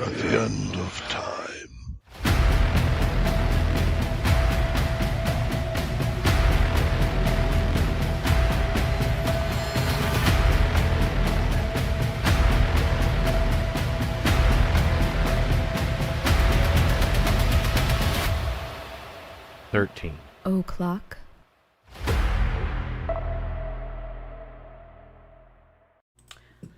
at the end of time. O'clock.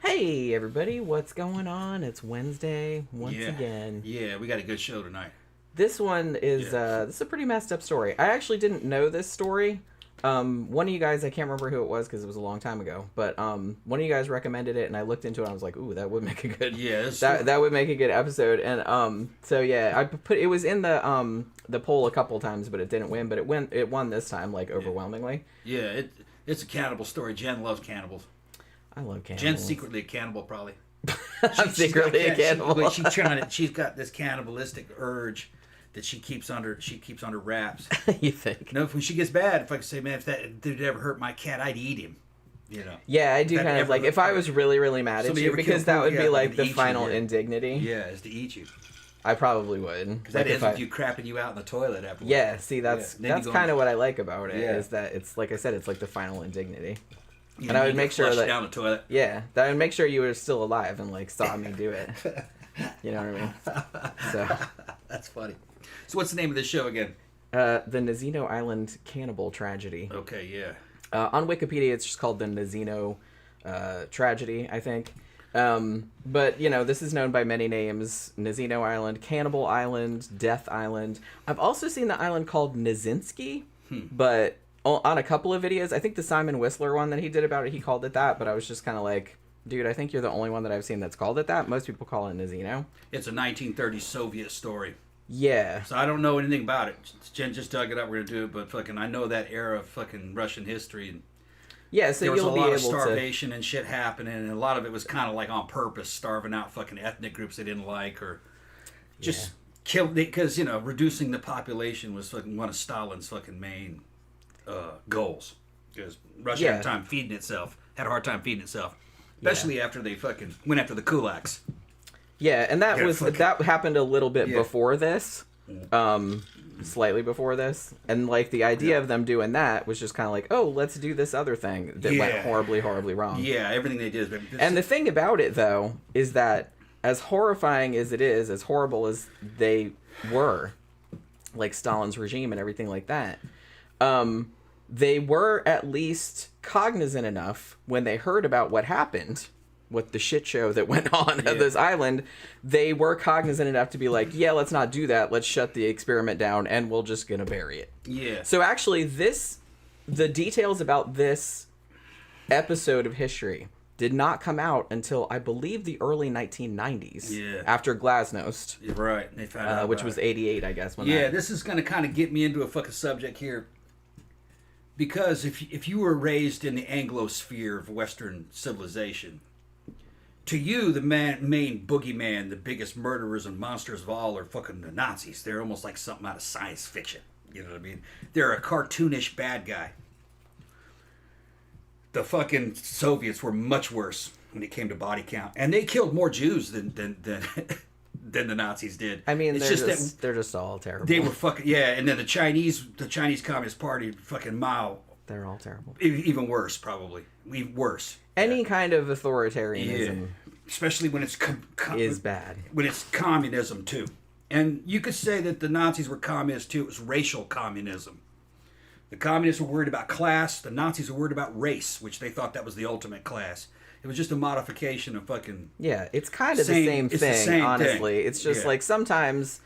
Hey everybody, what's going on? It's Wednesday once again. Yeah, we got a good show tonight. This one is this is a pretty messed up story. I actually didn't know this story. One of you guys, I can't remember who it was because it was a long time ago, but one of you guys recommended it and I looked into it and I was like, ooh, that would make a good that would make a good episode. And so yeah, I put it was in the poll a couple times, but it didn't win, but it won this time, like, overwhelmingly. Yeah, it's a cannibal story. Jen loves cannibals. I love cannibals. Jen's secretly a cannibal, probably. I'm secretly a cannibal. She's got this cannibalistic urge that she keeps under wraps. You think? No, when she gets bad, if I could say, man, if that dude ever hurt my cat, I'd eat him. You know. Yeah, I do kind of like if I was really, really mad at you, because that would be like the final indignity. Yeah, is to eat you. I probably would. Because that ends with you crapping you out in the toilet afterwards. Yeah, see, that's kind of what I like about it, is that it's, like I said, it's like the final indignity. You and I would make sure that... down the toilet. Yeah, that would make sure you were still alive and, like, saw me do it. You know what I mean? So that's funny. So what's the name of this show again? The Nazino Island Cannibal Tragedy. Okay, yeah. On Wikipedia, it's just called the Nazino Tragedy, I think. But, you know, this is known by many names. Nazino Island, Cannibal Island, Death Island. I've also seen the island called Nazinski, but on a couple of videos, I think the Simon Whistler one that he did about it, he called it that, but I was just kind of like, dude, I think you're the only one that I've seen that's called it that. Most people call it Nazino. It's a 1930s Soviet story. Yeah. So I don't know anything about it. Jen just dug it up. We're going to do it, but fucking I know that era of fucking Russian history. And yeah, so there was you'll a be lot able of starvation and shit happening, and a lot of it was kind of like on purpose, starving out fucking ethnic groups they didn't like, or just kill, because, you know, reducing the population was fucking one of Stalin's fucking main goals. Because Russia had a hard time feeding itself, especially after they fucking went after the kulaks. Yeah, and that happened a little bit before this, slightly before this, and like the idea of them doing that was just kind of like, oh, let's do this other thing that went horribly, horribly wrong. Yeah, everything they did. And the thing about it, though, is that as horrifying as it is, as horrible as they were, like Stalin's regime and everything like that, they were at least cognizant enough when they heard about what happened with the shit show that went on at this island. They were cognizant enough to be like, yeah, let's not do that. Let's shut the experiment down and we're just going to bury it. Yeah. So actually the details about this episode of history did not come out until, I believe, the early 1990s. Yeah. After Glasnost. Yeah, right. They found out which was 88, I guess. This is going to kind of get me into a fucking subject here. Because if you were raised in the Anglo-sphere of Western civilization, to you, the main boogeyman, the biggest murderers and monsters of all are fucking the Nazis. They're almost like something out of science fiction. You know what I mean? They're a cartoonish bad guy. The fucking Soviets were much worse when it came to body count. And they killed more Jews than the Nazis did. I mean, they're just all terrible. They were fucking, and then the Chinese Communist Party, fucking Mao. They're all terrible. Even worse, probably. Even worse. Any kind of authoritarianism, especially when it's is bad. When it's communism too, and you could say that the Nazis were communists too. It was racial communism. The communists were worried about class. The Nazis were worried about race, which they thought that was the ultimate class. It was just a modification of fucking. Yeah, it's kind of the same thing. Honestly, it's just like sometimes.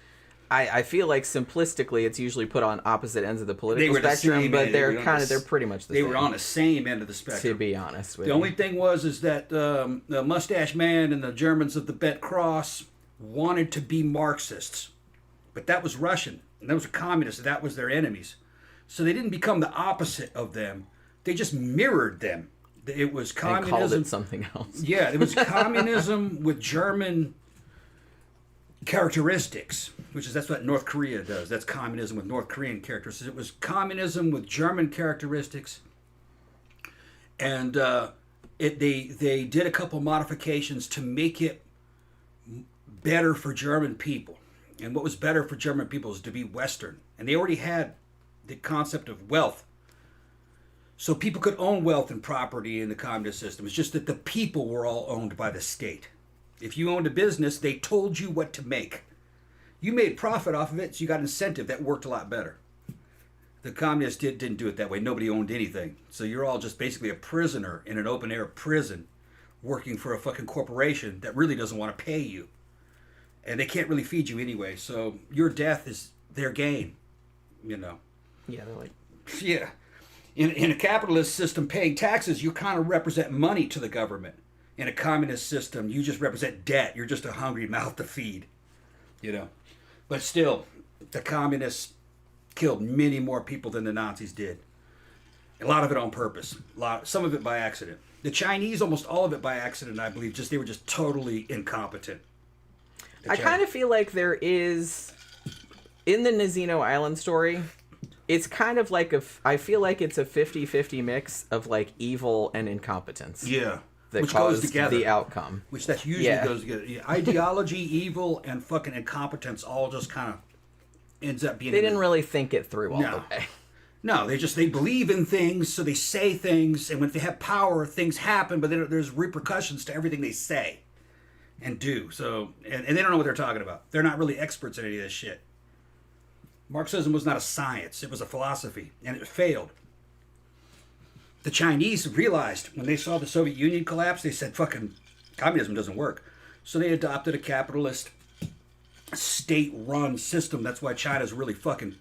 I feel like simplistically it's usually put on opposite ends of the political spectrum, but they're pretty much the same. They were on the same end of the spectrum. To be honest with you. The only thing is that the Mustache Man and the Germans of the Bent Cross wanted to be Marxists. But that was Russian, and those were communists, that was their enemies. So they didn't become the opposite of them. They just mirrored them. It was communism. And called it something else. Yeah, it was communism with German characteristics, that's what North Korea does. That's communism with North Korean characteristics. It was communism with German characteristics, and they did a couple modifications to make it better for German people. And what was better for German people is to be Western. And they already had the concept of wealth. So people could own wealth and property in the communist system. It's just that the people were all owned by the state. If you owned a business, they told you what to make. You made profit off of it, so you got incentive. That worked a lot better. The communists didn't do it that way. Nobody owned anything. So you're all just basically a prisoner in an open-air prison working for a fucking corporation that really doesn't want to pay you. And they can't really feed you anyway. So your death is their gain, you know. Yeah, they're like... Yeah. In a capitalist system, paying taxes, you kind of represent money to the government. In a communist system, you just represent debt. You're just a hungry mouth to feed, you know. But still, the communists killed many more people than the Nazis did. A lot of it on purpose. Some of it by accident. The Chinese, almost all of it by accident, I believe. They were just totally incompetent. I kind of feel like there is, in the Nazino Island story, it's kind of like I feel like it's a 50-50 mix of like evil and incompetence. Yeah. That Which goes caused together. the outcome. Which that usually goes together. Yeah. Ideology, evil, and fucking incompetence all just kind of ends up being... They didn't really think it through all the way. No, they believe in things, so they say things, and when they have power, things happen, but then there's repercussions to everything they say and do. So, and they don't know what they're talking about. They're not really experts in any of this shit. Marxism was not a science, it was a philosophy, and it failed. The Chinese realized when they saw the Soviet Union collapse, they said, fucking communism doesn't work. So they adopted a capitalist, state-run system. That's why China's really fucking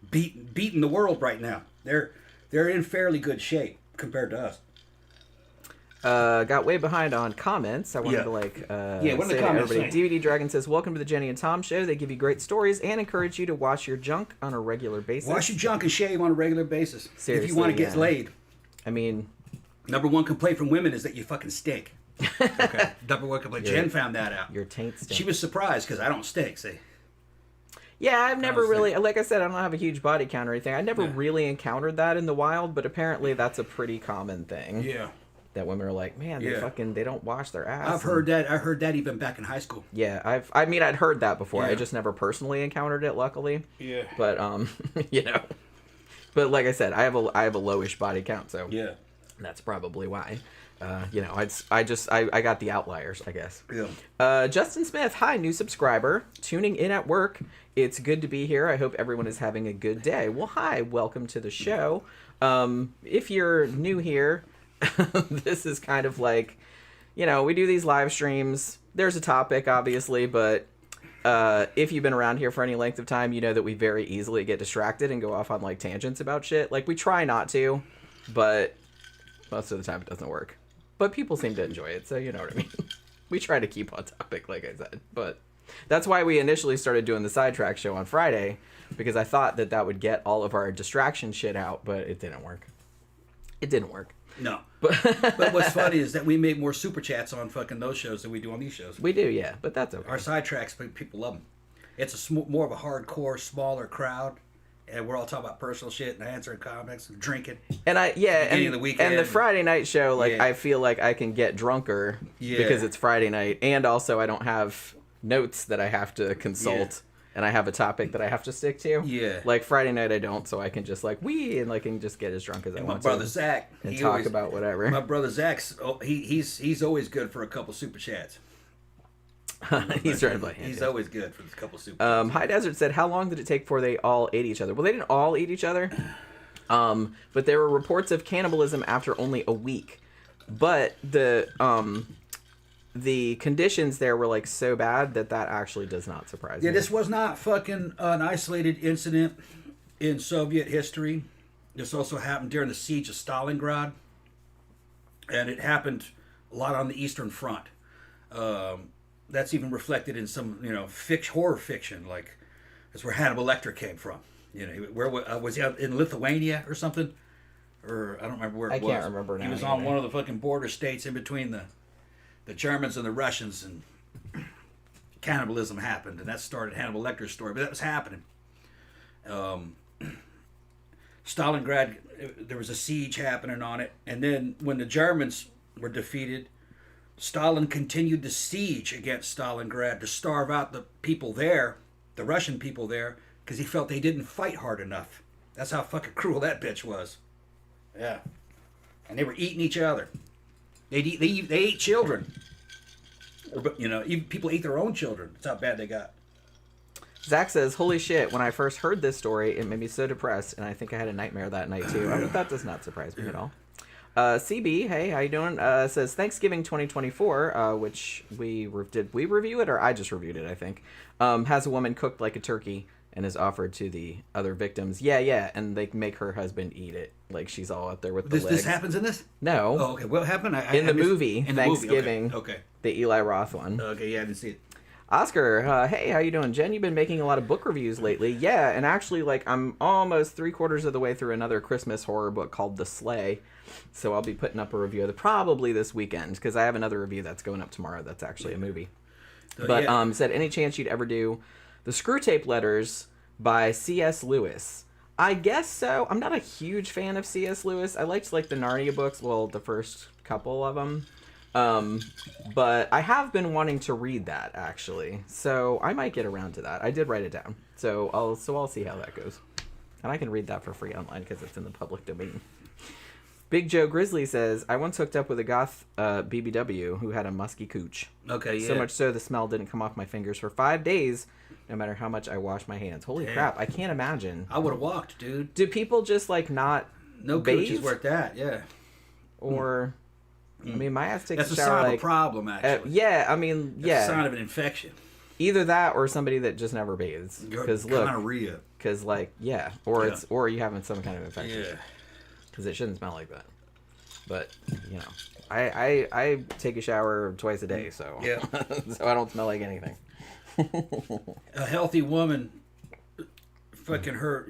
beating the world right now. They're in fairly good shape compared to us. Got way behind on comments. I wanted to what are say the to comments everybody. saying? DVD Dragon says, welcome to the Jenny and Tom show. They give you great stories and encourage you to wash your junk on a regular basis. Wash your junk and shave on a regular basis. Seriously, if you want to get laid. I mean... Number one complaint from women is that you fucking stink. Okay. Number one complaint. Jen found that out. Your taint stinks. She was surprised because I don't stink, see. Yeah, I've never really... Like I said, I don't have a huge body count or anything. I never really encountered that in the wild, but apparently that's a pretty common thing. Yeah. That women are like, man, they don't wash their ass. I've heard that. I heard that even back in high school. Yeah, I'd heard that before. I just never personally encountered it, luckily. Yeah. But you know, but like I said, I have a lowish body count, so yeah, that's probably why. You know, I got the outliers, I guess. Yeah. Justin Smith, hi, new subscriber, tuning in at work. It's good to be here. I hope everyone is having a good day. Well, hi, welcome to the show. If you're new here. This is kind of like, you know, we do these live streams. There's a topic, obviously, but if you've been around here for any length of time, you know that we very easily get distracted and go off on, like, tangents about shit. Like, we try not to, but most of the time it doesn't work. But people seem to enjoy it, so you know what I mean. We try to keep on topic, like I said. But that's why we initially started doing the sidetrack show on Friday, because I thought that would get all of our distraction shit out, but it didn't work. It didn't work. No. But what's funny is that we make more super chats on fucking those shows than we do on these shows. We do, yeah, but that's okay. Our sidetracks, people love them. It's more of a hardcore, smaller crowd, and we're all talking about personal shit and answering comics and drinking. And of the weekend, and the Friday night show, like I feel like I can get drunker because it's Friday night, and also I don't have notes that I have to consult. And I have a topic that I have to stick to. Yeah. Like Friday night I don't, so I can just like can just get as drunk as I want to. My brother Zach. And talk about whatever. My brother Zach's, he's always good for a couple super chats. He's trying to play. He's always good for a couple super chats. High Desert said, how long did it take before they all ate each other? Well, they didn't all eat each other. But there were reports of cannibalism after only a week. But the conditions there were like so bad that actually does not surprise me. Yeah, this was not fucking an isolated incident in Soviet history. This also happened during the siege of Stalingrad, and it happened a lot on the Eastern Front. That's even reflected in some, horror fiction, like that's where Hannibal Lecter came from. Where was he? In Lithuania or something? Or I don't remember where it was. I can't remember now. He was on one of the fucking border states in between the Germans and the Russians, and cannibalism happened, and that started Hannibal Lecter's story. But that was happening. Stalingrad, there was a siege happening on it, and then when the Germans were defeated, Stalin continued the siege against Stalingrad to starve out the people there, the Russian people there, because he felt they didn't fight hard enough. That's how fucking cruel that bitch was. Yeah. And they were eating each other. They ate children. You know, even people ate their own children. That's how bad they got. Zach says, holy shit, when I first heard this story, it made me so depressed, and I think I had a nightmare that night, too. I mean, that does not surprise me at all. CB, hey, how you doing? Says, Thanksgiving 2024, which did we review it, or I just reviewed it, I think, has a woman cooked like a turkey and is offered to the other victims. Yeah, and they make her husband eat it. Like, she's all up there with the legs. This happens in this? No. Oh, okay. What happened? In the movie, Thanksgiving. Okay. The Eli Roth one. Okay, yeah, I didn't see it. Oscar, hey, how you doing? Jen, you've been making a lot of book reviews lately. Yeah, and actually, like, I'm almost 3/4 of the way through another Christmas horror book called The Sleigh. So I'll be putting up a review of it probably this weekend, because I have another review that's going up tomorrow that's actually a movie. But said, any chance you'd ever do The Screwtape Letters by C.S. Lewis? I guess so. I'm not a huge fan of C.S. Lewis. I liked, like, the Narnia books, well, the first couple of them. But I have been wanting to read that, actually. So I might get around to that. I did write it down. So I'll see how that goes. And I can read that for free online because it's in the public domain. Big Joe Grizzly says, I once hooked up with a goth BBW who had a musky cooch. Okay, yeah. So much so the smell didn't come off my fingers for 5 days, no matter how much I washed my hands. Holy crap, I can't imagine. I would have walked, dude. Do people just, like, not No bathe? cooch is worth that, yeah. Or... I mean, my ass takes That's a a shower, sign like, of a problem, actually. yeah, I mean, That's yeah. a sign of an infection. Either that or somebody that just never bathes. Because look, gonorrhea. because like, yeah, or or you having some kind of infection. Yeah. Because it shouldn't smell like that. But you know, I take a shower twice a day, so Yeah. so I don't smell like anything. A healthy woman,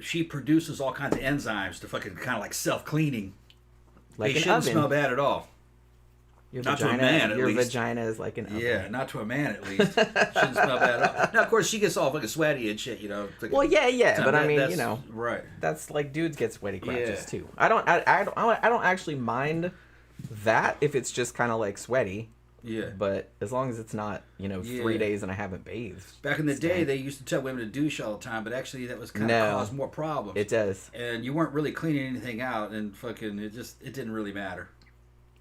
she produces all kinds of enzymes to fucking kind of like self-cleaning. Like They an shouldn't oven. smell bad at all. Your Not to a vagina, man, at your least. vagina is like an oven. Yeah, not to a man at least. Shouldn't smell bad at all. Now, of course, she gets all fucking sweaty and shit, you know. Well, yeah, but I mean, you know, right? that's like dudes get sweaty crotches Yeah. too. I don't actually mind that if it's just kind of like sweaty. Yeah. But as long as it's not, 3 days and I haven't bathed. Back in the day, they used to tell women to douche all the time, but actually that was kind of caused more problems. It does. And you weren't really cleaning anything out, and fucking it didn't really matter.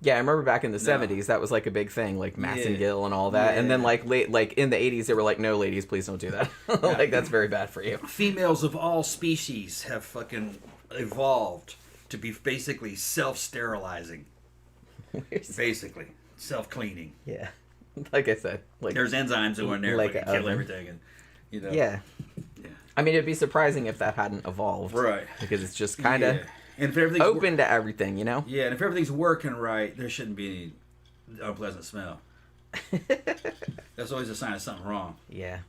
Yeah, I remember back in the 70s, that was like a big thing, like Massengill and all that. Yeah. And then like in the 80s, they were like, no, ladies, please don't do that. Like, that's very bad for you. Females of all species have fucking evolved to be basically self-sterilizing. Basically. Self-cleaning. Yeah. Like I said. Like there's enzymes in there like that an kill oven. everything. And, Yeah. Yeah. I mean, it'd be surprising if that hadn't evolved. Right. Because it's just kind of And if everything's open to everything, Yeah, and if everything's working right, there shouldn't be any unpleasant smell. That's always a sign of something wrong. Yeah.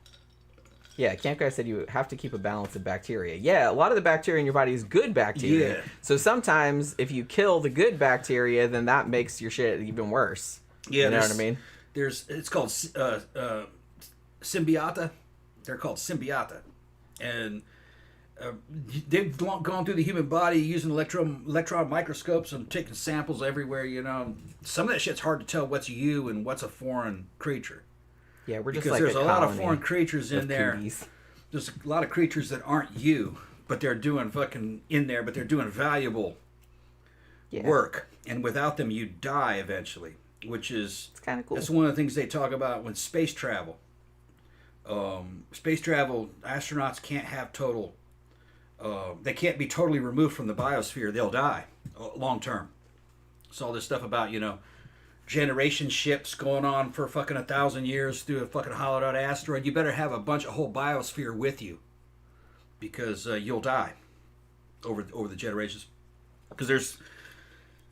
Yeah, Camp Guy said you have to keep a balance of bacteria. Yeah, a lot of the bacteria in your body is good bacteria. Yeah. So sometimes if you kill the good bacteria, then that makes your shit even worse. Yeah, you know what I mean? It's called symbiota. They're called symbiota. And they've gone through the human body using electron microscopes and taking samples everywhere, Some of that shit's hard to tell what's you and what's a foreign creature. Yeah, we're just Because like there's a lot of colony foreign creatures in there. cooties. There's a lot of creatures that aren't you, but they're doing fucking in there, but they're doing valuable work. And without them, you die eventually, which is... It's kind of cool. That's one of the things they talk about when space travel. Space travel, astronauts can't have total... they can't be totally removed from the biosphere. They'll die long term. It's all this stuff about, generation ships going on for fucking 1,000 years through a fucking hollowed out asteroid. You better have a whole biosphere with you, because you'll die over the generations. Because there's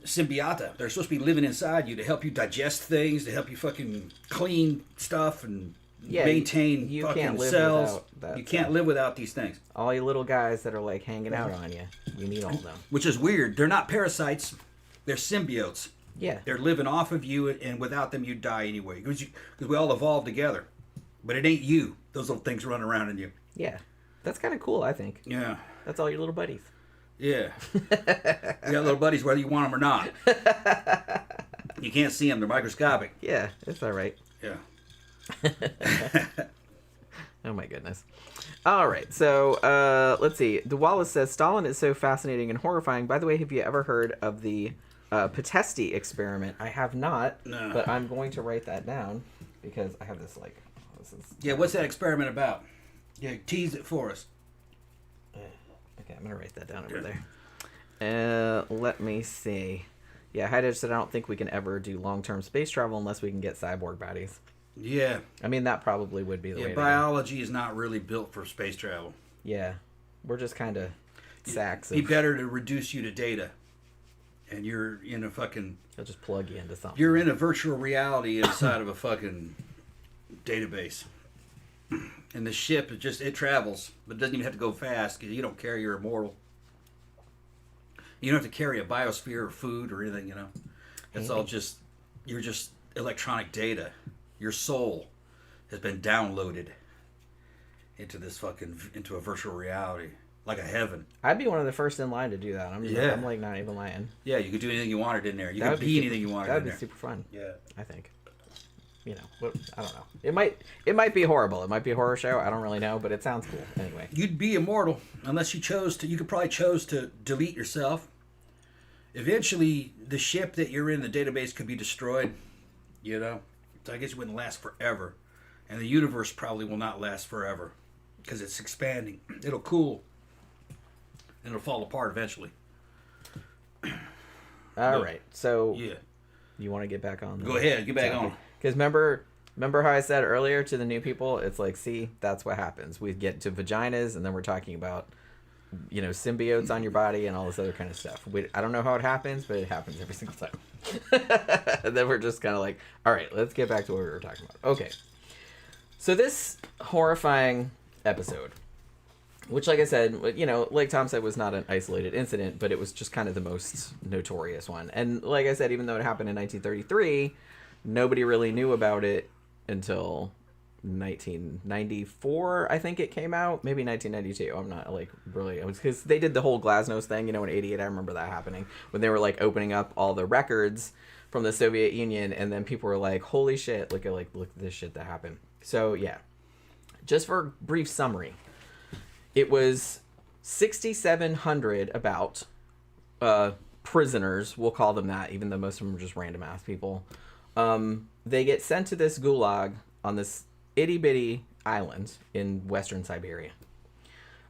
symbiota. They're supposed to be living inside you to help you digest things, to help you fucking clean stuff and maintain you fucking can't live cells. without that You can't stuff. live without these things. All you little guys that are like hanging out on you, you need all of them. Which is weird. They're not parasites. They're symbiotes. Yeah. They're living off of you, and without them, you die anyway. Because we all evolved together. But it ain't you. Those little things running around in you. Yeah. That's kind of cool, I think. Yeah. That's all your little buddies. Yeah. You got little buddies whether you want them or not. You can't see them. They're microscopic. Yeah, it's all right. Yeah. Oh my goodness. All right, so let's see. The Wallace says Stalin is so fascinating and horrifying. By the way, have you ever heard of the Patesti experiment? I have not, No. but I'm going to write that down because I have this like. This is. Yeah, what's that experiment about? Yeah, tease it for us. Okay, I'm gonna write that down over there. Let me see. Yeah, Heidegger said I don't think we can ever do long-term space travel unless we can get cyborg bodies. Yeah. I mean, that probably would be the way to go. Biology is not really built for space travel. Yeah. We're just kind of sacks of... It'd be better to reduce you to data. And you're in a fucking... They'll just plug you into something. You're in a virtual reality inside of a fucking database. And the ship, it travels. But it doesn't even have to go fast because you don't carry your immortal. You don't have to carry a biosphere or food or anything, you know. It's all just... You're just electronic data. Your soul has been downloaded into a virtual reality, like a heaven. I'd be one of the first in line to do that. I'm like not even lying. Yeah, you could do anything you wanted in there. You could be anything you wanted in there. That would be super fun. Yeah, I think. You know, I don't know. It might be horrible. It might be a horror show. I don't really know, but it sounds cool anyway. You'd be immortal unless you chose to. You could probably chose to delete yourself. Eventually, the ship that you're in, the database, could be destroyed. You know. So I guess it wouldn't last forever. And the universe probably will not last forever. Because it's expanding. It'll cool. And it'll fall apart eventually. All right. So, yeah. You want to get back on? Go ahead. Get back on. Because remember how I said earlier to the new people, it's like, see, that's what happens. We get to vaginas, and then we're talking about, you know, symbiotes on your body and all this other kind of stuff. I don't know how it happens, but it happens every single time. And then we're just kind of like, all right, let's get back to what we were talking about. Okay. So this horrifying episode, which, like I said, you know, like Tom said, was not an isolated incident, but it was just kind of the most notorious one. And like I said, even though it happened in 1933, nobody really knew about it until 1994, I think it came out. Maybe 1992. I'm not like really... It was because they did the whole Glasnost thing, you know, in 88. I remember that happening when they were like opening up all the records from the Soviet Union, and then people were like, holy shit, look at this shit that happened. So yeah, just for a brief summary, it was 6,700 about prisoners, we'll call them that, even though most of them are just random ass people. They get sent to this gulag on this itty-bitty island in western Siberia.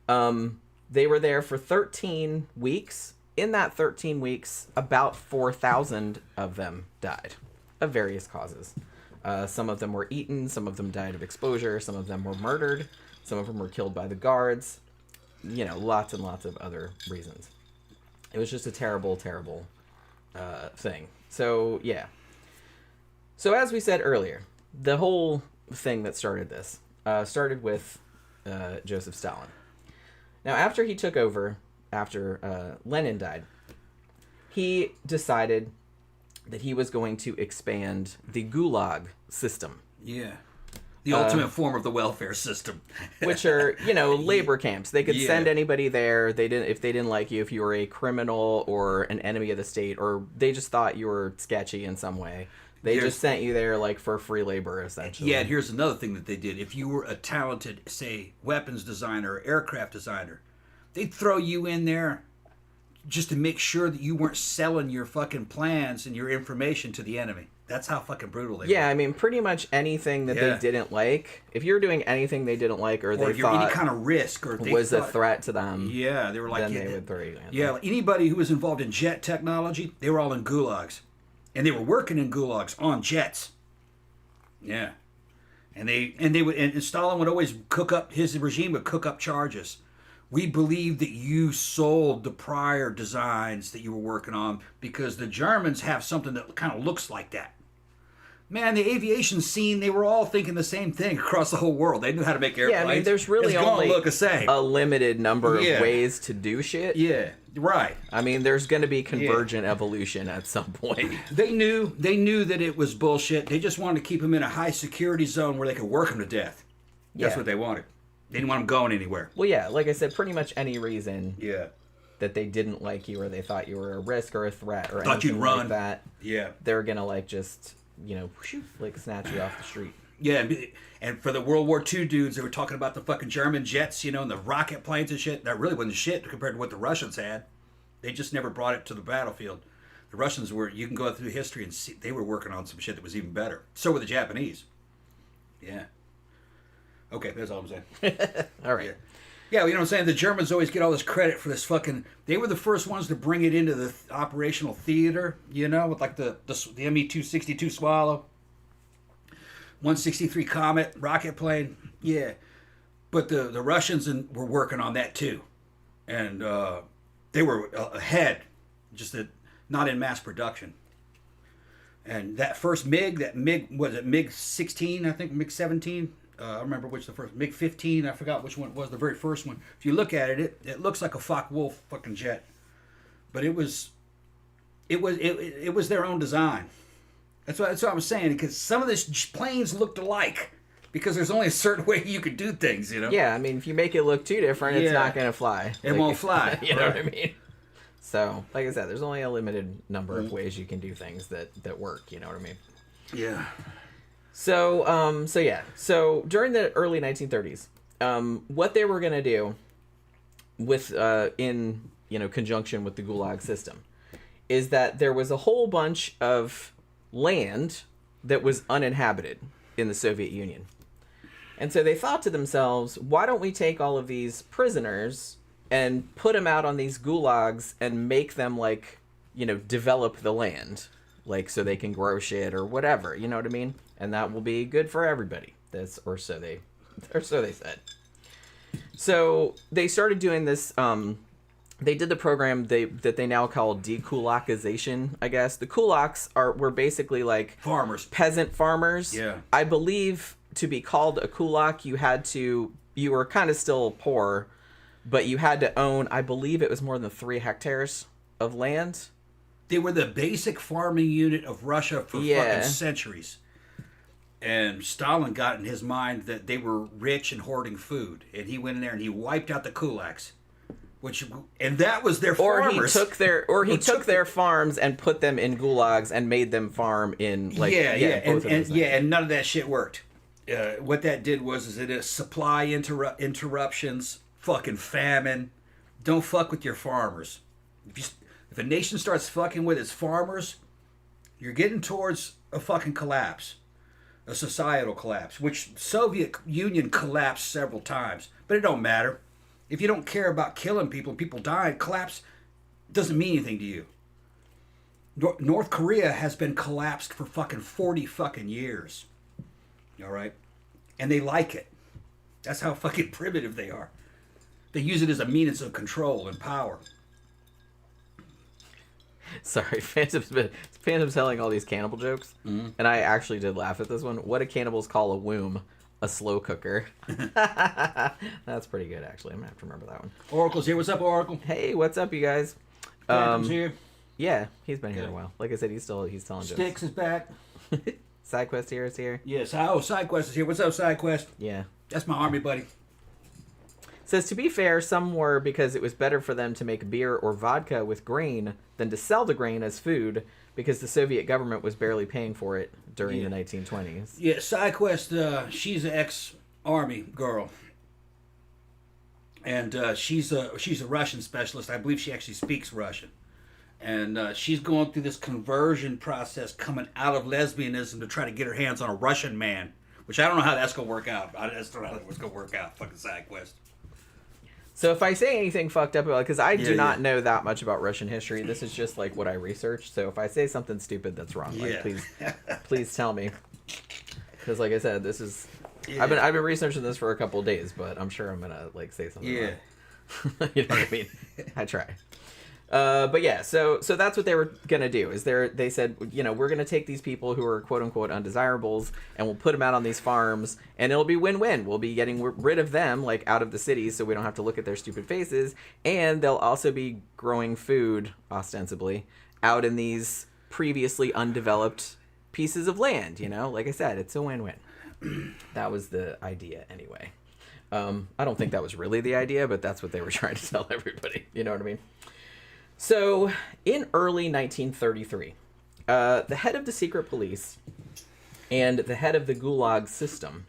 They were there for 13 weeks. In that 13 weeks, about 4,000 of them died of various causes. Some of them were eaten, some of them died of exposure, some of them were murdered, some of them were killed by the guards, you know, lots and lots of other reasons. It was just a terrible, terrible thing. So, yeah. So, as we said earlier, the whole thing that started this started with Joseph Stalin. Now, after he took over, after Lenin died, he decided that he was going to expand the gulag system. Yeah. The ultimate form of the welfare system. Which are, you know, labor camps. They could send anybody there. If they didn't like you, if you were a criminal or an enemy of the state, or they just thought you were sketchy in some way. They just sent you there like for free labor, essentially. Yeah, and here's another thing that they did. If you were a talented, say, weapons designer or aircraft designer, they'd throw you in there just to make sure that you weren't selling your fucking plans and your information to the enemy. That's how fucking brutal they were. Yeah, I mean, pretty much anything that they didn't like, if you were doing anything they didn't like or they thought any kind of risk or they was a threat to them, they were like, then they would throw you in. Yeah, like anybody who was involved in jet technology, they were all in gulags. And they were working in gulags on jets. Yeah. And Stalin would always his regime would cook up charges. We believe that you sold the prior designs that you were working on because the Germans have something that kind of looks like that. Man, the aviation scene, they were all thinking the same thing across the whole world. They knew how to make airplanes. Yeah, I mean, there's really only a limited number of ways to do shit. Yeah, right. I mean, there's going to be convergent evolution at some point. They knew that it was bullshit. They just wanted to keep them in a high security zone where they could work them to death. That's what they wanted. They didn't want them going anywhere. Well, yeah, like I said, pretty much any reason that they didn't like you or they thought you were a risk or a threat or thought you'd anything run. like that, Yeah. they're gonna like just like snatch you off the street. Yeah, and for the World War II dudes, they were talking about the fucking German jets, and the rocket planes and shit. That really wasn't shit compared to what the Russians had. They just never brought it to the battlefield. The Russians were, you can go through history and see, they were working on some shit that was even better. So were the Japanese. Yeah. Okay, that's all I'm saying. All right. Yeah, you know what I'm saying? The Germans always get all this credit for this fucking... They were the first ones to bring it into the operational theater, with like the ME-262 Swallow, 163 Comet, rocket plane. Yeah. But the Russians were working on that too. And they were ahead, just that not in mass production. And that first MiG, was it MiG-16, I think, MiG-17? I remember which the first, MiG-15, I forgot which one it was, the very first one. If you look at it, it looks like a Focke-Wulf fucking jet. But it was their own design. That's what I was saying, because some of these planes looked alike. Because there's only a certain way you could do things, Yeah, I mean, if you make it look too different, it's not going to fly. It won't fly. You know what I mean? So, like I said, there's only a limited number of ways you can do things that work, you know what I mean? Yeah. So, So during the early 1930s, what they were going to do with, in conjunction with the Gulag system, is that there was a whole bunch of land that was uninhabited in the Soviet Union. And so they thought to themselves, why don't we take all of these prisoners and put them out on these gulags and make them develop the land, so they can grow shit or whatever, you know what I mean? And that will be good for everybody. Or so they said. So they started doing this. They did the program that they now call dekulakization, I guess. The kulaks were basically like farmers, peasant farmers. Yeah. I believe to be called a kulak, you were kind of still poor, but you had to own, I believe it was more than 3 hectares of land. They were the basic farming unit of Russia for fucking centuries. And Stalin got in his mind that they were rich and hoarding food. And he went in there and he wiped out the kulaks. And that was their farmers. He took their farms and put them in gulags and made them farm in and none of that shit worked. What that did was it supply interruptions, fucking famine. Don't fuck with your farmers. If a nation starts fucking with its farmers, you're getting towards a fucking collapse, a societal collapse, which Soviet Union collapsed several times. But it don't matter. If you don't care about killing people, people dying, collapse doesn't mean anything to you. North Korea has been collapsed for fucking 40 fucking years. All right? And they like it. That's how fucking primitive they are. They use it as a means of control and power. Sorry, Phantom's telling all these cannibal jokes, and I actually did laugh at this one. What do cannibals call a womb? A slow cooker. That's pretty good, actually. I'm gonna have to remember that one. Oracle's here. What's up, Oracle? Hey, what's up, you guys? Phantom's here. Yeah, he's been here a while. Like I said, he's telling jokes. Styx is back. SideQuest here is here. Yes. Oh, SideQuest is here. What's up, SideQuest? Yeah. That's my army buddy. Says, to be fair, some were because it was better for them to make beer or vodka with grain than to sell the grain as food because the Soviet government was barely paying for it during the 1920s. Yeah, SideQuest, she's an ex-army girl. And she's a Russian specialist. I believe she actually speaks Russian. And she's going through this conversion process coming out of lesbianism to try to get her hands on a Russian man. Which I don't know how that's going to work out. I just don't know how that's going to work out. Fucking SideQuest. So if I say anything fucked up about it, because I do not know that much about Russian history, this is just like what I researched. So if I say something stupid that's wrong, please tell me. Because like I said, this is I've been researching this for a couple of days, but I'm sure I'm gonna say something wrong. You know what I mean? I try. But yeah, so that's what they were gonna do. They said, we're gonna take these people who are quote unquote undesirables and we'll put them out on these farms, and it'll be win-win. We'll be getting rid of them out of the cities, so we don't have to look at their stupid faces, and they'll also be growing food ostensibly out in these previously undeveloped pieces of land. Like I said, it's a win-win. That was the idea anyway. I don't think that was really the idea, but that's what they were trying to tell everybody. You know what I mean? So, in early 1933, the head of the secret police and the head of the gulag system,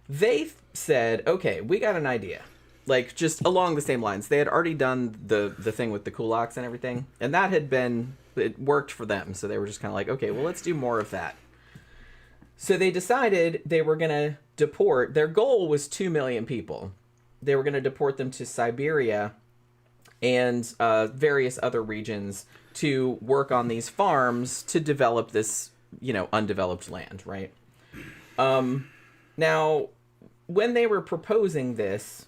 they said, okay, we got an idea. Like, just along the same lines. They had already done the thing with the kulaks and everything, and that had been, it worked for them. So they were just kind of like, okay, well, let's do more of that. So they decided they were going to deport. Their goal was 2 million people. They were going to deport them to Siberia and various other regions to work on these farms to develop this, undeveloped land, right? Now, when they were proposing this,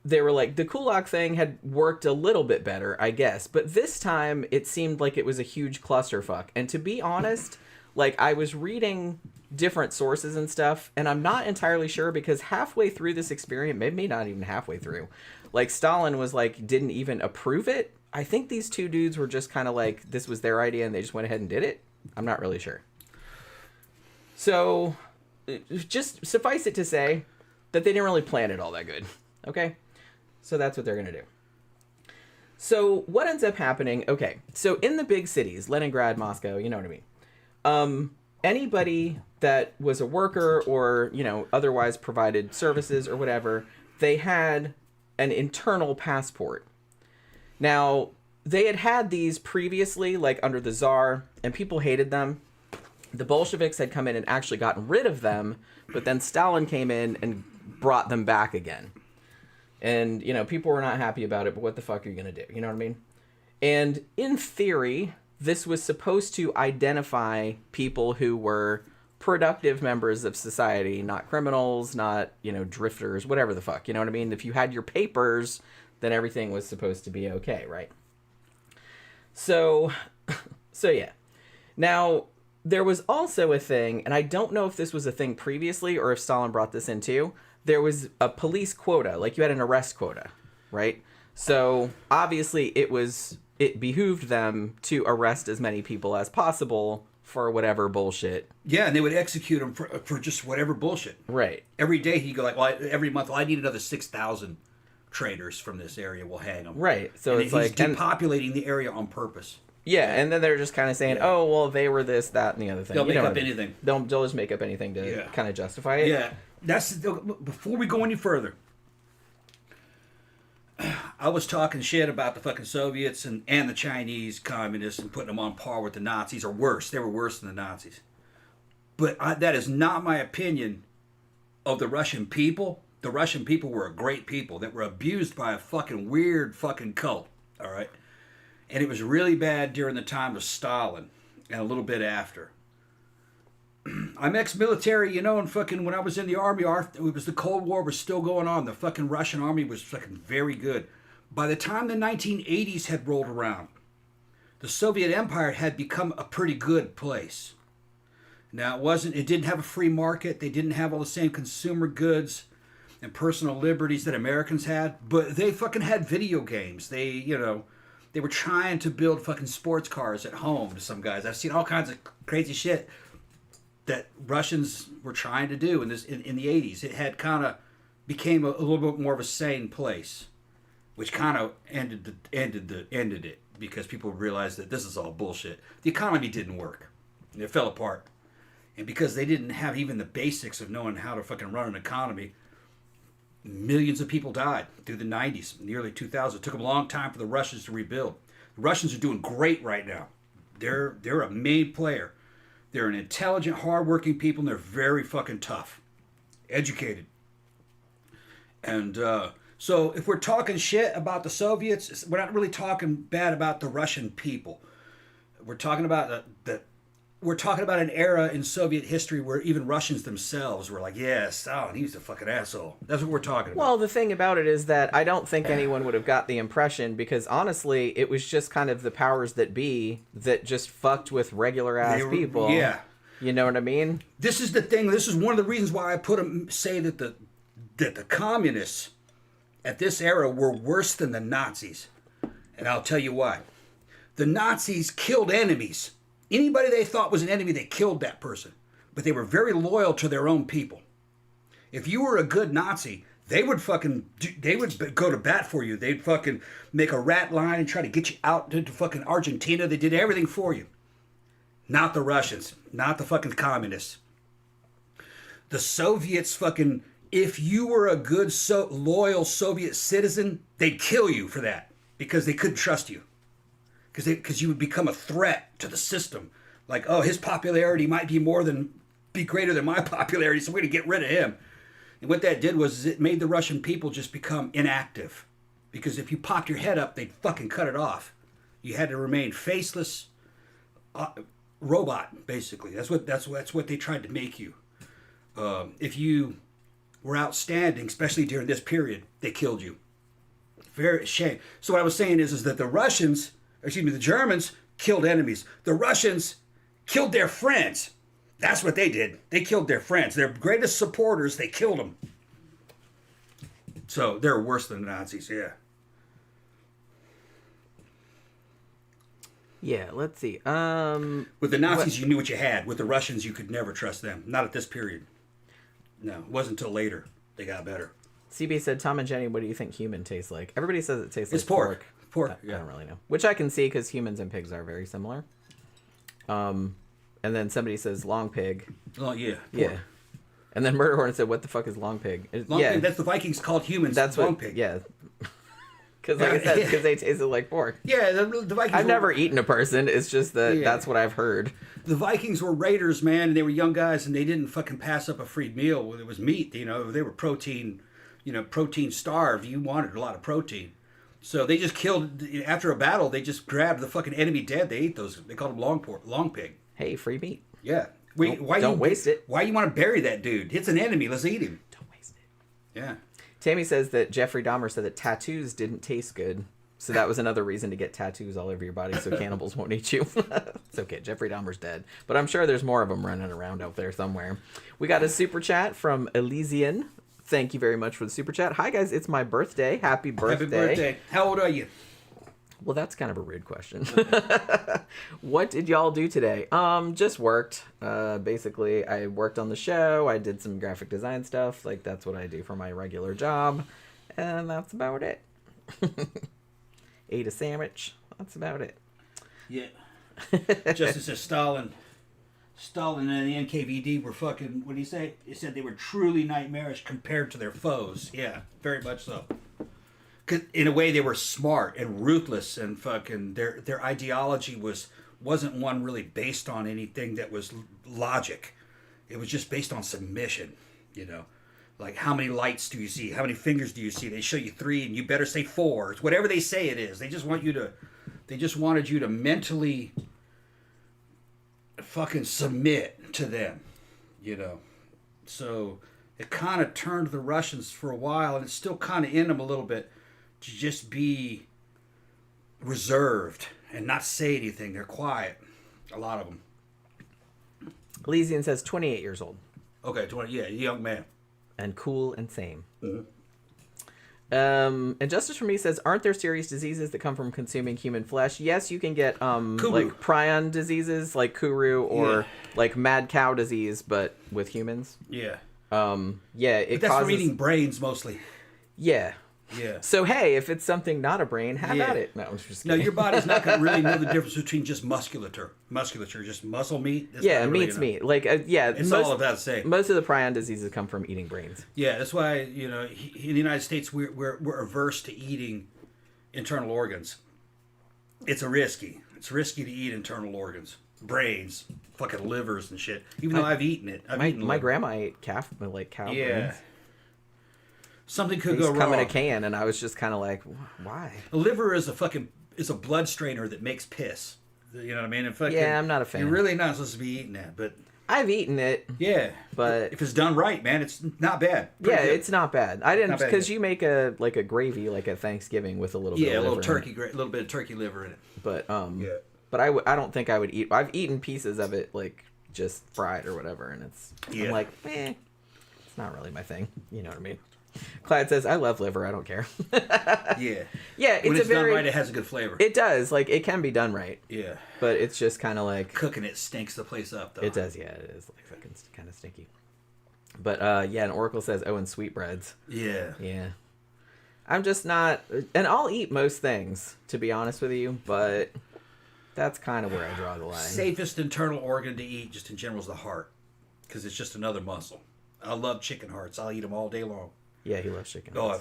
they were like, the kulak thing had worked a little bit better, I guess. But this time, it seemed like it was a huge clusterfuck. And to be honest, like, I was reading different sources and stuff, and I'm not entirely sure, because halfway through this experiment, maybe not even halfway through, like, Stalin was like, didn't even approve it. I think these two dudes were just kind of like, this was their idea and they just went ahead and did it. I'm not really sure. So, just suffice it to say that they didn't really plan it all that good. Okay? So that's what they're going to do. So what ends up happening, okay, so in the big cities, Leningrad, Moscow, you know what I mean? Anybody that was a worker or, otherwise provided services or whatever, they had an internal passport. Now, they had these previously, like under the Tsar, and people hated them. The Bolsheviks had come in and actually gotten rid of them, but then Stalin came in and brought them back again. And, people were not happy about it, but what the fuck are you going to do? You know what I mean? And in theory, this was supposed to identify people who were productive members of society, not criminals, not, drifters, whatever the fuck. You know what I mean? If you had your papers, then everything was supposed to be okay, right? So yeah. Now, there was also a thing, and I don't know if this was a thing previously or if Stalin brought this in too. There was a police quota, like you had an arrest quota, right? So obviously it behooved them to arrest as many people as possible for whatever bullshit. Yeah, and they would execute them for just whatever bullshit. Right. Every day he'd go like, well, every month, I need another 6,000 traitors from this area. We'll hang them. Right. So and it's he's like depopulating the area on purpose. Yeah, and then they're just kind of saying, oh, well, they were this, that, and the other thing. They'll make up anything. They'll just make up anything to kind of justify it. Yeah. Before we go any further, I was talking shit about the fucking Soviets and the Chinese communists and putting them on par with the Nazis, or worse. They were worse than the Nazis. But that is not my opinion of the Russian people. The Russian people were a great people that were abused by a fucking weird fucking cult. All right? And it was really bad during the time of Stalin and a little bit after. I'm ex-military, and fucking when I was in the army, it was the Cold War was still going on. The fucking Russian army was fucking very good. By the time the 1980s had rolled around, the Soviet Empire had become a pretty good place. Now, it didn't have a free market. They didn't have all the same consumer goods and personal liberties that Americans had, but they fucking had video games. They were trying to build fucking sports cars at home to some guys. I've seen all kinds of crazy shit that Russians were trying to do in the 80s. It had kind of became a little bit more of a sane place, which kind of ended it because people realized that this is all bullshit. The economy didn't work. It fell apart. And because they didn't have even the basics of knowing how to fucking run an economy, millions of people died through the 90s, in the early 2000s. It took them a long time for the Russians to rebuild. The Russians are doing great right now. They're a main player. They're an intelligent, hardworking people, and they're very fucking tough. Educated. And so if we're talking shit about the Soviets, we're not really talking bad about the Russian people. We're talking about we're talking about an era in Soviet history where even Russians themselves were like, yeah, Stalin, he's a fucking asshole. That's what we're talking about. Well, the thing about it is that I don't think anyone would have got the impression, because honestly, it was just kind of the powers that be that just fucked with regular ass people. Yeah. You know what I mean? This is the thing. This is one of the reasons why I say that the communists at this era were worse than the Nazis. And I'll tell you why. The Nazis killed enemies. Anybody they thought was an enemy, they killed that person. But they were very loyal to their own people. If you were a good Nazi, they would go to bat for you. They'd fucking make a rat line and try to get you out to fucking Argentina. They did everything for you. Not the Russians. Not the fucking communists. The Soviets fucking... If you were a good, loyal Soviet citizen, they'd kill you for that. Because they couldn't trust you. Because you would become a threat to the system. Like, oh, his popularity might be greater than my popularity, so we're going to get rid of him. And what that did was it made the Russian people just become inactive. Because if you popped your head up, they'd fucking cut it off. You had to remain faceless robot, basically. That's what they tried to make you. If you were outstanding, especially during this period, they killed you. Very shame. So what I was saying is that the Germans killed enemies. The Russians killed their friends. That's what they did. They killed their friends. Their greatest supporters, they killed them. So they're worse than the Nazis, yeah. Yeah, let's see. With the Nazis, you knew what you had. With the Russians, you could never trust them. Not at this period. No, it wasn't until later they got better. CB said, Tom and Jenny, what do you think human tastes like? Everybody says it tastes like pork. Pork, I don't really know. Which I can see because humans and pigs are very similar. And then somebody says long pig. Oh, yeah. Pork. Yeah. And then Murder Hornet said, what the fuck is long pig? Pig, that's the Vikings called humans. That's long what, pig. Yeah. Because like I said, because they tasted like pork. Yeah, the Vikings. I've never eaten a person. It's just that that's what I've heard. The Vikings were raiders, man, and they were young guys, and they didn't fucking pass up a free meal when it was meat. You know, they were protein starved. You wanted a lot of protein. So they just killed, after a battle, they just grabbed the fucking enemy dead. They ate those. They called them long pig. Hey, free meat. Yeah. Don't waste it. Why you want to bury that dude? It's an enemy. Let's eat him. Don't waste it. Yeah. Tammy says that Jeffrey Dahmer said that tattoos didn't taste good. So that was another reason to get tattoos all over your body so cannibals won't eat you. It's okay. Jeffrey Dahmer's dead. But I'm sure there's more of them running around out there somewhere. We got a super chat from Elysian. Thank you very much for the super chat. Hi, guys. It's my birthday. Happy birthday. Happy birthday. How old are you? Well, that's kind of a rude question. What did y'all do today? Just worked. Basically, I worked on the show. I did some graphic design stuff. Like, that's what I do for my regular job. And that's about it. Ate a sandwich. That's about it. Yeah. Justice says Stalin and the NKVD were fucking, what did he say? He said they were truly nightmarish compared to their foes. Yeah, very much so. 'Cause in a way, they were smart and ruthless, and fucking their ideology wasn't one really based on anything that was logic. It was just based on submission, you know. Like, how many lights do you see? How many fingers do you see? They show you 3, and you better say 4. It's whatever they say it is. They just wanted you to mentally fucking submit to them, you know. So it kind of turned the Russians for a while, and it's still kind of in them a little bit, to just be reserved and not say anything. They're quiet, a lot of them. Elysian says 28 years old. Okay, 20. Yeah, young man. And cool and same. Mm-hmm. And Justice for Me says, aren't there serious diseases that come from consuming human flesh? Yes, you can get like prion diseases like Kuru or like mad cow disease, but with humans. Yeah. It that's causes... from eating brains mostly. Yeah. Yeah. So, hey, if it's something not a brain, have at it. No, I'm just kidding. No, your body's not going to really know the difference between just musculature, just muscle meat. Yeah, meat's meat. Like, it's all of that the same. Most of the prion diseases come from eating brains. Yeah, that's why, you know, in the United States, we're averse to eating internal organs. It's risky to eat internal organs. Brains, fucking livers and shit. Even though I've eaten it. My grandma ate cow brains. Something could go wrong. Come in a can, and I was just kind of like, why? A liver is a blood strainer that makes piss. You know what I mean? Yeah, I'm not a fan. You're really not supposed to be eating that, but I've eaten it. Yeah, but if it's done right, man, it's not bad. Pretty good. It's not bad. I didn't, because you make a gravy like a Thanksgiving with a little bit of liver, a little bit of turkey liver in it. But but I don't think I would eat. I've eaten pieces of it like just fried or whatever, and I'm like, it's not really my thing. You know what I mean? Clyde says, I love liver. I don't care. Yeah. When it's done right, it has a good flavor. It does. Like, it can be done right. Yeah. But it's just kind of like... Cooking it stinks the place up, though. It does, yeah. It is like fucking kind of stinky. But yeah, and Oracle says, oh, and sweetbreads. Yeah. Yeah. I'm just not, and I'll eat most things, to be honest with you, but that's kind of where I draw the line. Safest internal organ to eat, just in general, is the heart, because it's just another muscle. I love chicken hearts. I'll eat them all day long. Yeah, he loves chicken. Oh, I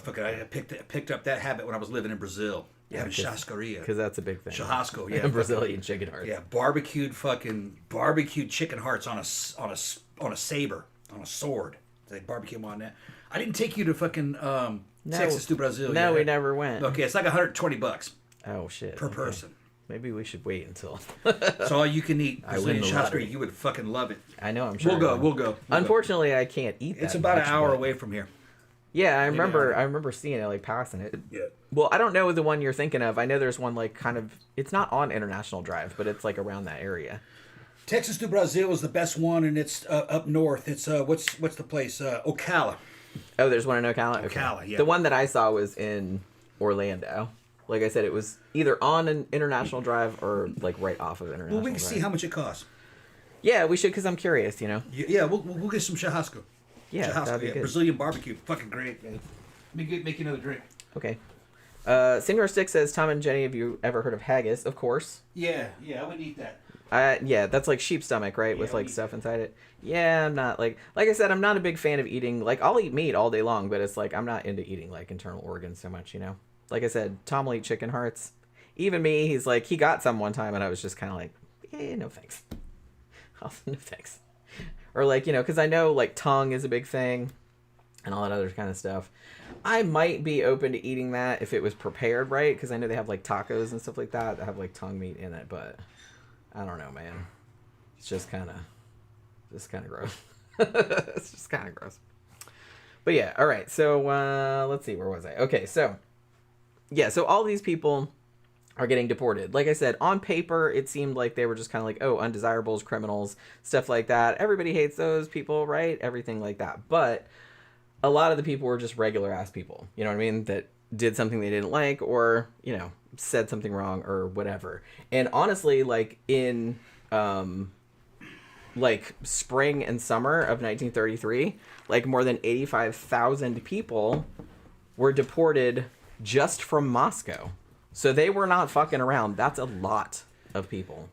picked up that habit when I was living in Brazil. Yeah, having churrascaria. Because that's a big thing. Churrasco, yeah. Brazilian chicken hearts. Yeah, barbecued chicken hearts on a saber, on a sword. They barbecue them on that. I didn't take you to fucking Texas to Brazil. No, yet. we never went. Okay, it's like $120 Oh shit. per person. Maybe we should wait until. It's all you can eat. I win the lottery. You would fucking love it. I know. I'm sure. We'll go. Unfortunately, I can't eat that. It's about much, an hour but- away from here. Yeah, I Maybe remember. hour. I remember seeing it, like passing it. Yeah. Well, I don't know the one you're thinking of. I know there's one like kind of. It's not on International Drive, but it's like around that area. Texas to Brazil is the best one, and it's up north. It's what's the place? Ocala. Oh, there's one in Ocala. Okay. Ocala, yeah. The one that I saw was in Orlando. Like I said, it was either on an International Drive or like right off of International. Well, we can Drive. see how much it costs. Yeah, we should because I'm curious. You know. Yeah, we'll get some churrasco. Yeah, Churrasco, that'd be good. Brazilian barbecue, fucking great, man. Make you another drink. Okay. Senor Stick says, Tom and Jenny, have you ever heard of haggis? Of course. Yeah, I would eat that. Yeah, that's like sheep stomach, right? Yeah, With like we- stuff inside it. Yeah, I'm not like I said, I'm not a big fan of eating. Like I'll eat meat all day long, but it's like I'm not into eating like internal organs so much, you know. Like I said, Tom will eat chicken hearts. Even me, he's like he got some one time, and I was just kind of like, yeah, no thanks. No thanks. Or like because I know like tongue is a big thing, and all that other kind of stuff. I might be open to eating that if it was prepared right, because I know they have like tacos and stuff like that that have like tongue meat in it, but I don't know, man. It's just kind of gross. It's just kind of gross. But yeah, all right. So let's see, where was I? Okay, so yeah, so all these people are getting deported. Like I said, on paper, it seemed like they were just kind of like, oh, undesirables, criminals, stuff like that. Everybody hates those people, right? Everything like that. But a lot of the people were just regular ass people, you know what I mean? That did something they didn't like or, said something wrong or whatever. And honestly, like in like spring and summer of 1933, like more than 85,000 people were deported just from Moscow. So they were not fucking around. That's a lot of people,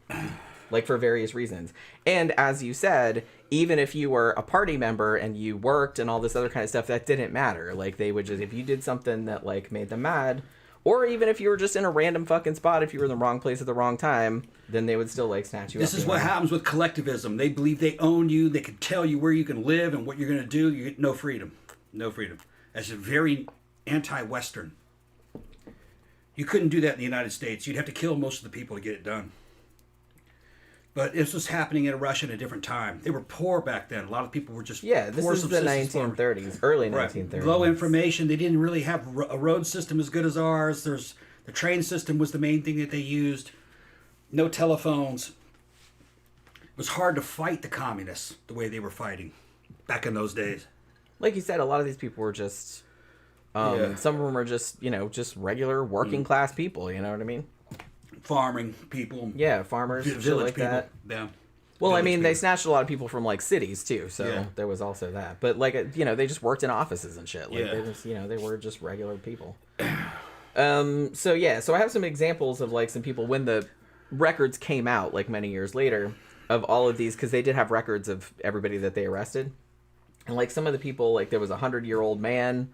like for various reasons. And as you said, even if you were a party member and you worked and all this other kind of stuff, that didn't matter. Like they would just, if you did something that like made them mad, or even if you were just in a random fucking spot, if you were in the wrong place at the wrong time, then they would still like snatch you up. This is what happens with collectivism. They believe they own you. They can tell you where you can live and what you're going to do. You get no freedom. No freedom. That's a very anti-Western. You couldn't do that in the United States. You'd have to kill most of the people to get it done. But this was happening in Russia at a different time. They were poor back then. A lot of people were just this poor is the subsistence 1930s, early Right. 1930s. Low information. They didn't really have a road system as good as ours. The train system was the main thing that they used. No telephones. It was hard to fight the communists the way they were fighting back in those days. Like you said, a lot of these people were just, Yeah. some of them are just, just regular working class people, you know what I mean? Farming people. Yeah, farmers, shit Village like people. that. Yeah. Well, I Village mean, they people. snatched a lot of people from like cities too, so Yeah. there was also that. But like, they just worked in offices and shit. Like Yeah. they just, they were just regular people. So I have some examples of like some people when the records came out, like many years later, of all of these, because they did have records of everybody that they arrested, and like some of the people, like there was 100-year-old man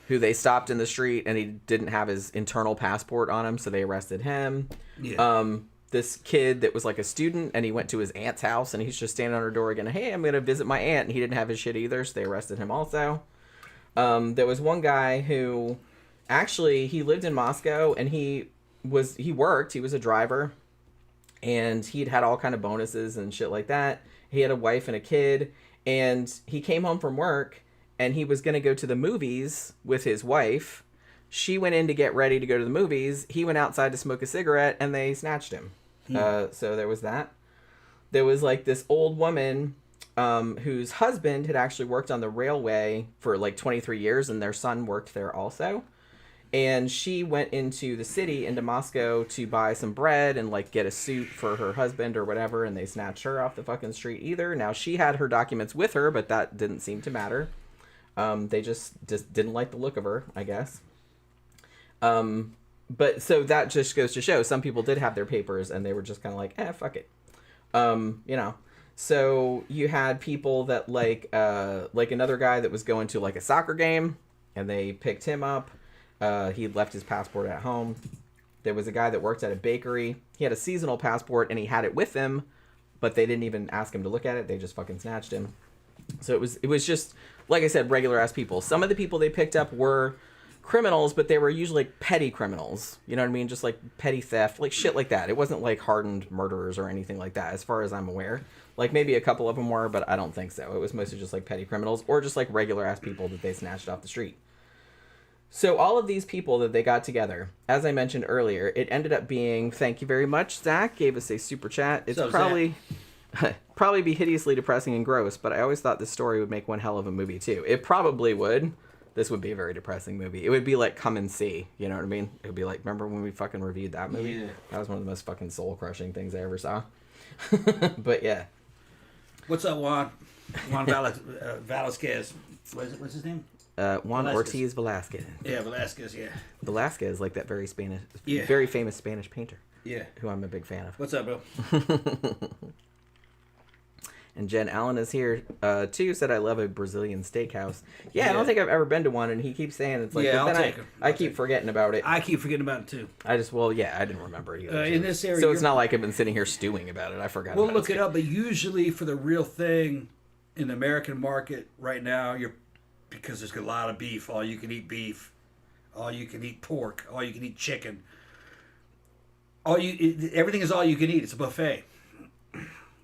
who they stopped in the street and he didn't have his internal passport on him, so they arrested him. Yeah. This kid that was like a student and he went to his aunt's house and he's just standing on her door again, hey, I'm gonna visit my aunt, and he didn't have his shit either, so they arrested him also. There was one guy who actually he lived in Moscow and he worked, he was a driver, and he'd had all kind of bonuses and shit like that. He had a wife and a kid, and he came home from work and he was going to go to the movies with his wife. She went in to get ready to go to the movies. He went outside to smoke a cigarette and they snatched him. So there was that. There was like this old woman whose husband had actually worked on the railway for like 23 years, and their son worked there also. And she went into the city, into Moscow, to buy some bread and, like, get a suit for her husband or whatever, and they snatched her off the fucking street either. Now, she had her documents with her, but that didn't seem to matter. They just didn't like the look of her, I guess. But so that just goes to show some people did have their papers, and they were just kind of like, fuck it. You know. So you had people that, like another guy that was going to, like, a soccer game, and they picked him up. He left his passport at home. There was a guy that worked at a bakery. He had a seasonal passport and he had it with him, but they didn't even ask him to look at it. They just fucking snatched him. So it was just, like I said, regular ass people. Some of the people they picked up were criminals, but they were usually like petty criminals. You know what I mean? Just like petty theft, like shit like that. It wasn't like hardened murderers or anything like that, as far as I'm aware. Like maybe a couple of them were, but I don't think so. It was mostly just like petty criminals or just like regular ass people that they snatched off the street. So all of these people that they got together, as I mentioned earlier, it ended up being, thank you very much, Zach, gave us a super chat. It's probably be hideously depressing and gross, but I always thought this story would make one hell of a movie too. It probably would. This would be a very depressing movie. It would be like Come and See, you know what I mean? It would be like, remember when we fucking reviewed that movie? Yeah. That was one of the most fucking soul-crushing things I ever saw. But yeah. What's up, Juan? Juan Velasquez. What's his name? Juan Ortiz Velasquez. Yeah, Velasquez, yeah. Velasquez, like that very famous Spanish painter. Yeah. Who I'm a big fan of. What's up, bro? And Jen Allen is here, too, said I love a Brazilian steakhouse. Yeah, I don't think I've ever been to one, and he keeps saying it's like, yeah, but then I keep forgetting about it. I keep forgetting about it, too. I didn't remember it either. In this area... So it's not like I've been sitting here stewing about it. I forgot We'll look it up, but usually for the real thing in the American market right now, because there's a lot of beef, all you can eat beef, all you can eat pork, all you can eat chicken. Everything is all you can eat. It's a buffet.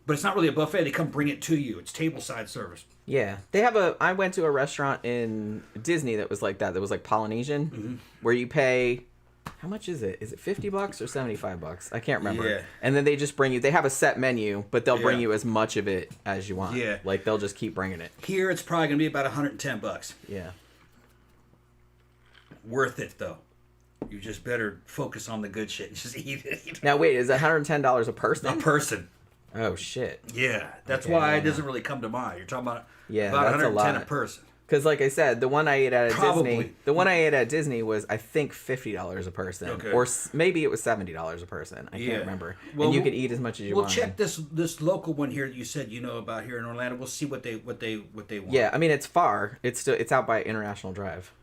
But it's not really a buffet. They come bring it to you. It's tableside service. Yeah. I went to a restaurant in Disney that was like that. That was like Polynesian, where you pay, how much is it? Is it $50 or $75? I can't remember. Yeah. And then they just bring you, they have a set menu, but they'll bring you as much of it as you want. Yeah. Like they'll just keep bringing it. Here it's probably going to be about $110. Yeah. Worth it, though. You just better focus on the good shit and just eat it. Now wait, is $110 a person? A person. Oh shit. Yeah, that's why it doesn't really come to mind. You're talking about that's $110 a lot. a person. Because like I said, the one I ate at Disney was I think $50 a person, or maybe it was $70 a person. I can't remember. Well, and you could eat as much as you want. We'll check this local one here that you said you know about here in Orlando. We'll see what they want. Yeah, I mean it's far. It's out by International Drive.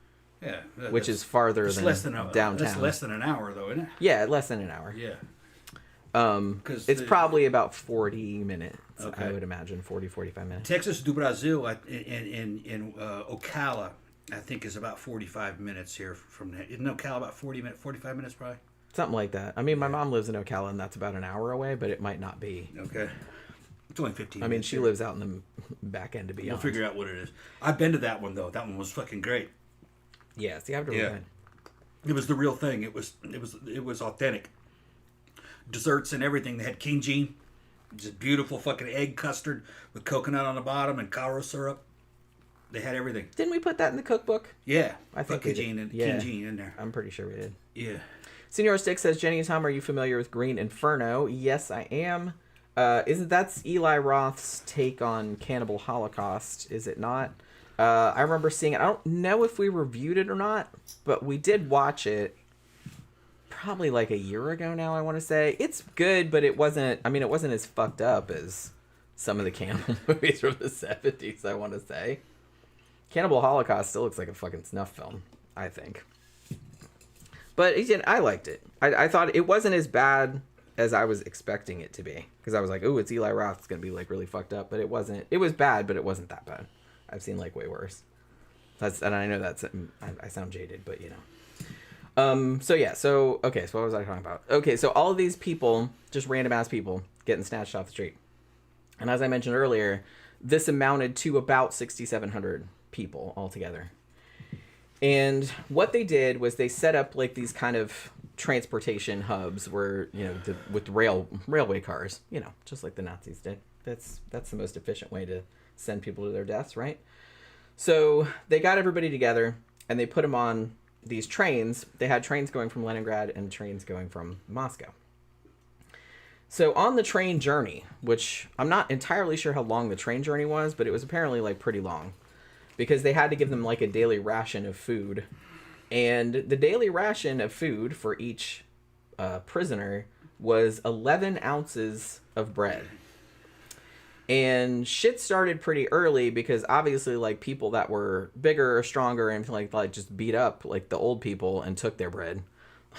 Yeah, which is farther than downtown. That's less than an hour though, isn't it? Yeah, less than an hour. Yeah. It's probably about 40 minutes, I would imagine, 45 minutes. Texas do Brazil in Ocala, I think, is about 45 minutes here from there. Isn't Ocala about 45 minutes probably? Something like that. I mean, my mom lives in Ocala, and that's about an hour away, but it might not be. Okay. It's only 15 I mean, she lives out in the back end to be honest. We'll figure out what it is. I've been to that one, though. That one was fucking great. Yeah, see, I've never been. It was the real thing. It was authentic. Desserts and everything. They had king gene, just beautiful fucking egg custard with coconut on the bottom and caro syrup. They had everything. Didn't we put that in the cookbook? Yeah, I think king gene in there. I'm pretty sure we did. Yeah. Senor Stick says, Jenny and Tom, are you familiar with Green Inferno? Yes, I am. That's Eli Roth's take on Cannibal Holocaust, is it not? I remember seeing it. I don't know if we reviewed it or not, but we did watch it. Probably like a year ago now, I want to say. It's good, but it wasn't as fucked up as some of the cannibal movies from the 70s, I want to say. Cannibal Holocaust still looks like a fucking snuff film, I think. But again, I liked it. I thought it wasn't as bad as I was expecting it to be. Because I was like, oh, it's Eli Roth. It's going to be like really fucked up. But it wasn't. It was bad, but it wasn't that bad. I've seen like way worse. And I know I sound jaded, but you know. So what was I talking about? Okay, so all of these people, just random ass people, getting snatched off the street. And as I mentioned earlier, this amounted to about 6,700 people altogether. And what they did was they set up like these kind of transportation hubs where, you know, with railway cars, you know, just like the Nazis did. That's the most efficient way to send people to their deaths, right? So they got everybody together and they put them on these trains. They had trains going from Leningrad and trains going from Moscow. So on the train journey, which I'm not entirely sure how long the train journey was, but it was apparently like pretty long, because they had to give them like a daily ration of food. And the daily ration of food for each prisoner was 11 ounces of bread. And shit started pretty early because obviously like people that were bigger or stronger and like just beat up like the old people and took their bread.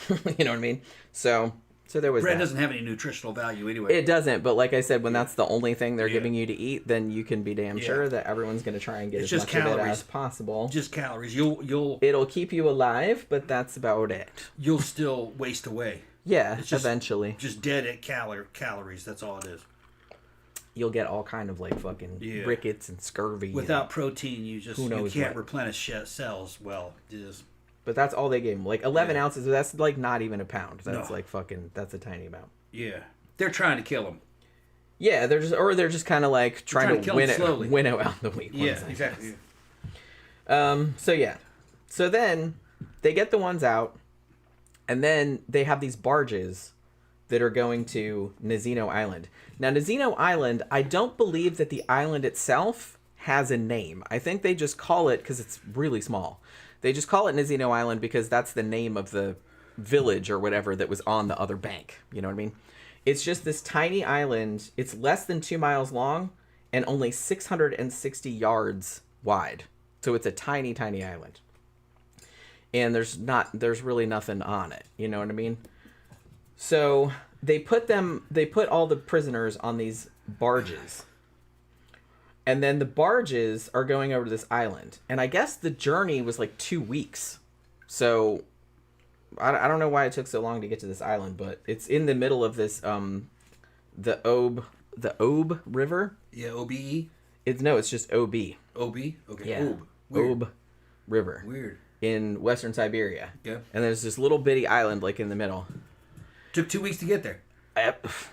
You know what I mean? So there was bread that. doesn't have any nutritional value anyway. It doesn't, but like I said, when that's the only thing they're giving you to eat, then you can be damn sure that everyone's going to try and get as much of it as possible. Just calories. It'll keep you alive, but that's about it. You'll still waste away. Yeah, It's just, eventually. Just dead at calories. That's all it is. You'll get all kind of like fucking rickets and scurvy. Without protein, you can't what. replenish cells well. Just. But that's all they gave them. Like 11 ounces, that's like not even a pound. That's like fucking, that's a tiny amount. Yeah. They're trying to kill them. Yeah, they're just kind of like trying to winnow out the weak ones. Yeah, exactly. So then they get the ones out, and then they have these barges that are going to Nazino Island. Now, Nazino Island, I don't believe that the island itself has a name. I think they just call it, because it's really small, they just call it Nazino Island because that's the name of the village or whatever that was on the other bank. You know what I mean? It's just this tiny island. It's less than 2 miles long and only 660 yards wide. So it's a tiny, tiny island. And there's really nothing on it. You know what I mean? So they put all the prisoners on these barges. And then the barges are going over to this island. And I guess the journey was like 2 weeks. So I don't know why it took so long to get to this island, but it's in the middle of this, the Obe River. Yeah, OBE? It's just OB. OB? Okay, Yeah. Obe River. Weird. In western Siberia. Yeah. And there's this little bitty island like in the middle. Took 2 weeks to get there.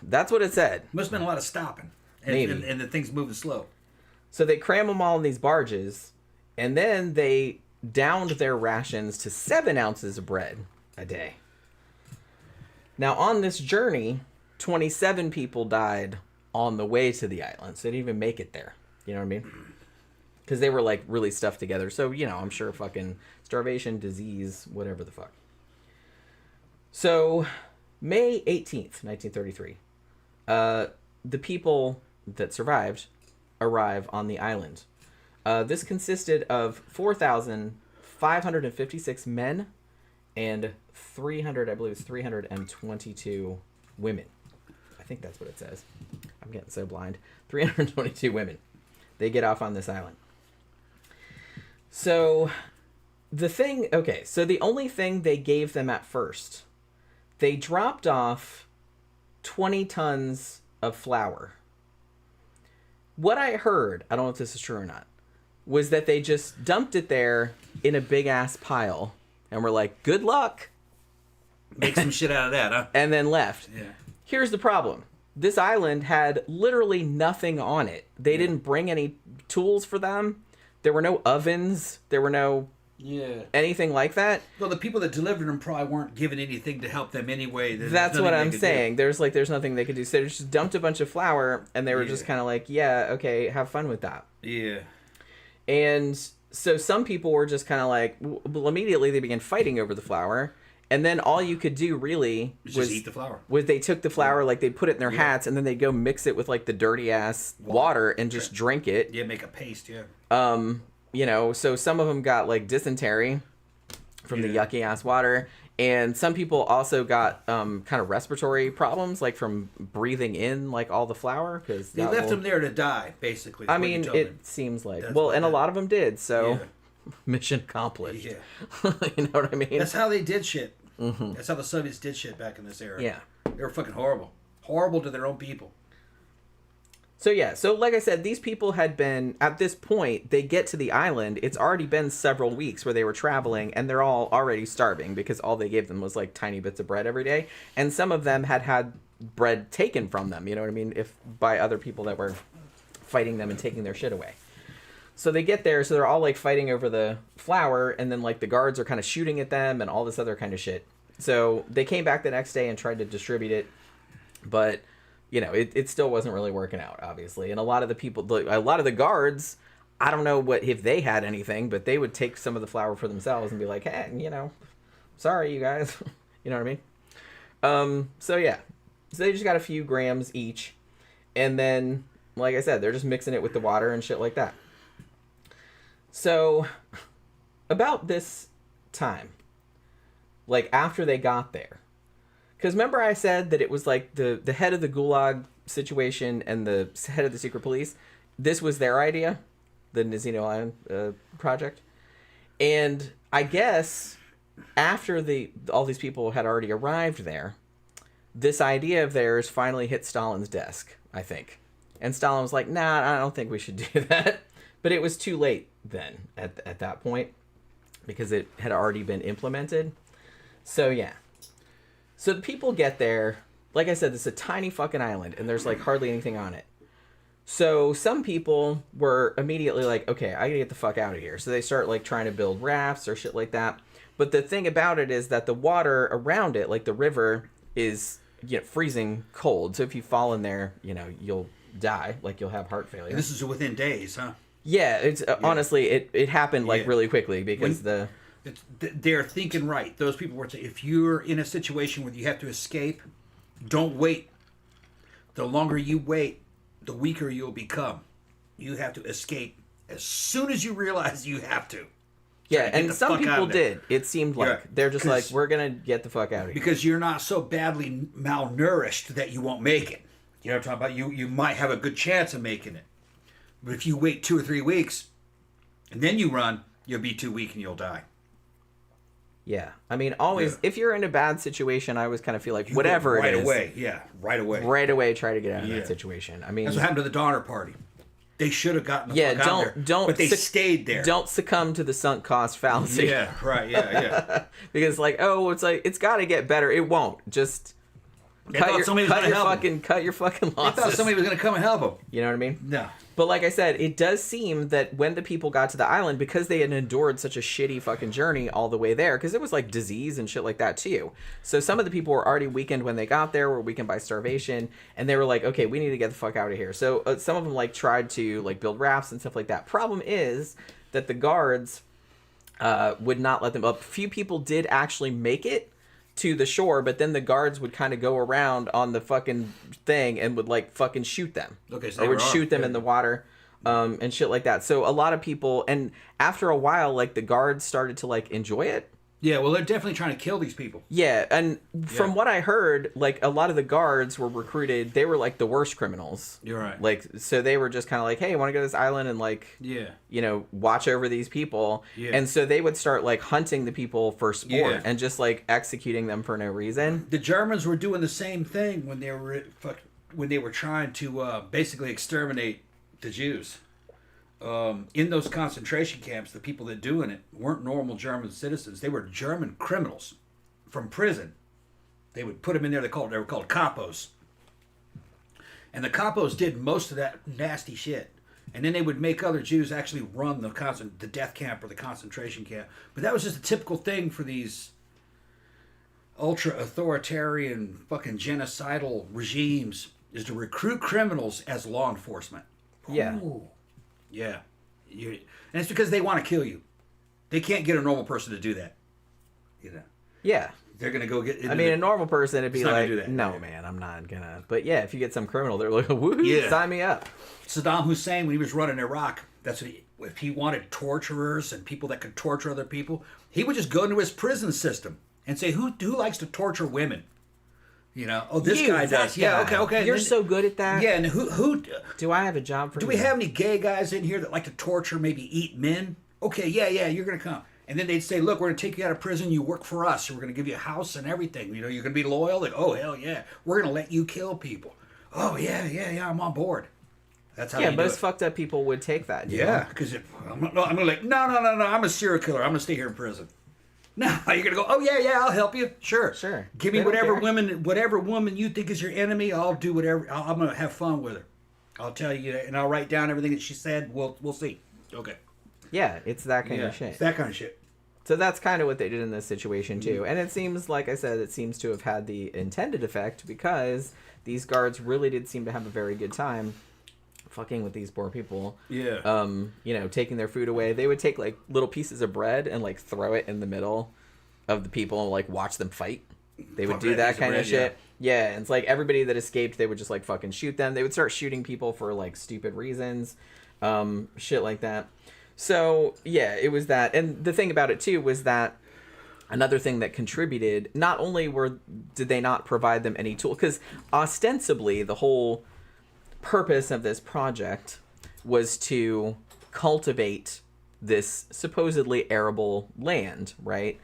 That's what it said. Must have been a lot of stopping. Maybe. And the thing's moving slow. So they cram them all in these barges, and then they downed their rations to 7 ounces of bread a day. Now, on this journey, 27 people died on the way to the island, so they didn't even make it there. You know what I mean? Because they were, like, really stuffed together. So, you know, I'm sure fucking starvation, disease, whatever the fuck. So, May 18th, 1933, the people that survived arrive on the island. This consisted of 4,556 men and 322 women. I think that's what it says. I'm getting so blind. 322 women. They get off on this island. So the only thing they gave them at first, they dropped off 20 tons of flour. What I heard, I don't know if this is true or not, was that they just dumped it there in a big ass pile and were like, good luck. Make some shit out of that, huh? And then left. Yeah. Here's the problem. This island had literally nothing on it. They didn't bring any tools for them. There were no ovens. There were no anything like that. Well, the people that delivered them probably weren't given anything to help them anyway. That's what I'm saying. There's nothing they could do. So they just dumped a bunch of flour, and they were just kind of like, yeah, okay, have fun with that. Yeah. And so some people were just kind of like, well, immediately they began fighting over the flour. And then all you could do really was just eat the flour. Was they took the flour, like they'd put it in their hats, and then they'd go mix it with like the dirty ass water and just drink it. Yeah, make a paste, yeah. You know, so some of them got like dysentery from the yucky ass water, and some people also got kind of respiratory problems, like from breathing in like all the flour, because they left them there to die, basically. I mean, it seems like a lot of them did. So mission accomplished. Yeah, you know what I mean. That's how they did shit. Mm-hmm. That's how the Soviets did shit back in this era. Yeah, they were fucking horrible to their own people. So like I said, these people had been, at this point, they get to the island, it's already been several weeks where they were traveling, and they're all already starving because all they gave them was like tiny bits of bread every day, and some of them had bread taken from them, you know what I mean, if by other people that were fighting them and taking their shit away. So they get there, so they're all like fighting over the flour, and then like the guards are kind of shooting at them and all this other kind of shit. So they came back the next day and tried to distribute it, but you know, it still wasn't really working out, obviously. And a lot of the people, a lot of the guards, I don't know what if they had anything, but they would take some of the flour for themselves and be like, hey, you know, sorry, you guys. You know what I mean? So yeah, so they just got a few grams each, and then, like I said, they're just mixing it with the water and shit like that. So, about this time, like after they got there, because remember I said that it was like the head of the gulag situation and the head of the secret police, this was their idea, the Nazino Island project. And I guess after all these people had already arrived there, this idea of theirs finally hit Stalin's desk, I think. And Stalin was like, nah, I don't think we should do that. But it was too late then at that point because it had already been implemented. So yeah. So the people get there. Like I said, this is a tiny fucking island and there's like hardly anything on it. So some people were immediately like, okay, I gotta get the fuck out of here. So they start like trying to build rafts or shit like that. But the thing about it is that the water around it, like the river, is, you know, freezing cold. So if you fall in there, you know, you'll die. Like you'll have heart failure. And this is within days, huh? Yeah, it's honestly, it happened like really quickly because they're thinking right. Those people were saying, if you're in a situation where you have to escape, don't wait. The longer you wait, the weaker you'll become. You have to escape as soon as you realize you have to. Yeah, and some people did. It seemed like they're just like, we're gonna get the fuck out of here because you're not so badly malnourished that you won't make it. You know what I'm talking about? You might have a good chance of making it. But if you wait 2 or 3 weeks and then you run, you'll be too weak and you'll die. Yeah. I mean, always, if you're in a bad situation, I always kind of feel like whatever it is. Right away. Yeah, right away. Right away, try to get out of that situation. I mean, that's what happened to the Donner Party. They should have gotten the fuck out of there. But they stayed there. Don't succumb to the sunk cost fallacy. Yeah, right. Yeah. Because, like, it's got to get better. It won't. Just... Cut your fucking losses. They thought somebody was going to come and help them. You know what I mean? No. But like I said, it does seem that when the people got to the island, because they had endured such a shitty fucking journey all the way there, because it was like disease and shit like that too. So some of the people were already weakened when they got there, were weakened by starvation, and they were like, okay, we need to get the fuck out of here. So some of them like tried to like build rafts and stuff like that. Problem is that the guards would not let them up. Few people did actually make it to the shore, but then the guards would kind of go around on the fucking thing and would like fucking shoot them. Okay, so or would shoot them in the water, and shit like that. So a lot of people, and after a while, like the guards started to like enjoy it. Yeah, well, they're definitely trying to kill these people. Yeah, and from what I heard, like a lot of the guards were recruited. They were like the worst criminals. You're right. Like, so they were just kind of like, hey, want to go to this island and like, you know, watch over these people. Yeah. And so they would start like hunting the people for sport and just like executing them for no reason. The Germans were doing the same thing when they were trying to basically exterminate the Jews. In those concentration camps, the people that doing it weren't normal German citizens. They were German criminals from prison. They would put them in there. They were called capos. And the capos did most of that nasty shit. And then they would make other Jews actually run the death camp or the concentration camp. But that was just a typical thing for these ultra-authoritarian fucking genocidal regimes, is to recruit criminals as law enforcement. Yeah. Ooh. Yeah. And it's because they want to kill you. They can't get a normal person to do that. You know? Yeah. They're going to go get... I mean, a normal person would be like, no, man, I'm not going to... But yeah, if you get some criminal, they're like, woohoo, sign me up. Saddam Hussein, when he was running Iraq, that's what if he wanted torturers and people that could torture other people, he would just go into his prison system and say, who likes to torture women? You know, this guy does. Yeah, okay. You're so good at that. Yeah, and who do I have a job for? Do we have any gay guys in here that like to torture, maybe eat men? Okay, yeah, you're gonna come. And then they'd say, look, we're gonna take you out of prison. You work for us. We're gonna give you a house and everything. You know, you're gonna be loyal. Like, oh hell yeah, we're gonna let you kill people. Oh yeah, I'm on board. That's how. Yeah, most fucked up people would take that. Yeah, because I'm gonna like, no, I'm a serial killer. I'm gonna stay here in prison. No, you're gonna go. Oh yeah, I'll help you. Sure. Give me whatever woman you think is your enemy. I'll do whatever. I'm gonna have fun with her. I'll tell you, and I'll write down everything that she said. We'll see. Okay. Yeah, it's that kind Yeah, of shit. it's that kind of shit. So that's kind of what they did in this situation too. And it seems, like I said, it seems to have had the intended effect, because these guards really did seem to have a very good time fucking with these poor people. Yeah. Taking their food away. They would take like little pieces of bread and like throw it in the middle of the people and like watch them fight. They would do that kind of shit. Yeah, and it's like everybody that escaped, they would just like fucking shoot them. They would start shooting people for like stupid reasons. Shit like that. So, yeah, it was that. And the thing about it, too, was that another thing that contributed, not only did they not provide them any tool, because ostensibly the whole purpose of this project was to cultivate this supposedly arable land, right?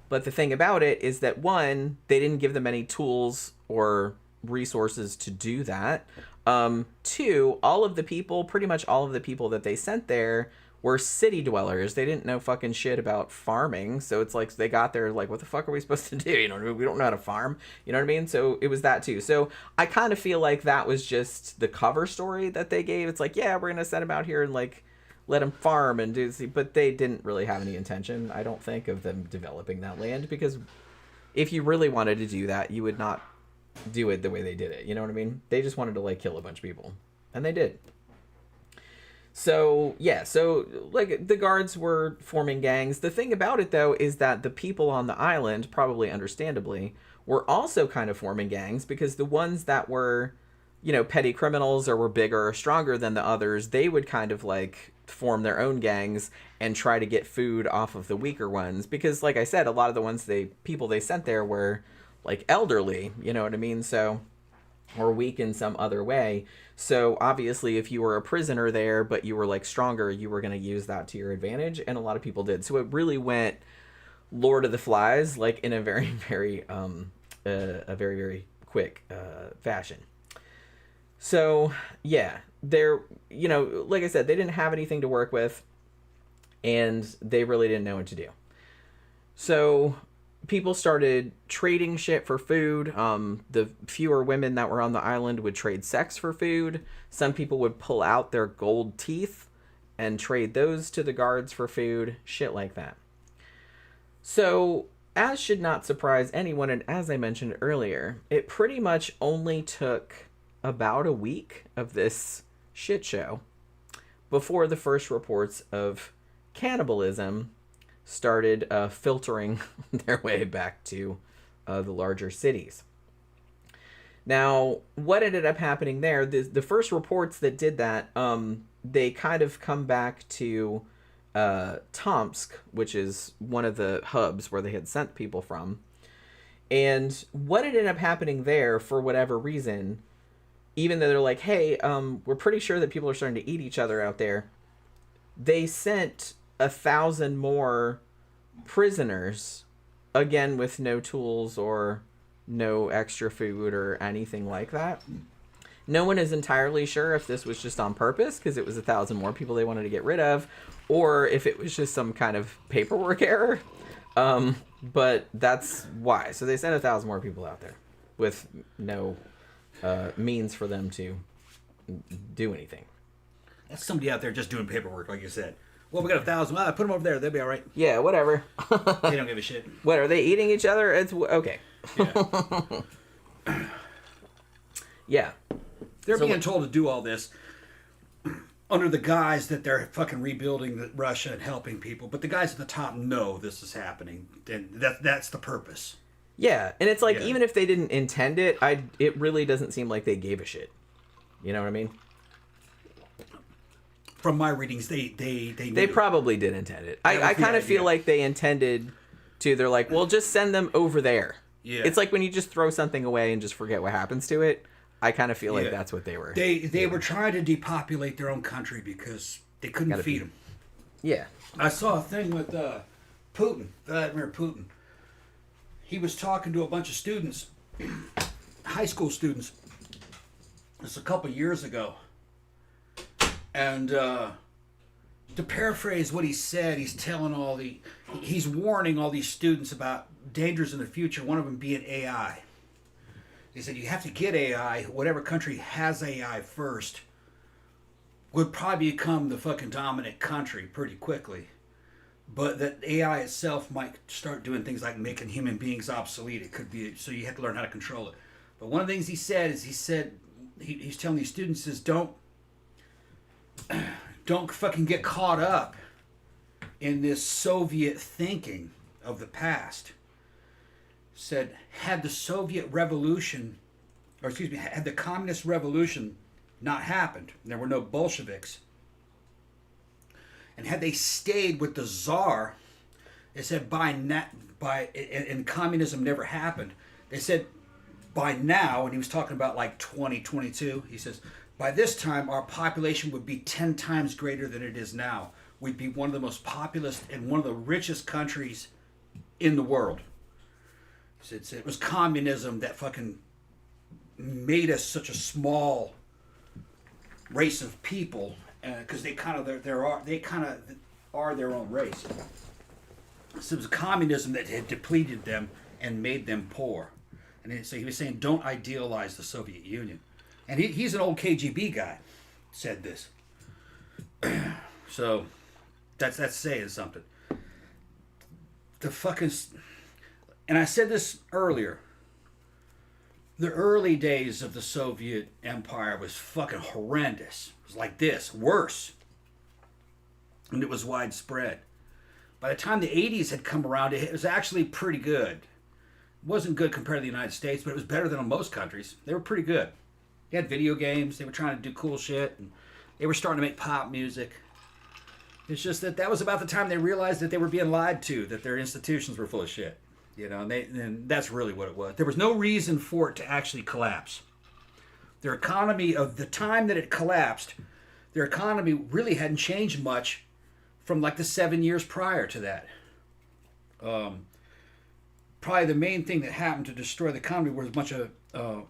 But the thing about it is that, one, they didn't give them any tools or resources to do that. Two, pretty much all of the people that they sent there were city dwellers. They didn't know fucking shit about farming. So it's like they got there like, what the fuck are we supposed to do? You know what I mean? We don't know how to farm. You know what I mean? So it was that too. So I kind of feel like that was just the cover story that they gave. It's like, yeah, we're going to send them out here and like let them farm and do this. But they didn't really have any intention, I don't think, of them developing that land, because if you really wanted to do that, you would not do it the way they did it. You know what I mean? They just wanted to like kill a bunch of people, and they did. So, yeah, like, the guards were forming gangs. The thing about it, though, is that the people on the island, probably understandably, were also kind of forming gangs, because the ones that were, petty criminals or were bigger or stronger than the others, they would kind of, like, form their own gangs and try to get food off of the weaker ones. Because, like I said, a lot of the people they sent there were, like, elderly, you know what I mean? So, or weak in some other way. So obviously if you were a prisoner there, but you were like stronger, you were going to use that to your advantage. And a lot of people did. So it really went Lord of the Flies, like in a very, very, a very, very quick fashion. So yeah, like I said, they didn't have anything to work with, and they really didn't know what to do. So people started trading shit for food. The fewer women that were on the island would trade sex for food. Some people would pull out their gold teeth and trade those to the guards for food. Shit like that. So, as should not surprise anyone, and as I mentioned earlier, it pretty much only took about a week of this shit show before the first reports of cannibalism started filtering their way back to the larger cities. Now, what ended up happening there, the first reports that did that, they kind of come back to Tomsk, which is one of the hubs where they had sent people from. And what ended up happening there, for whatever reason, even though they're like, hey, we're pretty sure that people are starting to eat each other out there, they sent 1,000 more prisoners, again with no tools or no extra food or anything like that. No one is entirely sure if this was just on purpose, because it was 1,000 more people they wanted to get rid of, or if it was just some kind of paperwork error. But that's why. So they sent 1,000 more people out there with no means for them to do anything. That's somebody out there just doing paperwork, like you said. Well, we got 1,000. Put them over there. They'll be all right. Yeah, whatever. They don't give a shit. What, are they eating each other? It's okay. Yeah. Yeah. They're being told to do all this under the guise that they're fucking rebuilding Russia and helping people. But the guys at the top know this is happening. And that's the purpose. Yeah. And it's like, even if they didn't intend it, it really doesn't seem like they gave a shit. You know what I mean? From my readings, they probably did intend it. I kind of feel like they intended to. They're like, well, just send them over there. Yeah. It's like when you just throw something away and just forget what happens to it. I kind of feel like that's what they were. They were trying to depopulate their own country because they couldn't feed them. Yeah. I saw a thing with Putin, Vladimir Putin. He was talking to a bunch of students, high school students. This a couple years ago. And to paraphrase what he said, he's warning all these students about dangers in the future, one of them being AI. He said, you have to get AI, whatever country has AI first, would probably become the fucking dominant country pretty quickly. But that AI itself might start doing things like making human beings obsolete. It could be, so you have to learn how to control it. But one of the things he said is he's telling these students is don't fucking get caught up in this Soviet thinking of the past. Said, had the Soviet revolution, or excuse me, had the communist revolution not happened, and there were no Bolsheviks, and had they stayed with the Tsar, they said and communism never happened. They said by now, and he was talking about like 2022, he says, by this time our population would be 10 times greater than it is now. We'd be one of the most populous and one of the richest countries in the world. He said it was communism that fucking made us such a small race of people, because they kind of are their own race. So it was communism that had depleted them and made them poor. And so he was saying, don't idealize the Soviet Union. And he's an old KGB guy, said this. So that's saying something. The fucking, and I said this earlier. The early days of the Soviet Empire was fucking horrendous. It was like this, worse. And it was widespread. By the time the 80s had come around, it was actually pretty good. It wasn't good compared to the United States, but it was better than in most countries. They were pretty good. They had video games. They were trying to do cool shit. And they were starting to make pop music. It's just that was about the time they realized that they were being lied to, that their institutions were full of shit. You know, and that's really what it was. There was no reason for it to actually collapse. Their economy, of the time that it collapsed, their economy really hadn't changed much from like the 7 years prior to that. Probably the main thing that happened to destroy the economy was a bunch of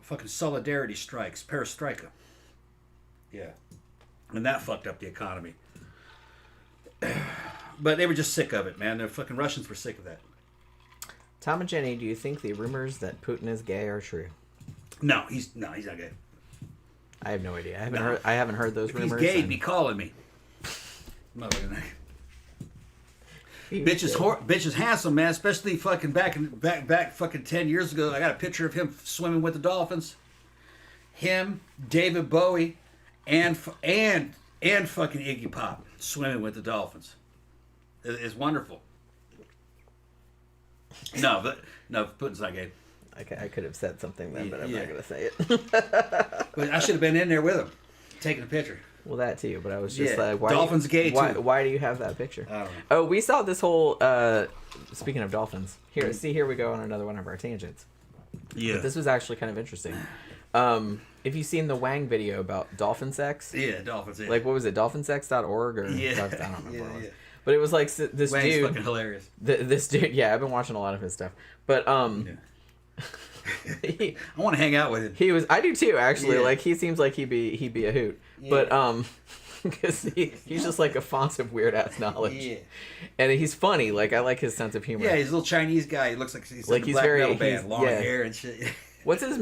fucking solidarity strikes, perestroika. Yeah. And that fucked up the economy. But they were just sick of it, man. The fucking Russians were sick of that. Tom and Jenny, do you think the rumors that Putin is gay are true? No, he's not gay. I have no idea. I haven't heard those rumors. If he's gay, he'd be calling me. Bitch is handsome, man. Especially fucking back fucking 10 years ago. I got a picture of him swimming with the dolphins. Him, David Bowie, and fucking Iggy Pop swimming with the dolphins. It's wonderful. No, Putin's not gay. I could have said something then, but I'm not going to say it. But I should have been in there with him, taking a picture. Well, that too, but I was just like, why Dolphins gay too. Why do you have that picture? I don't know. Oh, we saw this whole, speaking of dolphins, here we go on another one of our tangents. Yeah. But this was actually kind of interesting. If you've seen the Wang video about dolphin sex. Yeah, dolphins, yeah. Like, what was it, dolphinsex.org? Or, yeah. I don't remember what it was. But it was like this Wang's dude. fucking hilarious. This dude, yeah, I've been watching a lot of his stuff. But, I want to hang out with him. I do too, actually. Yeah. Like, he seems like he'd be a hoot. Yeah. But, because he's just like a font of weird ass knowledge. Yeah. And he's funny. Like, I like his sense of humor. Yeah, he's a little Chinese guy. He looks like he's in a black metal band. Long hair and shit. What's his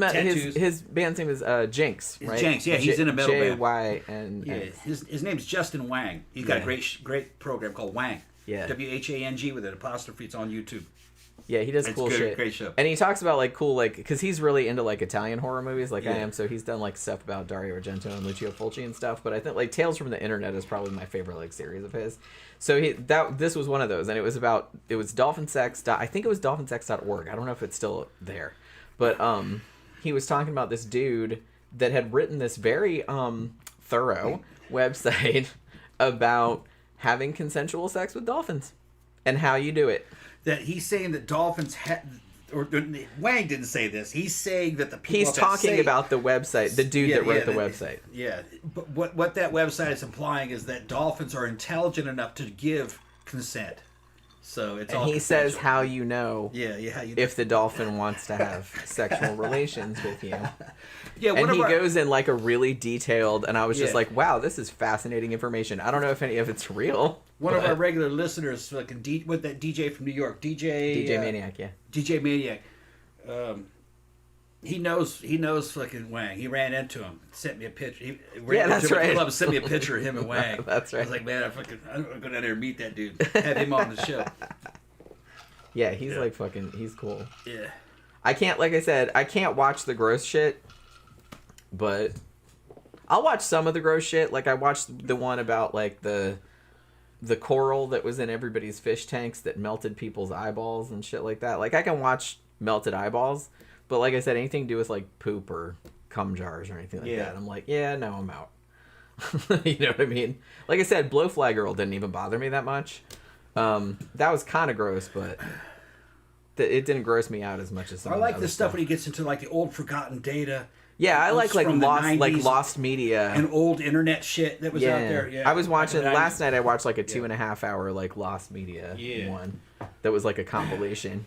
his band's name is Jinx, right? Jinx, yeah, he's in a metal band. J-Y-N. Yeah, his name's Justin Wang. He's got a great program called Wang. Yeah. WHANG with an apostrophe. It's on YouTube. Yeah, he does cool shit. Great show. And he talks about like cool, like, because he's really into like Italian horror movies, like I am. So he's done like stuff about Dario Argento and Lucio Fulci and stuff. But I think like Tales from the Internet is probably my favorite like series of his. So this was one of those, and it was dolphin sex. I think it was dolphinsex.org. I don't know if it's still there, but he was talking about this dude that had written this very thorough website about having consensual sex with dolphins and how you do it. That he's saying that dolphins Wang didn't say this. He's saying that the people he's talking about the website, the dude that wrote the website. Yeah, but what that website is implying is that dolphins are intelligent enough to give consent. So it's all. And he says how you know. Yeah, if the dolphin wants to have sexual relations with you. Yeah, and he goes in like a really detailed, and I was just like, wow, this is fascinating information. I don't know if any of it's real. One of our regular listeners, like with that DJ from New York, DJ Maniac, yeah. DJ Maniac. He knows fucking Wang. He ran into him, sent me a picture. He Yeah, that's right. Club, sent me a picture of him and Wang. That's right. I was like, man, I'm gonna go down there and meet that dude. Have him on the show. Yeah, he's like fucking. He's cool. Yeah. I can't, like I said, I can't watch the gross shit, but I'll watch some of the gross shit. Like I watched the one about like the coral that was in everybody's fish tanks that melted people's eyeballs and shit like that. Like I can watch melted eyeballs, but like I said, anything to do with like poop or cum jars or anything like that, I'm like, yeah, no, I'm out. You know what I mean? Like I said, Blowfly Girl didn't even bother me that much. That was kind of gross, but it didn't gross me out as much as some. I like the stuff when he gets into like the old forgotten data. Yeah, I like lost media and old internet shit that was out there. Yeah, I was watching last night. I watched like a 2.5 hour like lost media one that was like a compilation.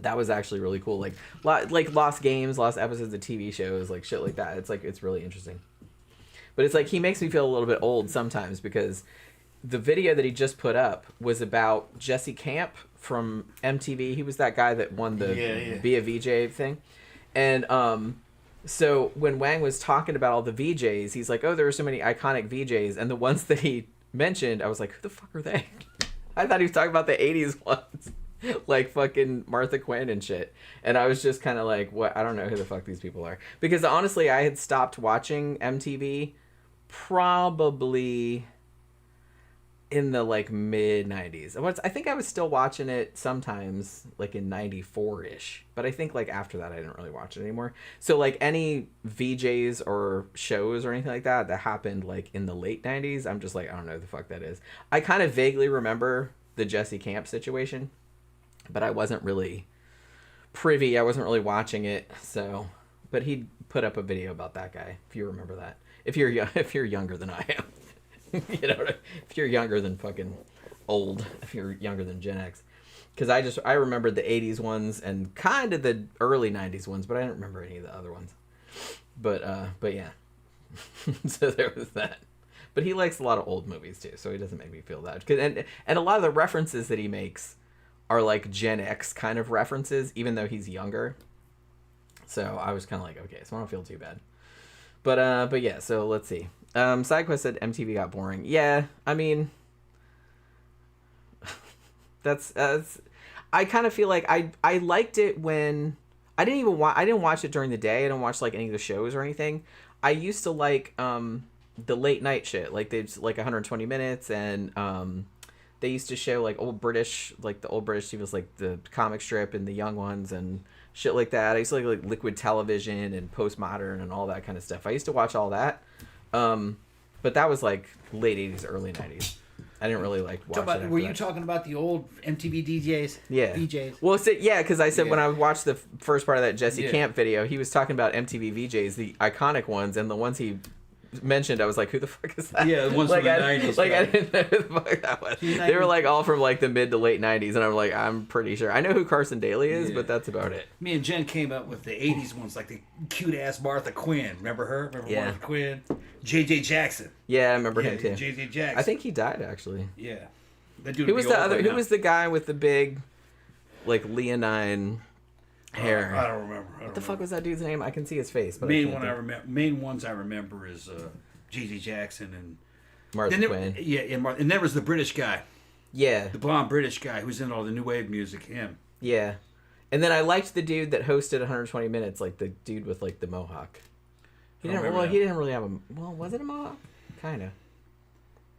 That was actually really cool. Like lost games, lost episodes of TV shows, like shit like that. It's really interesting. But it's like he makes me feel a little bit old sometimes because the video that he just put up was about Jesse Camp from MTV. He was that guy that won the Be a VJ thing. And so when Wang was talking about all the VJs, he's like, oh, there were so many iconic VJs. And the ones that he mentioned, I was like, who the fuck are they? I thought he was talking about the 80s ones. Like fucking Martha Quinn and shit. And I was just kind of like, what? I don't know who the fuck these people are. Because honestly, I had stopped watching MTV probably in the like mid 90s. I think I was still watching it sometimes like in 94-ish, but I think like after that I didn't really watch it anymore. So like any VJs or shows or anything like that happened like in the late 90s, I'm just like, I don't know who the fuck that is. I kind of vaguely remember the Jesse Camp situation, but I wasn't really privy. I wasn't really watching it. So, but he put up a video about that guy, if you remember that. If you're younger than I am. You know, if you're younger than fucking old, if you're younger than Gen X. Because I remembered the 80s ones and kind of the early 90s ones, but I didn't remember any of the other ones. But yeah. So there was that. But he likes a lot of old movies too, so he doesn't make me feel that. And a lot of the references that he makes are like Gen X kind of references, even though he's younger. So I was kind of like, okay, so I don't feel too bad. But yeah, so let's see. SideQuest said MTV got boring. Yeah, I mean, that's I kind of feel like I liked it when I didn't watch it during the day. I didn't watch like any of the shows or anything. I used to like the late night shit, like they'd like 120 Minutes, and they used to show like old British, like the old British TVs, like the comic strip and the young ones and shit like that. I used to like Liquid Television and Postmodern and all that kind of stuff. I used to watch all that. But that was like late 80s, early 90s. I didn't really like watch it. Were you talking about the old MTV DJs? Yeah. VJs? Well, because I said when I watched the first part of that Jesse Camp video, he was talking about MTV VJs, the iconic ones, and the ones he mentioned, I was like, who the fuck is that? Yeah, the ones like, from the 90s. Like, I didn't know who the fuck that was. They were like all from like the mid to late 90s, and I'm like, I'm pretty sure. I know who Carson Daly is, but that's about it. Me and Jen came up with the 80s ones, like the cute-ass Martha Quinn. Remember her? Martha Quinn? J.J. Jackson. Yeah, I remember him too. J.J. Jackson. I think he died, actually. Yeah. That dude who was the other? Who was the guy with the big, like, leonine hair? I don't remember. What the fuck was that dude's name? I can see his face, but main ones I remember is J.J. Jackson and Martha Quinn. And there was the British guy. Yeah. The blonde British guy who's in all the new wave music. Him. Yeah. And then I liked the dude that hosted 120 Minutes, like the dude with like the mohawk. He didn't really have a. Well, was it a mohawk? Kind of.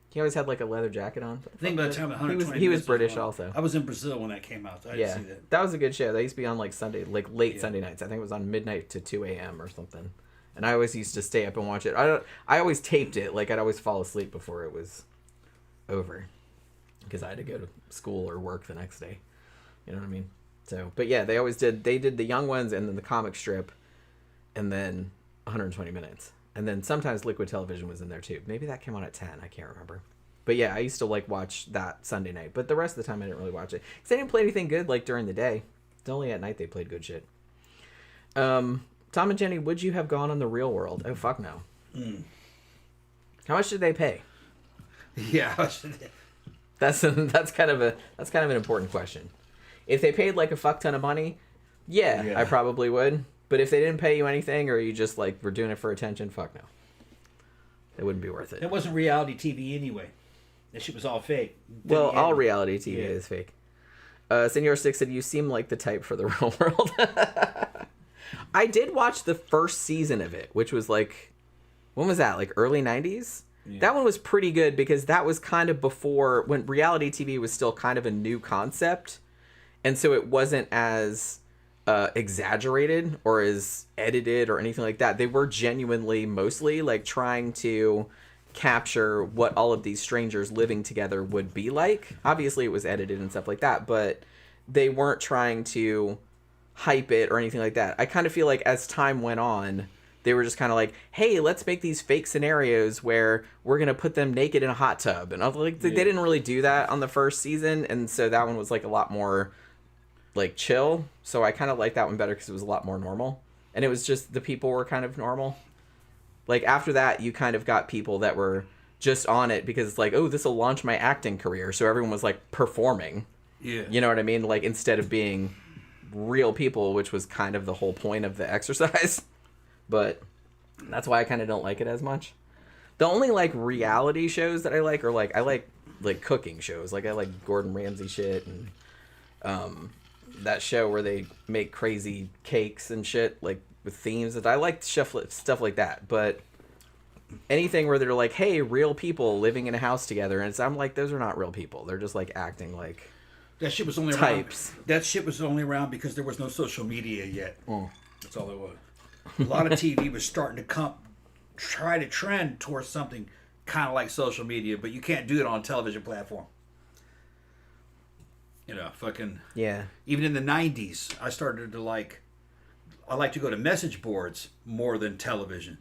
He always had like a leather jacket on. I think by the time 120 he was British also. I was in Brazil when that came out. So I didn't see that. That was a good show. That used to be on like Sunday, like late Sunday nights. I think it was on midnight to 2 a.m. or something. And I always used to stay up and watch it. I always taped it. Like I'd always fall asleep before it was over, because I had to go to school or work the next day. You know what I mean? So, but yeah, they always did. They did the young ones and then the comic strip, and then 120 Minutes. And then sometimes Liquid Television was in there too. Maybe that came on at 10. I can't remember. But yeah, I used to like watch that Sunday night. But the rest of the time I didn't really watch it, because they didn't play anything good like during the day. It's only at night they played good shit. Tom and Jenny, would you have gone on The Real World? Oh fuck no. How much did they pay? Yeah. That's kind of an important question. If they paid like a fuck ton of money, yeah, I probably would. But if they didn't pay you anything, or you just like were doing it for attention, fuck no. It wouldn't be worth it. It wasn't reality TV anyway. That shit was all fake. Well, all reality TV is fake. Senor Six said, you seem like the type for the real world. I did watch the first season of it, which was like, when was that? Like early 90s? Yeah. That one was pretty good because that was kind of before, when reality TV was still kind of a new concept. And so it wasn't as exaggerated or as edited or anything like that. They were genuinely mostly like trying to capture what all of these strangers living together would be like. Obviously it was edited and stuff like that, but they weren't trying to hype it or anything like that. I kind of feel like as time went on, they were just kind of like, hey, let's make these fake scenarios where we're going to put them naked in a hot tub. And I was like, they didn't really do that on the first season. And so that one was like a lot more like chill. So I kind of liked that one better because it was a lot more normal. And it was just, the people were kind of normal. Like, after that, you kind of got people that were just on it because it's like, oh, this will launch my acting career. So everyone was, like, performing. Yeah. You know what I mean? Like, instead of being real people, which was kind of the whole point of the exercise. But that's why I kind of don't like it as much. The only, like, reality shows that I like are, like, I like cooking shows. Like, I like Gordon Ramsay shit and that show where they make crazy cakes and shit, like, with themes. That I like stuff like that, but anything where they're like, hey, real people living in a house together, and I'm like, those are not real people. They're just like acting like that shit was only types. That shit was only around because there was no social media yet. That's all it was. A lot of TV was starting to try to trend towards something kind of like social media, but you can't do it on a television platform. You know, fucking yeah. Even in the 90s, I like to go to message boards more than television.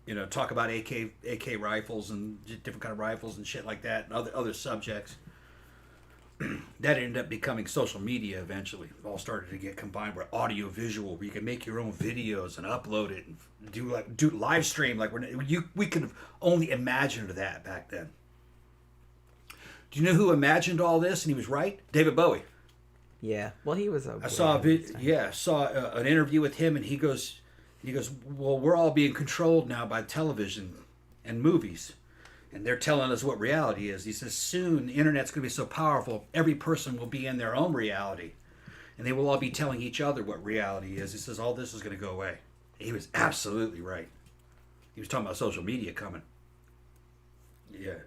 You know, talk about AK rifles and different kind of rifles and shit like that, and other subjects. That ended up becoming social media eventually. It all started to get combined with audio visual, where you can make your own videos and upload it and do live stream. Like we could have only imagined that back then. Do you know who imagined all this and he was right? David Bowie. Yeah, well, he was. I saw an interview with him, and he goes, well, we're all being controlled now by television and movies, and they're telling us what reality is. He says soon the internet's going to be so powerful, every person will be in their own reality, and they will all be telling each other what reality is. He says all this is going to go away. He was absolutely right. He was talking about social media coming. Yeah.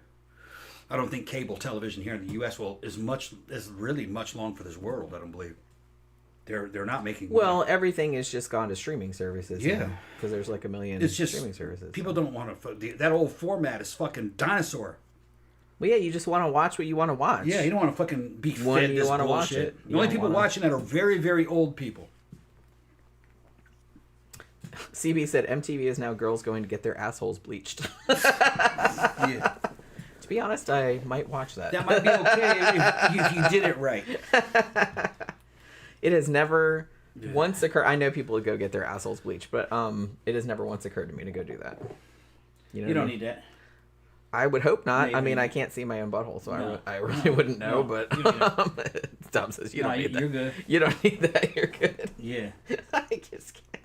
I don't think cable television here in the U.S. is really much long for this world. I don't believe they're not making. Well, everything has just gone to streaming services. Yeah, because there's like a million streaming services. People don't want to. That old format is fucking dinosaur. Well, yeah, you just want to watch what you want to watch. Yeah, you don't want to fucking be fed this bullshit. Watch it. The only people watching that are very, very old people. CB said MTV is now girls going to get their assholes bleached. Yeah. To be honest, I might watch that. That might be okay if you did it right. It has never once occurred. I know people would go get their assholes bleached, but it has never once occurred to me to go do that. You don't need that. I would hope not. I mean, I can't see my own butthole, so I really wouldn't know. But Tom says you don't need that. You're good. You don't need that. You're good. Yeah. I just can't.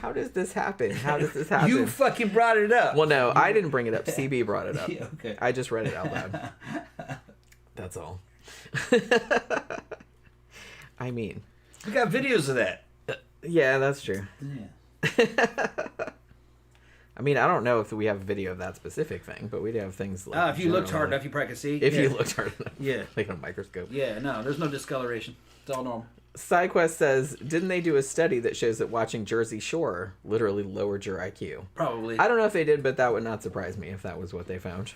How does this happen? How does this happen? You fucking brought it up. Well, no, I didn't bring it up. CB brought it up. Yeah, okay. I just read it out loud. That's all. I mean, we got videos of that. Yeah, that's true. Yeah. I mean, I don't know if we have video of that specific thing, but we do have things like... if you looked hard enough, you probably could see. If you looked hard enough. Yeah. Like a microscope. Yeah, no, there's no discoloration. It's all normal. SideQuest says, didn't they do a study that shows that watching Jersey Shore literally lowered your IQ? Probably. I don't know if they did, but that would not surprise me if that was what they found.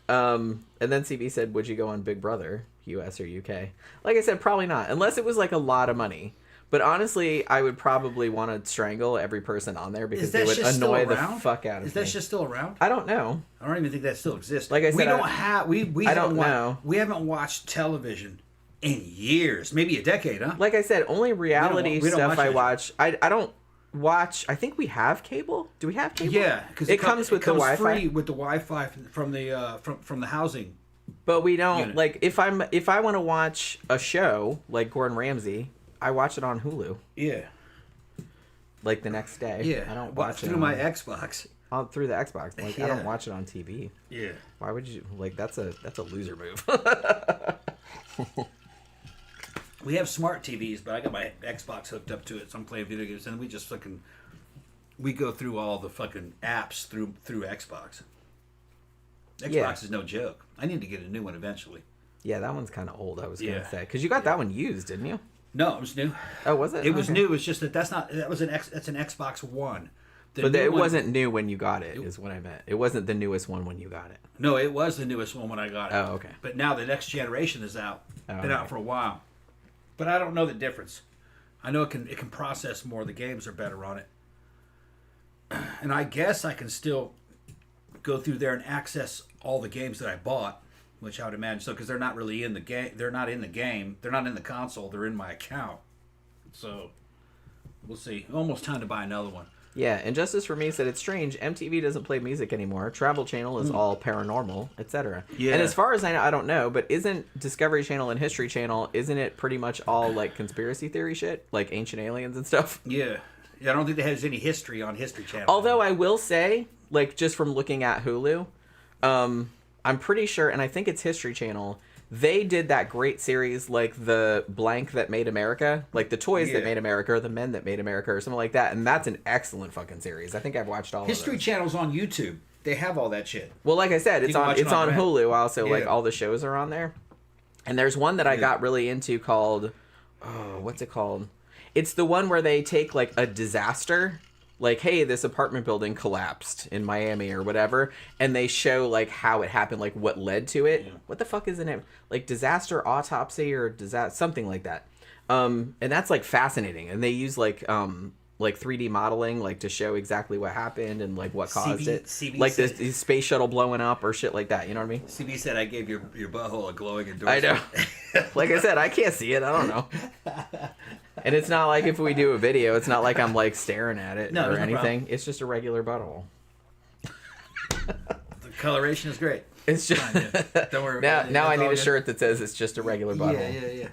And then CB said, would you go on Big Brother, US or UK? Like I said, probably not, unless it was like a lot of money. But honestly, I would probably want to strangle every person on there because they would annoy the fuck out of me. Is that shit still around? I don't know. I don't even think that still exists. Like I said, we don't know. We haven't watched television in years, maybe a decade, huh? Like I said, only reality stuff I watch. I don't watch. I think we have cable. Do we have cable? Yeah, because it comes with the Wi-Fi. Free with the Wi-Fi from the housing. But we don't unit. Like if I want to watch a show like Gordon Ramsay, I watch it on Hulu. Yeah. like the next day. Yeah, I don't watch it through my Xbox. through the Xbox. Like I don't watch it on TV. Yeah. Why would you? Like that's a loser move. We have smart TVs, but I got my Xbox hooked up to it, so I'm playing video games, and we just we go through all the fucking apps through Xbox. Xbox is no joke. I need to get a new one eventually. Yeah, that one's kind of old. I was gonna say because you got that one used, didn't you? No, it was new. Oh, was it? It was new. It's just that's an Xbox One. But it wasn't new when you got it, is what I meant. It wasn't the newest one when you got it. No, it was the newest one when I got it. Oh, okay. But now the next generation is out. Been out for a while. But I don't know the difference. I know it can process more. The games are better on it. And I guess I can still go through there and access all the games that I bought, which I would imagine so, because they're not really in the game. They're not in the game. They're not in the console. They're in my account. So we'll see. Almost time to buy another one. Yeah, and Justice for Me said it's strange. MTV doesn't play music anymore. Travel Channel is all paranormal, etc. Yeah. And as far as I know, I don't know, but isn't Discovery Channel and History Channel, isn't it pretty much all like conspiracy theory shit? Like ancient aliens and stuff? Yeah. I don't think there has any history on History Channel. Although I will say, like just from looking at Hulu, I'm pretty sure, and I think it's History Channel, they did that great series like the blank that made America, like the toys that made America or the men that made America or something like that, and that's an excellent fucking series. I think I've watched all History of those. Channel's on YouTube. They have all that shit. Well, like I said, it's on rent. Hulu also, like Yeah. all the shows are on there. And there's one that I got really into called what's it called? It's the one where they take like a disaster, like, hey, this apartment building collapsed in Miami or whatever, and they show like how it happened, like what led to it. What the fuck is the name? Like Disaster Autopsy or disaster, something like that. And that's like fascinating. And they use like 3D modeling, like to show exactly what happened and like what caused it. CB like said, the space shuttle blowing up or shit like that. You know what I mean? CB said I gave your butthole a glowing I endorsement. know. Like I said, I can't see it. I don't know. And it's not like if we do a video, it's not like I'm like staring at it or anything. It's just a regular butthole. The coloration is great. It's just Don't worry. now I need a good. shirt that says it's just a regular butthole. Yeah.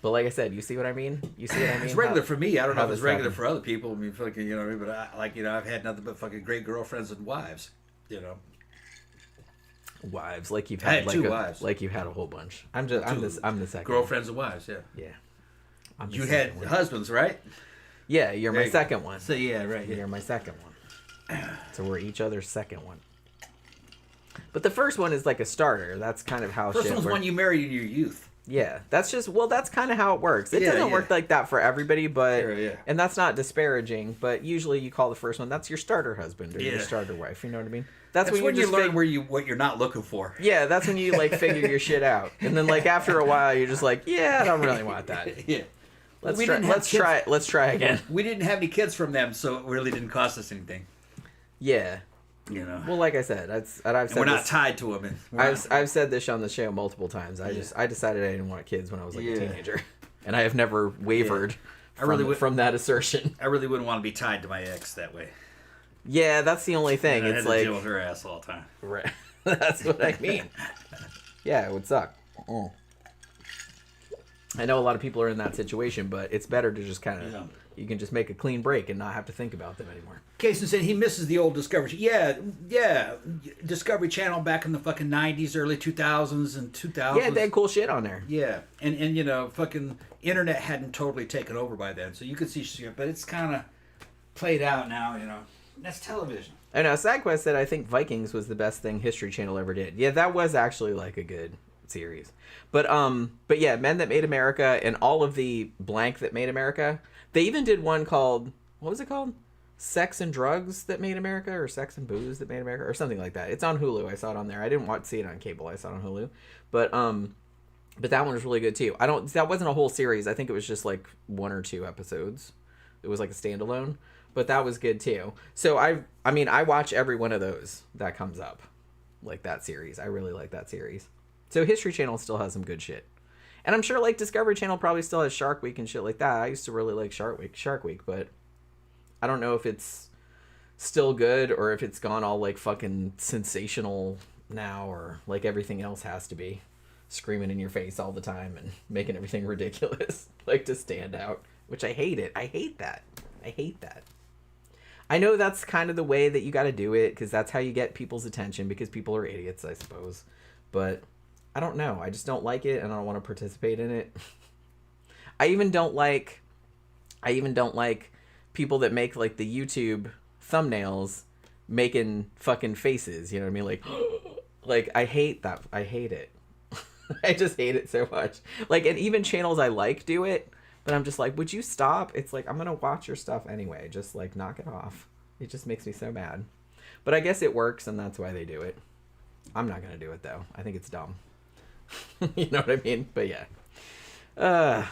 But like I said, you see what I mean? You see what I mean? It's regular for me. I don't know how if it's this regular happened. for other people. I mean, fucking, you know what I mean? But I've had nothing but fucking great girlfriends and wives. You know. Wives, like you've I had had like two a, wives. like you've had a whole bunch. I'm the second. Girlfriends and wives. Yeah. Yeah. I'm the You second had one. husbands, right? Yeah, you're There my you go. second one. So yeah, right. Yeah. You're my second one. So we're each other's second one. But the first one is like a starter. That's kind of how First shit one's works. one you married in your youth. Yeah, that's kind of how it works. It Yeah, doesn't yeah. work like that for everybody, but Sure, yeah. and that's not disparaging. But usually, you call the first one that's your starter husband or your Yeah. starter wife. You know what I mean? That's when you just learn what you're not looking for. Yeah, that's when you like figure your shit out, and then like after a while, you're just like, yeah, I don't really want that. Yeah. Let's We try. didn't have Let's kids. try. Let's try again. We didn't have any kids from them, so it really didn't cost us anything. Yeah. You know. Well, like I said, I've And said we're not this, tied to them. I've said this on the show multiple times. I decided I didn't want kids when I was like a Yeah. teenager, and I have never wavered I really would- from that assertion. I really wouldn't want to be tied to my ex that way. Yeah, that's the only thing. I It's had to like deal with her ass all the time. right. That's what I mean. Yeah, it would suck. I know a lot of people are in that situation, but it's better to just kind of you can just make a clean break and not have to think about them anymore. Casey said he misses the old Discovery. Yeah, Discovery Channel back in the fucking 90s, early 2000s and 2000s. Yeah, they had cool shit on there. Yeah, and you know, fucking internet hadn't totally taken over by then, so you could see shit, but it's kind of played out now, you know. That's television. I know. SideQuest said I think Vikings was the best thing History Channel ever did. Yeah, that was actually like a good series. But yeah, Men That Made America and all of the blank that made America. They even did one called, what was it called? Sex and Drugs That Made America, or Sex and Booze That Made America, or something like that. It's on Hulu. I saw it on there. I didn't see it on cable. I saw it on Hulu. But that one was really good too. That wasn't a whole series. I think it was just like 1 or 2 episodes. It was like a standalone. But that was good too. So I mean, I watch every one of those that comes up, like that series. I really like that series. So History Channel still has some good shit, and I'm sure like Discovery Channel probably still has Shark Week and shit like that. I used to really like Shark Week, but I don't know if it's still good or if it's gone all like fucking sensational now, or like everything else has to be screaming in your face all the time and making everything ridiculous, like to stand out. Which I hate it. I hate that. I hate that. I know that's kind of the way that you got to do it, because that's how you get people's attention, because people are idiots, I suppose. But I don't know. I just don't like it, and I don't want to participate in it. I even don't like people that make like the YouTube thumbnails making fucking faces. You know what I mean? Like I hate that. I hate it. I just hate it so much. Like, and even channels I like do it, but I'm just like, would you stop? It's like, I'm gonna watch your stuff anyway. Just like knock it off. It just makes me so mad. But I guess it works, and that's why they do it. I'm not gonna do it though. I think it's dumb. You know what I mean? But yeah.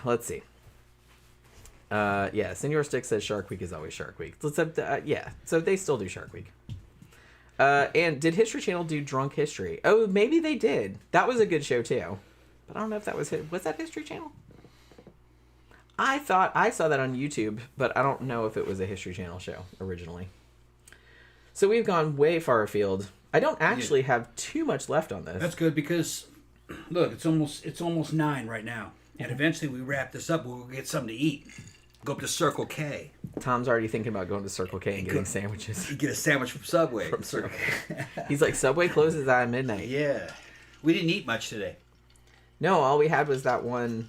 Let's see. Yeah, Senor Stick says Shark Week is always Shark Week. Yeah, so they still do Shark Week. And did History Channel do Drunk History? Oh, maybe they did. That was a good show too. But I don't know if that was that History Channel? I thought I saw that on YouTube, but I don't know if it was a History Channel show originally. So we've gone way far afield. I don't actually have too much left on this. That's good, because look, it's almost 9 right now. And eventually we wrap this up, we'll get something to eat. Go up to Circle K. Tom's already thinking about going to Circle K and getting sandwiches. You get a sandwich from Subway. From Circle K. He's like, Subway closes at midnight. Yeah. We didn't eat much today. No, all we had was that one.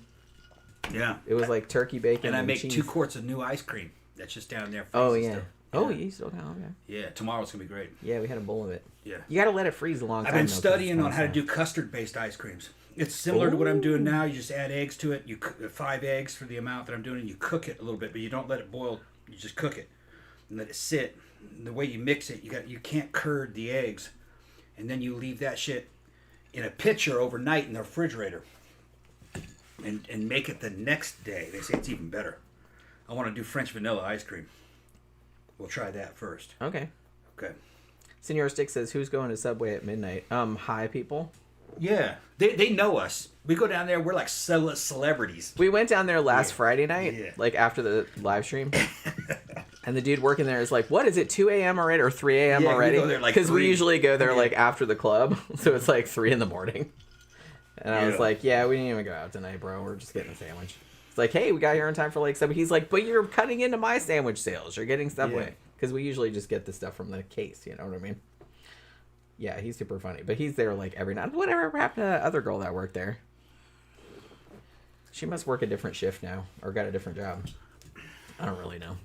Yeah. It was like turkey bacon and I make cheese. 2 quarts of new ice cream. That's just down there. Oh, yeah. Still. Oh, you still got okay. Yeah, tomorrow's going to be great. Yeah, we had a bowl of it. Yeah. You got to let it freeze a long time. I've been studying on how to do custard-based ice creams. It's similar to what I'm doing now. You just add eggs to it. You 5 eggs for the amount that I'm doing, and you cook it a little bit, but you don't let it boil. You just cook it and let it sit. And the way you mix it, you can't curd the eggs, and then you leave that shit in a pitcher overnight in the refrigerator, and make it the next day. They say it's even better. I want to do French vanilla ice cream. We'll try that first. Okay. Okay. Senor Stick says, who's going to Subway at midnight? Hi, people. Yeah, they know us. We go down there, we're like celebrities. We went down there last Friday night, like after the live stream. And the dude working there is like, what is it, 2 a.m. already or 3 a.m. already? Because we usually go there like after the club. So it's like 3 in the morning. And I was like, yeah, we didn't even go out tonight, bro. We're just getting a sandwich. It's like, hey, we got here in time for like Subway. He's like, but you're cutting into my sandwich sales. You're getting Subway. Because we usually just get the stuff from the case, you know what I mean? Yeah, he's super funny. But he's there like every night. Whatever happened to that other girl that worked there? She must work a different shift now. Or got a different job. I don't really know.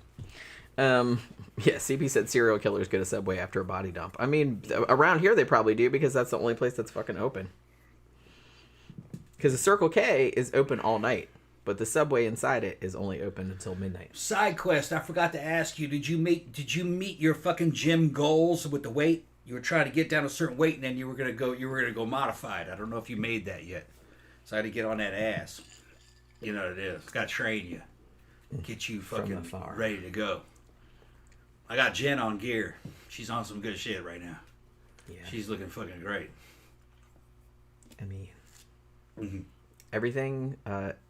Yeah, CP said serial killers go to Subway after a body dump. I mean, around here they probably do, because that's the only place that's fucking open. Because the Circle K is open all night. But the Subway inside it is only open until midnight. Side quest, I forgot to ask you, did you meet your fucking gym goals with the weight? You were trying to get down a certain weight, and then you were gonna go modified. I don't know if you made that yet. So I had to get on that ass. You know what it is. It's gotta train you. Get you fucking ready to go. I got Jen on gear. She's on some good shit right now. Yeah. She's looking fucking great. I mean, everything,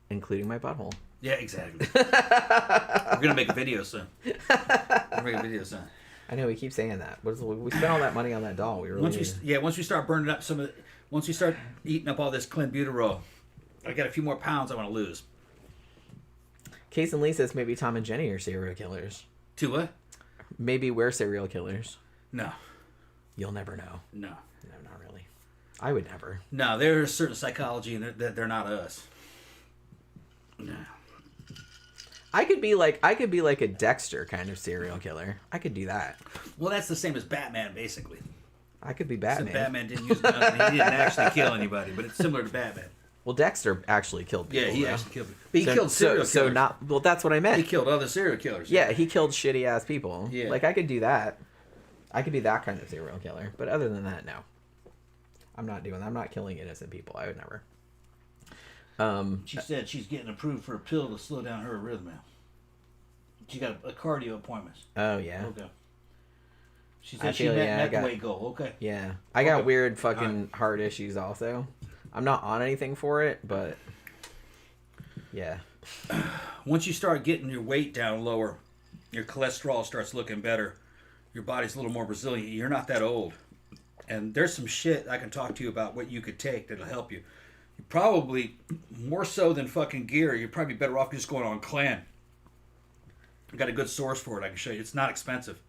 including my butthole. Yeah, exactly. We're gonna make a video soon. I know we keep saying that. We spent all that money on that doll. We really once we start burning up once we start eating up all this clenbuterol, I got a few more pounds I want to lose. Case and Lee says maybe Tom and Jenny are serial killers. To what? Maybe we're serial killers. No. You'll never know. No, not really. I would never. No, there's certain psychology and they're not us. No. I could be like a Dexter kind of serial killer. I could do that. Well, that's the same as Batman, basically. I could be Batman. Except Batman didn't use guns. He didn't actually kill anybody, but it's similar to Batman. Well, Dexter actually killed people. Yeah, he actually killed people. But he killed serial killers. So not. Well, that's what I meant. He killed other serial killers. Yeah, he killed shitty ass people. Yeah. Like I could do that. I could be that kind of serial killer. But other than that, no. I'm not doing that. I'm not killing innocent people. I would never. She said she's getting approved for a pill to slow down her arrhythmia. She got a cardio appointment. Oh, yeah. Okay. She said she met the weight goal. Okay. Yeah. I got weird fucking heart issues also. I'm not on anything for it, but yeah. Once you start getting your weight down lower, your cholesterol starts looking better. Your body's a little more resilient. You're not that old. And there's some shit I can talk to you about what you could take that'll help you. You probably, more so than fucking gear, you're probably better off just going on clan. I got a good source for it. I can show you. It's not expensive,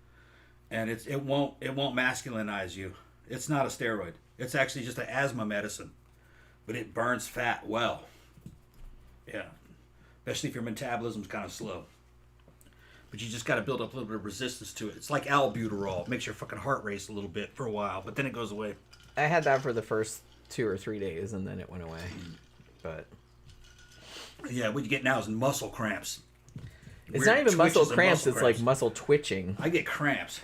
and it won't masculinize you. It's not a steroid. It's actually just an asthma medicine, but it burns fat well. Yeah, especially if your metabolism's kind of slow. But you just got to build up a little bit of resistance to it. It's like albuterol. It makes your fucking heart race a little bit for a while, but then it goes away. I had that for the first 2 or 3 days, and then it went away. But yeah, what you get now is muscle cramps. It's not even muscle cramps. It's like muscle twitching. I get cramps.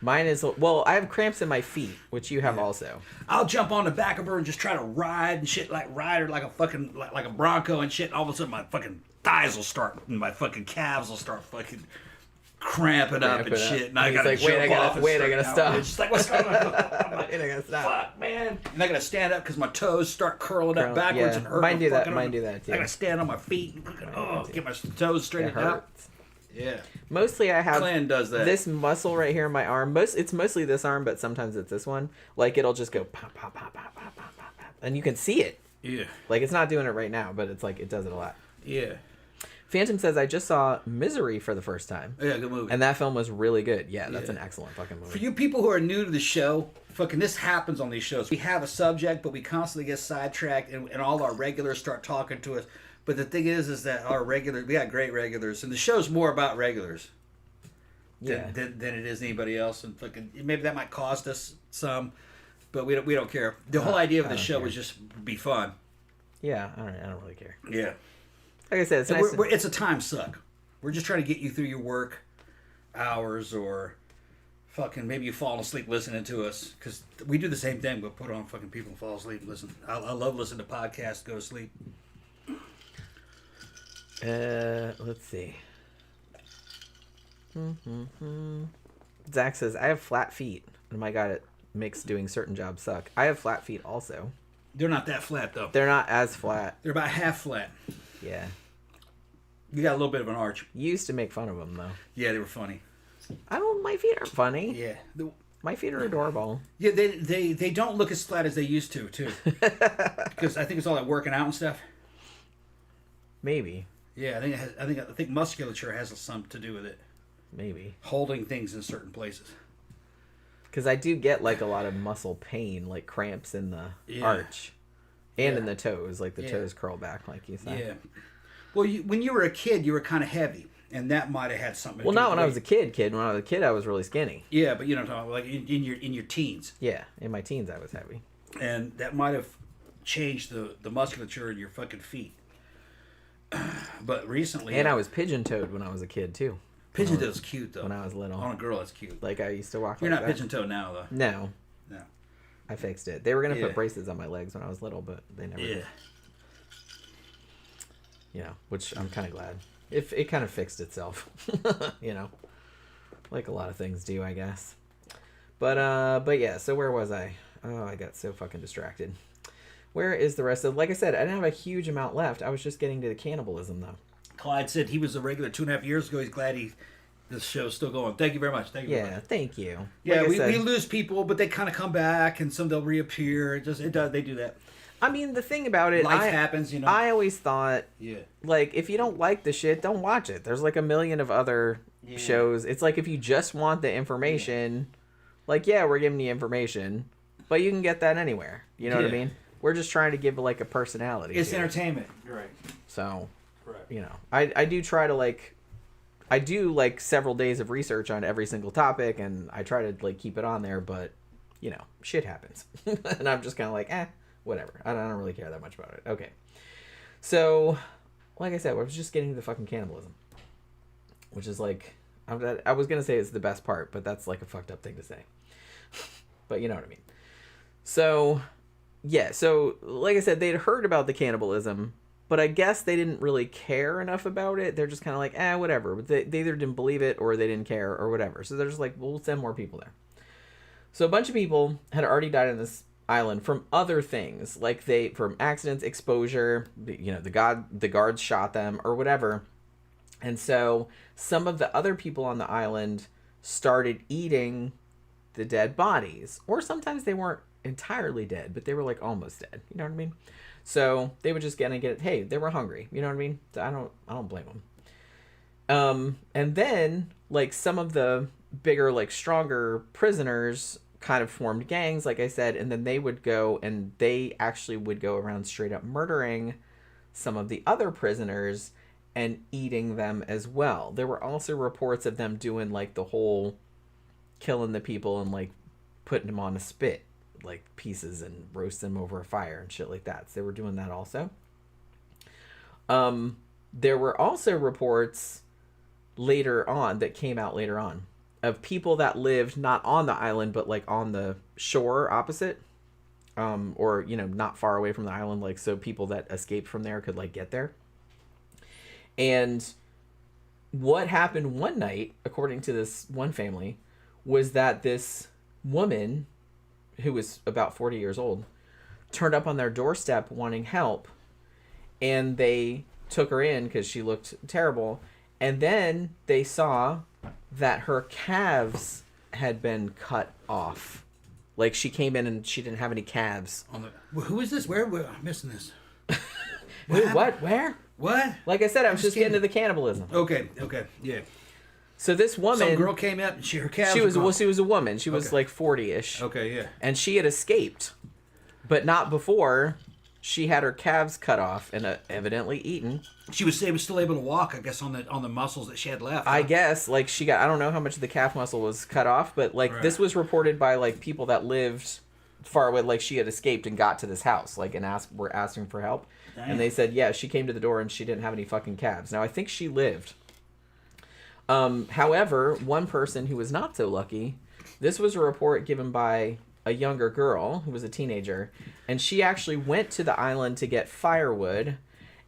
Mine is, well, I have cramps in my feet, which you have also. I'll jump on the back of her and just try to ride and shit, ride her like a fucking, like a bronco and shit. And all of a sudden my fucking thighs will start, and my fucking calves will start fucking cramping up and shit. And I gotta jump off. Wait, I gotta stop. It's just like, what's going on? Like, Wait, I gotta stop. Fuck, man. And I gotta stand up because my toes start curling up backwards and hurt. Mine do that too. I gotta stand on my feet and get my toes straightened out. Yeah. Mostly I have Clan does that. This muscle right here in my arm. It's mostly this arm, but sometimes it's this one. Like it'll just go pop, pop, pop, pop, pop, pop, pop, pop. And you can see it. Yeah. Like it's not doing it right now, but it's like it does it a lot. Yeah. Phantom says I just saw Misery for the first time. Yeah, good movie. And that film was really good. Yeah, that's an excellent fucking movie. For you people who are new to the show, fucking this happens on these shows. We have a subject, but we constantly get sidetracked, and all our regulars start talking to us. But the thing is that our regulars, we got great regulars, and the show's more about regulars than it is anybody else. And fucking maybe that might cost us some, but we don't care. The whole idea of the show was just be fun. Yeah, I don't really care. Yeah, like I said, it's nice. It's a time suck. We're just trying to get you through your work hours, or fucking maybe you fall asleep listening to us, because we do the same thing. We'll put on fucking people and fall asleep and listen. I love listening to podcasts, go to sleep. Let's see. Zach says, I have flat feet. Oh my god, it makes doing certain jobs suck. I have flat feet also. They're not that flat, though. They're not as flat. They're about half flat. Yeah. You got a little bit of an arch. You used to make fun of them, though. Yeah, they were funny. My feet are funny. Yeah. My feet are adorable. Yeah, they don't look as flat as they used to, too. Because I think it's all that working out and stuff. Maybe. Yeah, I think musculature has something to do with it. Maybe. Holding things in certain places. Because I do get like a lot of muscle pain, like cramps in the arch. And in the toes. Like the toes curl back, like you said. Yeah. Well, when you were a kid, you were kind of heavy. And that might have had something to do with it. Well, not when I was a kid. When I was a kid, I was really skinny. Yeah, but you know what I'm talking about. Like in your teens. Yeah, in my teens, I was heavy. And that might have changed the musculature in your fucking feet. But recently... And I was pigeon-toed when I was a kid, too. Pigeon-toed's cute, though. When I was little. On a girl, it's cute. Like, I used to walk You're like not that. pigeon-toed now, though. No. No. I fixed it. They were going to put braces on my legs when I was little, but they never did. You know, which I'm kind of glad. It kind of fixed itself. You know. Like a lot of things do, I guess. But yeah, so where was I? Oh, I got so fucking distracted. Where is the rest of... Like I said, I didn't have a huge amount left. I was just getting to the cannibalism, though. Clyde said he was a regular 2.5 years ago. He's glad this show's still going. Thank you very much. Thank you. Yeah, thank you. Yeah, like we lose people, but they kind of come back, and some they'll reappear. They do that. I mean, the thing about it... Life happens, you know. I always thought, like, if you don't like the shit, don't watch it. There's like a million of other shows. It's like if you just want the information, like, we're giving you information, but you can get that anywhere. You know what I mean? We're just trying to give like a personality. It's entertainment. You're right. So, you know, I do try to like, I do like several days of research on every single topic, and I try to like keep it on there, but you know, shit happens. And I'm just kind of like, whatever. I don't really care that much about it. Okay. So, like I said, I was just getting to the fucking cannibalism, which is like, I was going to say it's the best part, but that's like a fucked up thing to say. But you know what I mean. So... Yeah, so, like I said, they'd heard about the cannibalism, but I guess they didn't really care enough about it. They're just kind of like, whatever. But they either didn't believe it or they didn't care or whatever. So they're just like, we'll send more people there. So a bunch of people had already died on this island from other things, like from accidents, exposure, you know, the guards shot them or whatever. And so some of the other people on the island started eating the dead bodies, or sometimes they weren't entirely dead, but they were like almost dead. You know what I mean? So they would just get it. Hey, they were hungry. You know what I mean? I don't blame them. And then, like, some of the bigger, like, stronger prisoners kind of formed gangs, like I said, and then they would go and they actually would go around straight up murdering some of the other prisoners and eating them as well. There were also reports of them doing, like, the whole killing the people and, like, putting them on a spit, like, pieces, and roast them over a fire and shit like that. So they were doing that also. There were also reports later on that came out later on of people that lived not on the island but like on the shore opposite, or, you know, not far away from the island, like, so people that escaped from there could, like, get there. And what happened one night, according to this one family, was that this woman, who was about 40 years old, turned up on their doorstep wanting help, and they took her in because she looked terrible. And then they saw that her calves had been cut off. Like, she came in and she didn't have any calves. Who is this? Where? I'm missing this. What? Where? What? Like I said, I was just getting to the cannibalism. Okay, yeah. So this woman... Some girl came out and her calves she was were gone. Well, she was a woman. She was like 40-ish. Okay, yeah. And she had escaped. But not before she had her calves cut off and evidently eaten. She was still able to walk, I guess, on the muscles that she had left. I guess, like, she got, I don't know how much of the calf muscle was cut off, but, like, this was reported by, like, people that lived far away. Like, she had escaped and got to this house, like, and were asking for help. Damn. And they said, yeah, she came to the door and she didn't have any fucking calves. Now, I think she lived. However, one person who was not so lucky, this was a report given by a younger girl who was a teenager, and she actually went to the island to get firewood,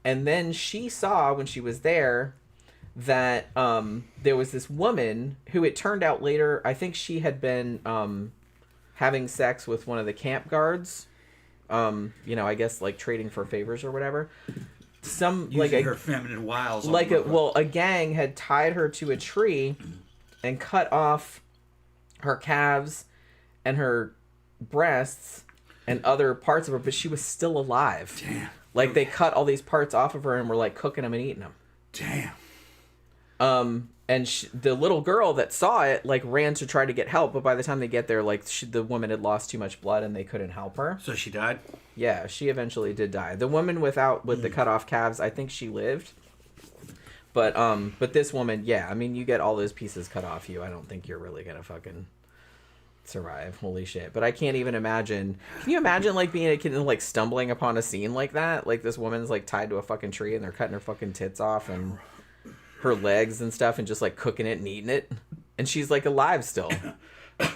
and then she saw, when she was there, that there was this woman who, it turned out later, I think she had been having sex with one of the camp guards, you know, I guess, like, trading for favors or whatever. Using her feminine wiles. Like, a gang had tied her to a tree and cut off her calves and her breasts and other parts of her, but she was still alive. Damn. Like, they cut all these parts off of her and were, like, cooking them and eating them. Damn. And the little girl that saw it, like, ran to try to get help, but by the time they get there, like, the woman had lost too much blood and they couldn't help her. So she died? Yeah, she eventually did die. The woman with the cut off calves, I think she lived. But this woman, yeah, I mean, you get all those pieces cut off you, I don't think you're really gonna fucking survive. Holy shit. But I can't even imagine. Can you imagine, like, being a kid and, like, stumbling upon a scene like that? Like, this woman's, like, tied to a fucking tree and they're cutting her fucking tits off and her legs and stuff and just, like, cooking it and eating it. And she's, like, alive still.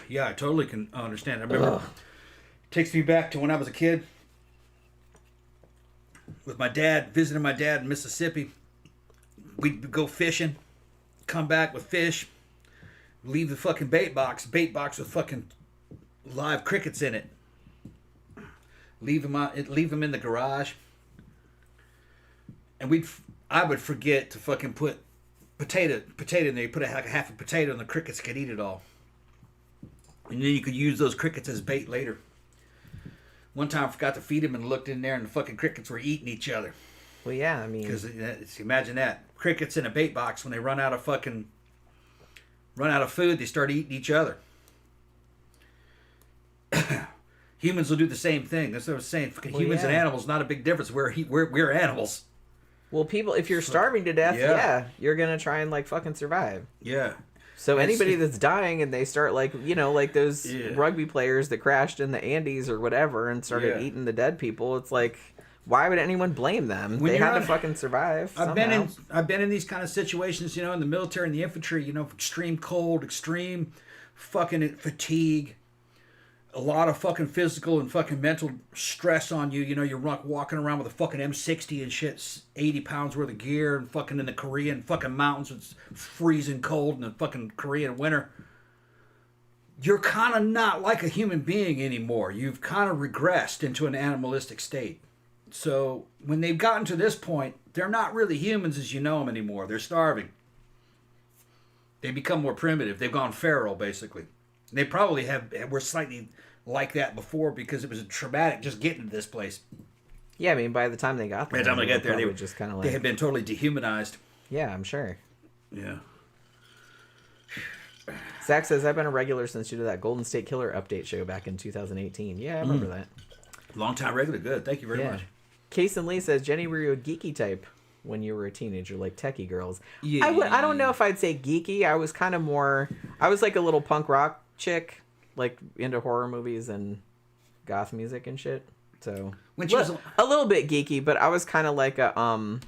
Yeah, I totally can understand. I remember it takes me back to when I was a kid with my dad, visiting my dad in Mississippi. We'd go fishing, come back with fish, leave the fucking bait box with fucking live crickets in it. Leave them in the garage. And I would forget to fucking put potato in there. You put like a half a potato and the crickets could eat it all. And then you could use those crickets as bait later. One time I forgot to feed them and looked in there and the fucking crickets were eating each other. Well, yeah, I mean... Because imagine that. Crickets in a bait box, when they run out of food, they start eating each other. Humans will do the same thing. That's what I was saying. Humans and animals, not a big difference. We're animals. Well, people, if you're starving to death, yeah, you're going to try and, like, fucking survive. Yeah. So anybody that's dying and they start, like, you know, like those rugby players that crashed in the Andes or whatever and started eating the dead people, it's like, why would anyone blame them? They had to fucking survive somehow. I've been in these kind of situations, you know, in the military and the infantry, you know, extreme cold, extreme fucking fatigue, a lot of fucking physical and fucking mental stress on you. You know, you're walking around with a fucking M60 and shit, 80 pounds worth of gear, and fucking in the Korean fucking mountains, it's freezing cold in the fucking Korean winter. You're kind of not like a human being anymore. You've kind of regressed into an animalistic state. So when they've gotten to this point, they're not really humans as you know them anymore. They're starving. They become more primitive. They've gone feral, basically. They probably were slightly like that before because it was traumatic just getting to this place. Yeah, I mean, by the time they got there, they were just kind of like... They had been totally dehumanized. Yeah, I'm sure. Yeah. Zach says, I've been a regular since you did that Golden State Killer update show back in 2018. Yeah, I remember that. Long time regular. Good. Thank you very much. Case and Lee says, Jenny, were you a geeky type when you were a teenager, like techie girls? Yeah. I don't know if I'd say geeky. I was kind of more, I was like a little punk rock chick, like into horror movies and goth music and shit. So When she was a little bit geeky, but I was kind of like a I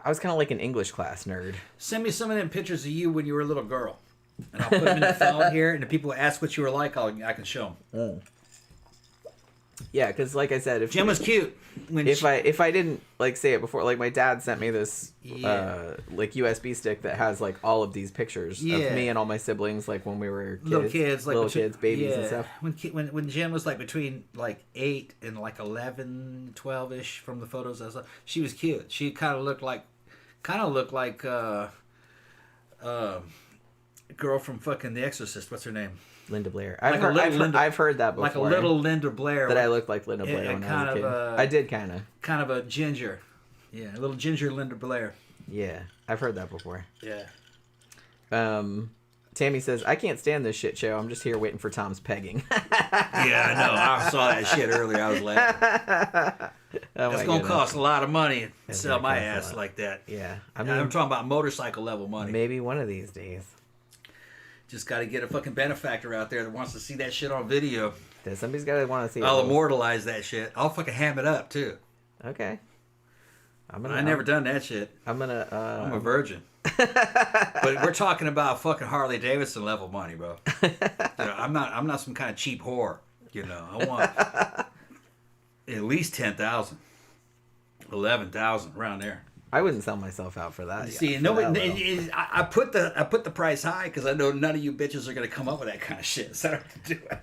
was kind of like an English class nerd. Send me some of them pictures of you when you were a little girl, and I'll put them in the phone here. And if people ask what you were like, I can show them. Yeah, because like I said, if Jim was cute. If I didn't like say it before, like my dad sent me this like USB stick that has like all of these pictures of me and all my siblings, like when we were kids, little kids, babies and stuff. When Jen was like between like 8 and like 11, 12-ish from the photos I saw, she was cute. She kind of looked like a girl from fucking The Exorcist. What's her name? Linda Blair. I've heard that before. Like a little Linda Blair. That I looked like Linda Blair when I was a kid. I did kind of. Kind of a ginger. Yeah, a little ginger Linda Blair. Yeah, I've heard that before. Yeah. Tammy says, I can't stand this shit show. I'm just here waiting for Tom's pegging. Yeah, I know. I saw that shit earlier. I was laughing. It's going to cost a lot of money to sell my ass like that. Yeah. I'm talking about motorcycle level money. Maybe one of these days. Just got to get a fucking benefactor out there that wants to see that shit on video. Somebody's got to want to see it. I'll immortalize that shit. I'll fucking ham it up, too. Okay. I never done that shit. I'm a virgin. But we're talking about fucking Harley Davidson level money, bro. I'm not some kind of cheap whore. I want at least 10,000, 11,000 around there. I wouldn't sell myself out for that. See, I put the price high because I know none of you bitches are gonna come up with that kind of shit. So I don't have to do it.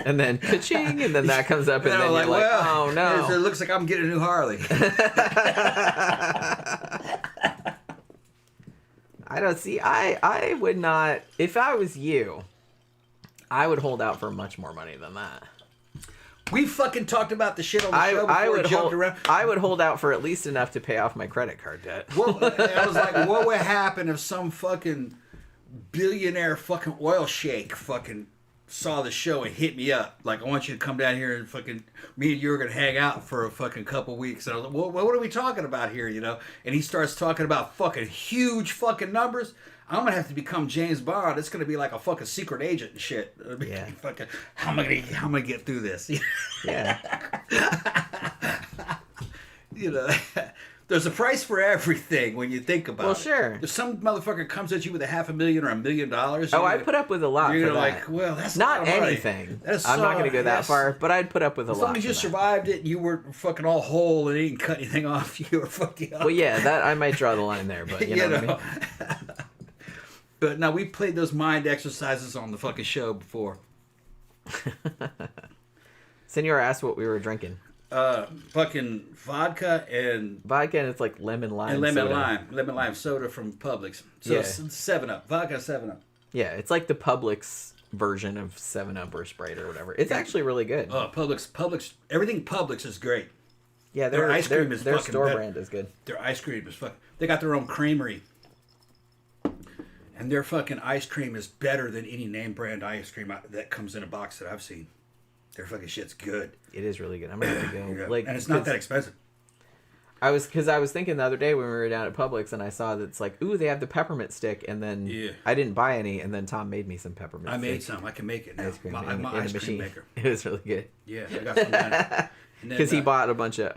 And then ka-ching, and then that comes up, and then you're like, oh no. It looks like I'm getting a new Harley. I don't see. I would not. If I was you, I would hold out for much more money than that. We fucking talked about the shit on the show before. I would hold out for at least enough to pay off my credit card debt. I was like, what would happen if some fucking billionaire fucking oil sheik fucking saw the show and hit me up? Like, I want you to come down here and fucking, me and you are going to hang out for a fucking couple weeks. And I was like, well, what are we talking about here, And he starts talking about fucking huge fucking numbers. I'm going to have to become James Bond. It's going to be like a fucking secret agent and shit. Yeah. Fucking, how am I going to get through this? Yeah. There's a price for everything when you think about it. Well, sure. If some motherfucker comes at you with $500,000 or $1 million, I put up with a lot. You're for gonna that. like, well, that's not anything. I'm not going to go that far, but I'd put up with a lot. As long as you survived it, and you weren't fucking all whole, and it didn't cut anything off you or fuck you up. Well, yeah, that I might draw the line there, but you know what I mean. But now we played those mind exercises on the fucking show before. Senor asked what we were drinking. Fucking vodka and it's like lemon lime. And lemon lime soda from Publix. So yeah. 7-Up, vodka 7-Up. Yeah, it's like the Publix version of 7-Up or Sprite or whatever. It's actually really good. Publix, everything Publix is great. Yeah, their ice cream is their fucking store better. brand is good. Their ice cream is fucking. They got their own creamery. And their fucking ice cream is better than any name brand ice cream that comes in a box that I've seen. Their fucking shit's good. It is really good. I'm gonna have to go. And it's not that expensive. I was thinking the other day when we were down at Publix and I saw that it's like, ooh, they have the peppermint stick, and then I didn't buy any, and then Tom made me some peppermint. I made some. I can make it now. Ice cream I'm an ice cream maker. It was really good. Yeah, I got some down. Because he bought a bunch of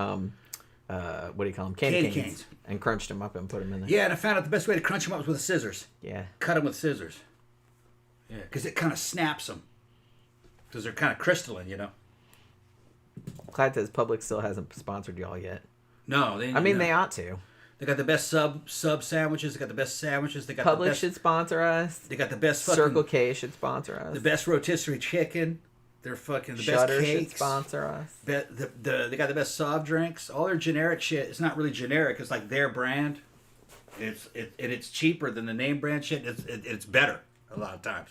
what do you call them? Candy canes. And crunched them up and put them in there. Yeah, and I found out the best way to crunch them up was with scissors. Yeah. Cut them with scissors. Yeah, because it kind of snaps them. Because they're kind of crystalline, Clyde says Publix still hasn't sponsored y'all yet. No, they ought to. They got the best sub sandwiches. They got the best sandwiches. They got Publix the best, should sponsor us. They got the best fucking Circle K should sponsor us. The best rotisserie chicken. They're fucking the Shutter best cakes. Should sponsor us. They got the best soft drinks. All their generic shit. It's not really generic. It's like their brand. It's cheaper than the name brand shit. It's better a lot of times.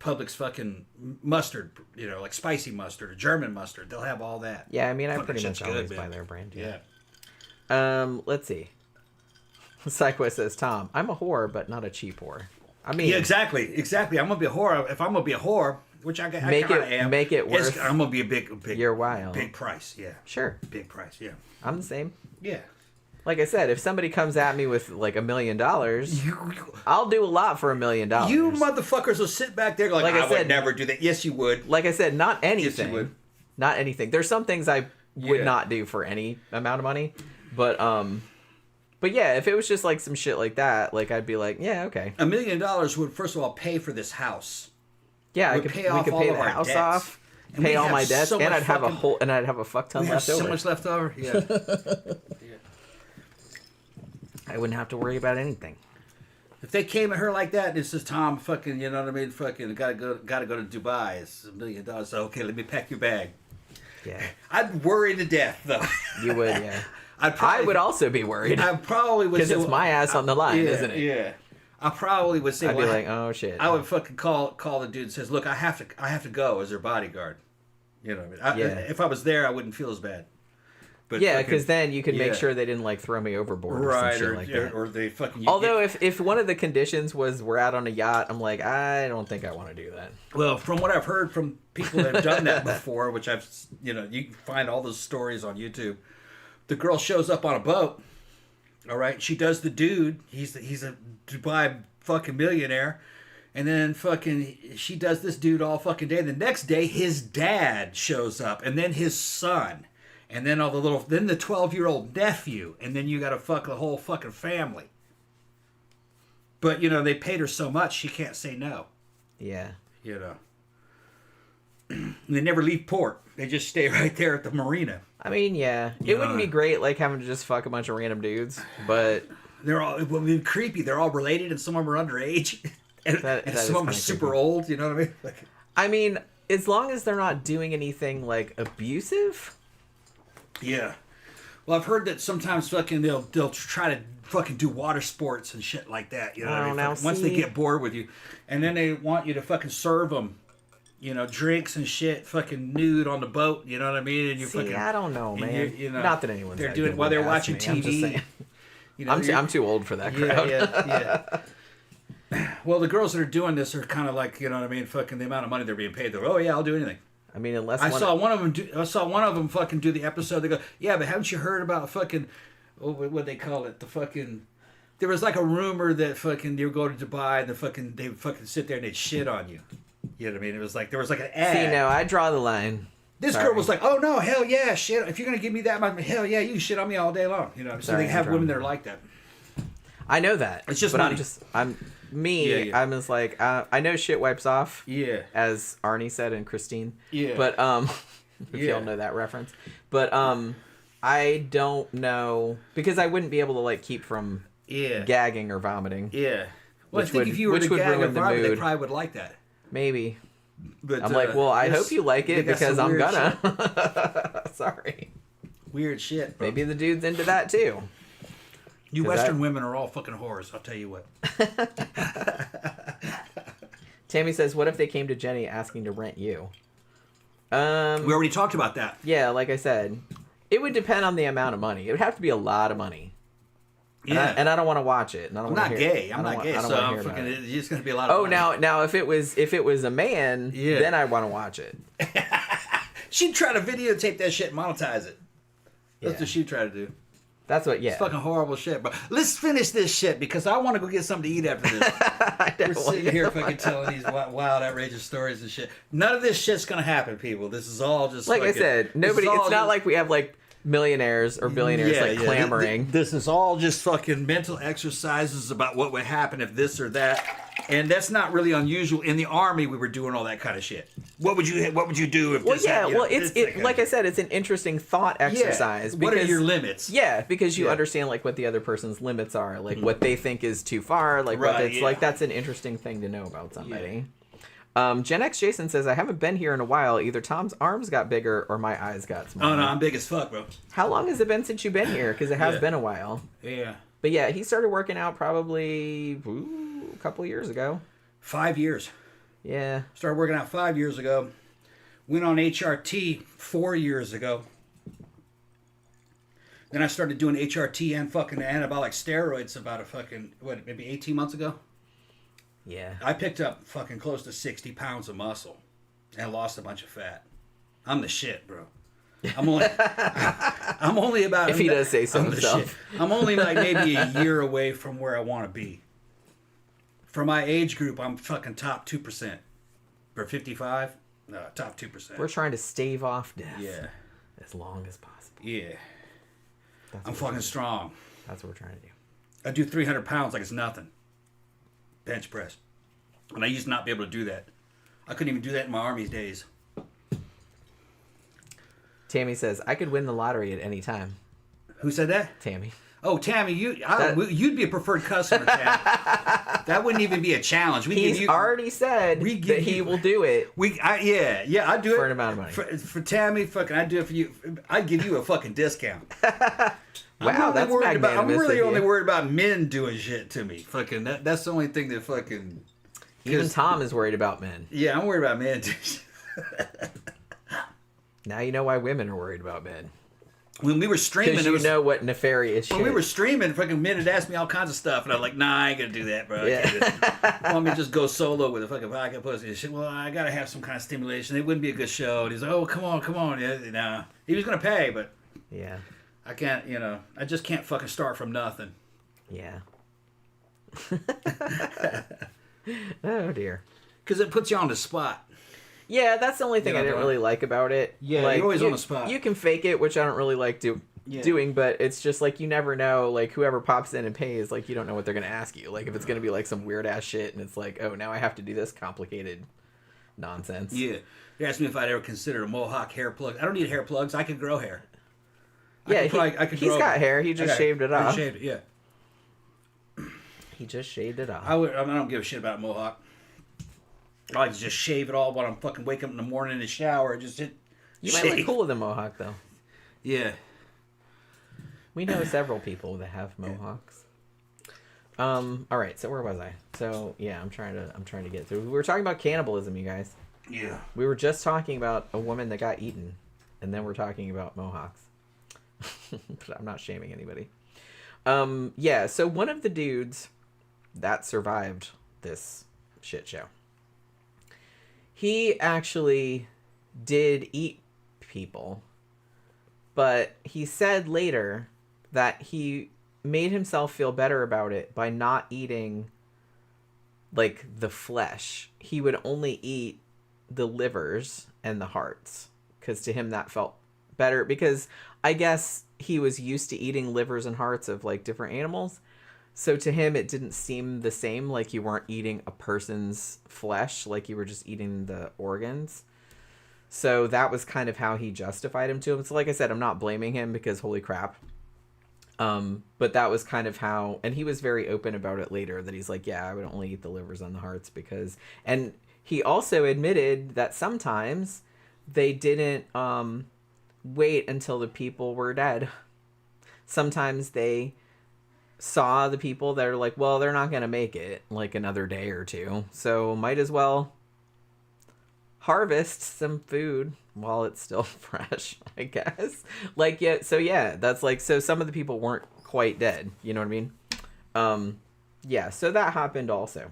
Publix fucking mustard, like spicy mustard or German mustard. They'll have all that. Yeah, I mean, I pretty much always buy their brand. Yeah. Let's see. Psychosis says, Tom, I'm a whore, but not a cheap whore. I mean, Yeah, exactly. I'm gonna be a whore. If I'm gonna be a whore, which I kind Make of it- am, make it worth I'm gonna be a big your while. big price. Yeah, Sure. big price. Yeah, I'm the same. yeah. Like I said, if somebody comes at me with like $1 million, I'll do a lot for $1 million. You motherfuckers will sit back there like I said, would never do that. Yes, you would. Like I said, not anything. Yes, you would. Not anything. There's some things I would Yeah. not do for any amount of money, but yeah, if it was just like some shit like that, like I'd be like, yeah, okay, $1 million would first of all pay for this house. yeah, We'd pay off we could all pay of the our house debts. off, And pay we'd all have my debts, so and much I'd have fucking- I'd have a fuck ton We have left so over. much left over. Yeah. I wouldn't have to worry about anything. If they came at her like that, this is Tom fucking, you know what I mean? Fucking gotta go to Dubai. It's $1 million. So okay, let me pack your bag. Yeah, I'd worry to death though. you would. Yeah, I I would also be worried I probably would because say, it's my ass on the line, yeah, isn't it? Yeah. I probably would say, I'd be well, like, oh shit. I would fucking call the dude and says, look, I have to go as their bodyguard. You know what I mean? Yeah. If I was there, I wouldn't feel as bad. But Yeah, fucking- because then you could make yeah. sure they didn't like throw me overboard or right, some shit or, like that. or they fucking. Although if one of the conditions was we're out on a yacht, I'm like, I don't think I want to do that. well, from what I've heard from people that have done that before, which I've, you can find all those stories on YouTube. The girl shows up on a boat. All right, she does the dude. He's a Dubai fucking millionaire, and then fucking she does this dude all fucking day. The next day, his dad shows up, and then his son, and then then the 12-year-old nephew, and then you got to fuck the whole fucking family. But they paid her so much she can't say no. Yeah. And they never leave port. They just stay right there at the marina. I mean, yeah. It wouldn't be great like having to just fuck a bunch of random dudes, but It would be creepy. They're all related, and some of them are underage, and That some of them are is super kinda old. You know what I mean? Like, I mean, as long as they're not doing anything like abusive. yeah. Well, I've heard that sometimes fucking they'll try to fucking do water sports and shit like that. You know what I mean? now Fucking- once they see- get bored with you, and then they want you to fucking serve them, drinks and shit, fucking nude on the boat. You know what I mean? And you See, fucking. I don't know, and man. Not that anyone's They're that doing good while with they're watching ass me, I'm just TV. saying. You're- I'm too old for that crowd. yeah. Well, the girls that are doing this are kind of like, you know what I mean, fucking the amount of money they're being paid. They're, oh yeah, I'll do anything. I mean, unless I saw one of them fucking do the episode. They go, yeah, but haven't you heard about fucking, what they call it, the fucking. There was like a rumor that fucking you go to Dubai and they fucking sit there and they'd shit on you. You know what I mean? It was like there was like an ad. See, no, I draw the line. This Sorry. girl was like, oh no, hell yeah, shit. If you're gonna give me that much, hell yeah, you can shit on me all day long. So Sorry, they have I'm women that drunk. are like that. I know that. It's just but money. I'm Yeah. I'm just like I know shit wipes off. Yeah. As Arnie said in Christine. Yeah. But if Yeah. y'all know that reference. But I don't know because I wouldn't be able to like keep from Yeah. gagging or vomiting. Yeah. Well, Which I think would- if you were which to would gag or ruin the vomit, they mood. probably would like that. Maybe. But I'm like, well, I yes, hope you like they it got because some I'm weird gonna. Sorry. shit. Weird shit. Bro. Maybe the dude's into that too. You 'Cause Western that- women are all fucking whores. I'll tell you what. Tammy says, "What if they came to Jenny asking to rent you?" We already talked about that. Yeah, like I said, it would depend on the amount of money. It would have to be a lot of money. Yeah. And I don't want to watch it. And I don't I'm wanna not hear- gay. I I'm don't not wa- gay. I don't So wanna I'm hear about fucking. it. It's just gonna be a lot of. Oh, money. now if it was a man, Yeah. then I want to watch it. She'd try to videotape that shit and monetize it. That's Yeah. what she'd try to do. That's what. Yeah. It's fucking horrible shit, bro. Let's finish this shit because I want to go get something to eat after this. I We're definitely- sitting here fucking telling these wild, outrageous stories and shit. None of this shit's gonna happen, people. This is all just Like I fucking- said, this nobody. is all It's not just- like we have like millionaires or billionaires like yeah. clamoring. This is all just fucking mental exercises about what would happen if this or that, and that's not really unusual. In the army, we were doing all that kind of shit. What would you do if? Well, this yeah. happened? Well, This, that kind like of I said, it's an interesting thought exercise. What are because- your limits? Yeah, because you Yeah. understand like what the other person's limits are, like what they think is too far, like what Right, it's yeah. like. That's an interesting thing to know about somebody. Gen X Jason says, I haven't been here in a while. Either Tom's arms got bigger or my eyes got smaller. Oh no, I'm big as fuck, bro. How long has it been since you've been here? Because it has Yeah. been a while. Yeah, But yeah, he started working out probably a couple years ago. 5 years. Yeah. Started working out 5 years ago. Went on HRT 4 years ago. Then I started doing HRT and fucking anabolic steroids about maybe 18 months ago. Yeah. I picked up fucking close to 60 pounds of muscle and lost a bunch of fat. I'm the shit, bro. I'm only about... If he does say so himself. I'm only like maybe a year away from where I want to be. For my age group, I'm fucking top 2%. For 55, no, top 2%. We're trying to stave off death. Yeah. As long as possible. Yeah. That's I'm what we're fucking strong. That's what we're trying to do. I do 300 pounds like it's nothing. Bench press. And I used to not be able to do that. I couldn't even do that in my Army's days. Tammy says, I could win the lottery at any time. Who said that? Tammy. Oh, Tammy, you'd be a preferred customer, Tammy. That wouldn't even be a challenge. He's already said that he will do it. I'd do it. For an amount of money. For Tammy, fucking, I'd do it for you. I'd give you a fucking discount. Wow, that's magnanimous. I'm really only worried about men doing shit to me. Fucking, that's the only thing that fucking... Even Tom is worried about men. Yeah, I'm worried about men. Now you know why women are worried about men. When we were streaming, because you know what nefarious shit. When we were streaming, fucking men had asked me all kinds of stuff, and I was like, "Nah, I ain't gonna do that, bro. I want me to just go solo with a fucking podcast post and shit. Well, I gotta have some kind of stimulation. It wouldn't be a good show." And he's like, "Oh, come on." Yeah, nah. He was gonna pay, but yeah, I can't. I just can't fucking start from nothing. Yeah. Oh dear. Because it puts you on the spot. Yeah, that's the only thing I didn't really like about it. Yeah, like, you're always on the spot. You can fake it, which I don't really like doing, but it's just like you never know, like whoever pops in and pays, like you don't know what they're going to ask you. Like if it's going to be like some weird ass shit and it's like, oh, now I have to do this complicated nonsense. Yeah. They asked me if I'd ever considered a mohawk hair plug. I don't need hair plugs. I can grow hair. Yeah, he's got hair. He just shaved it off. Shaved it, yeah. He just shaved it off. I don't give a shit about mohawk. I like to just shave it all while I'm fucking waking up in the morning in the shower. You might look cool with a mohawk, though. Yeah. We know several people that have mohawks. All right. So where was I? So yeah, I'm trying to get through. We were talking about cannibalism, you guys. Yeah. We were just talking about a woman that got eaten, and then we're talking about mohawks. But I'm not shaming anybody. Yeah. So one of the dudes that survived this shit show, he actually did eat people, but he said later that he made himself feel better about it by not eating like the flesh. He would only eat the livers and the hearts because to him that felt better, because I guess he was used to eating livers and hearts of like different animals. So to him, it didn't seem the same, like you weren't eating a person's flesh, like you were just eating the organs. So that was kind of how he justified him to him. So like I said, I'm not blaming him because holy crap. But that was kind of how, and he was very open about it later, that he's like, yeah, I would only eat the livers and the hearts because, and he also admitted that sometimes they didn't wait until the people were dead. Sometimes they saw the people that are like, well, they're not going to make it like another day or two, so might as well harvest some food while it's still fresh, I guess. Like, yeah, so yeah, that's like, so some of the people weren't quite dead, you know what I mean? Yeah, so that happened also.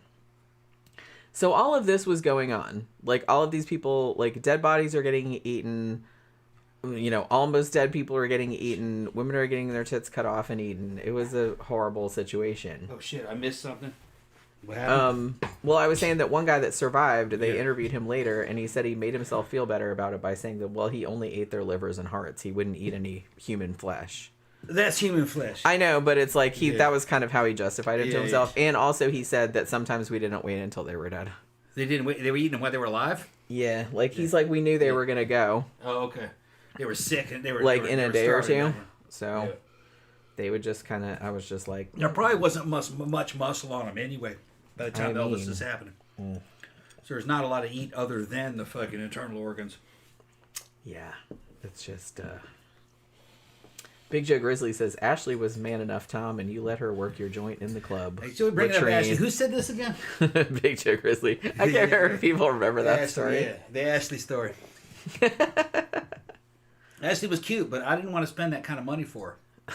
So all of this was going on, like all of these people, like dead bodies are getting eaten, you know, almost dead people are getting eaten. Women are getting their tits cut off and eaten. It was a horrible situation. Oh shit, I missed something. What happened? Well, I was saying that one guy that survived, they interviewed him later, and he said he made himself feel better about it by saying that, well, he only ate their livers and hearts. He wouldn't eat any human flesh. That's human flesh. I know, but it's like that was kind of how he justified it to himself. Yeah. And also he said that sometimes we didn't wait until they were dead. They didn't wait. They were eating them while they were alive? Yeah, like he's like, we knew they were going to go. Oh, okay. They were sick and they were like in a day or two. So yeah. They would just kind of, I was just like, there probably wasn't much muscle on them anyway by the time all this is happening. So there's not a lot to eat other than the fucking internal organs. Yeah, it's just Big Joe Grizzly says Ashley was man enough, Tom, and you let her work your joint in the club. Hey, so bring up Ashley. Who said this again? Big Joe Grizzly. I can't remember if people remember that story. Yeah, the Ashley story. Ashley was cute, but I didn't want to spend that kind of money for her.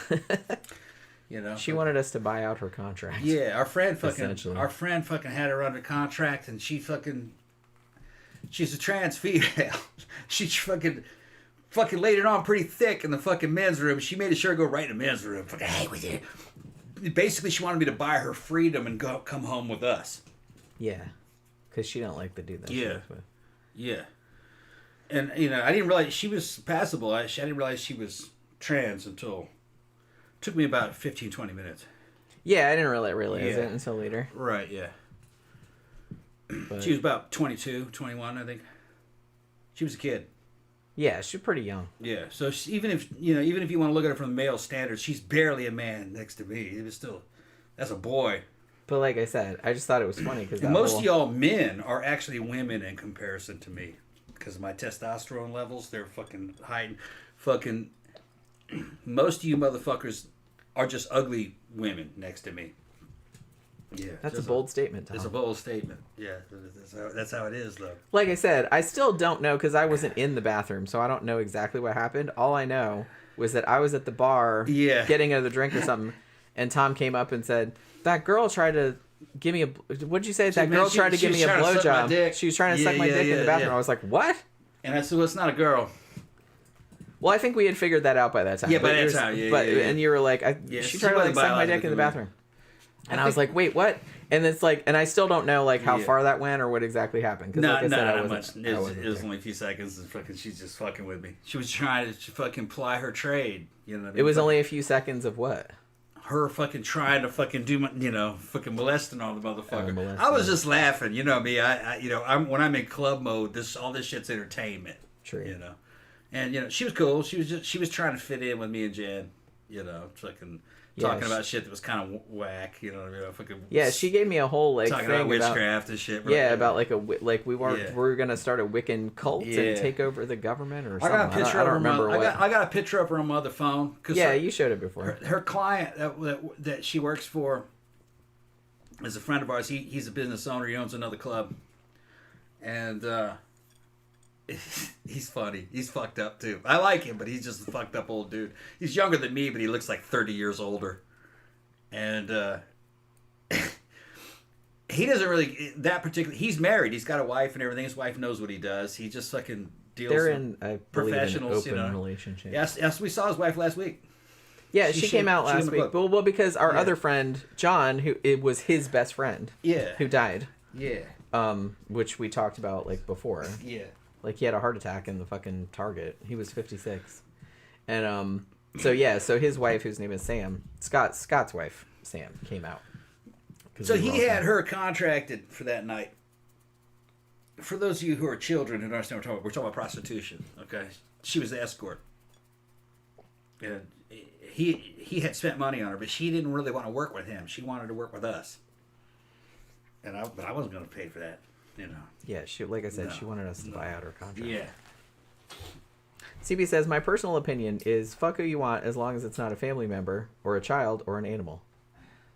You know, She wanted us to buy out her contract. Yeah, our friend Essentially. fucking had her under contract, and she's a trans female. She fucking laid it on pretty thick in the fucking men's room. She made sure to go right in the men's room. Fucking, hey, with you. Basically, she wanted me to buy her freedom and come home with us. Yeah, because she don't like the dude that she Yeah. was with. Yeah. And, you know, I didn't realize she was passable. I didn't realize she was trans until... Took me about 15, 20 minutes. Yeah, I didn't really realize it until later. Right, yeah. But, She was about 22, 21, I think. She was a kid. yeah, she's pretty young. Yeah, so even if you want to look at her from the male standards, she's barely a man next to me. It was still, that's a boy. But like I said, I just thought it was funny because Most of y'all men are actually women in comparison to me, because of my testosterone levels. They're fucking high. Fucking most of you motherfuckers are just ugly women next to me. Yeah, that's a bold statement, Tom. It's a bold statement. Yeah, that's how it is, though. Like I said, I still don't know because I wasn't in the bathroom, so I don't know exactly what happened. All I know was that I was at the bar getting another drink or something, and Tom came up and said, that girl tried to give me a... What did you say? That girl tried to give me a blowjob. She was trying to suck my dick in the bathroom. I was like, what? And I said, well, it's not a girl. Well, I think we had figured that out by that time. Yeah, by that time, And you were like, she tried to like, suck my dick in the bathroom. And I was like, wait, what? And it's like, and I still don't know like how far that went or what exactly happened. Cause not like I said, much. It was only a few seconds, and fucking, she's just fucking with me. She was trying to fucking ply her trade. You know what I mean? It was only a few seconds of what? Her fucking trying to fucking do, fucking molesting all the motherfucker. Molesting. I was just laughing. You know me. When I'm in club mode, all this shit's entertainment. True. You know, and she was cool. She was trying to fit in with me and Jen. Fucking. Talking about shit that was kind of whack, you know what I mean? Fucking she gave me a whole like talking thing about witchcraft and shit. Yeah, about like we were gonna start a Wiccan cult and take over the government or something. I got a picture. I don't remember what. I got a picture of her on my other phone. You showed it before. Her client that she works for is a friend of ours. He's a business owner. He owns another club, and he's funny. He's fucked up too. I like him, but he's just a fucked up old dude. He's younger than me, but he looks like 30 years older. And he doesn't really he's married. He's got a wife and everything. His wife knows what he does. He just fucking deals They're with in a professionals, open relationship. Yes, we saw his wife last week. Yeah, she came out last week. Well, because our other friend John, it was his best friend. Yeah. Who died. Yeah. Which we talked about like before. Yeah. Like he had a heart attack in the fucking Target. He was 56. And so his wife, whose name is Sam, Scott's wife, Sam, came out. So he had her contracted for that night. For those of you who are children who don't understand what we're talking about prostitution, okay? She was the escort. And he had spent money on her, but she didn't really want to work with him. She wanted to work with us. But I wasn't going to pay for that. Yeah, she wanted us to buy out her contract. Yeah. CB says, my personal opinion is fuck who you want as long as it's not a family member or a child or an animal.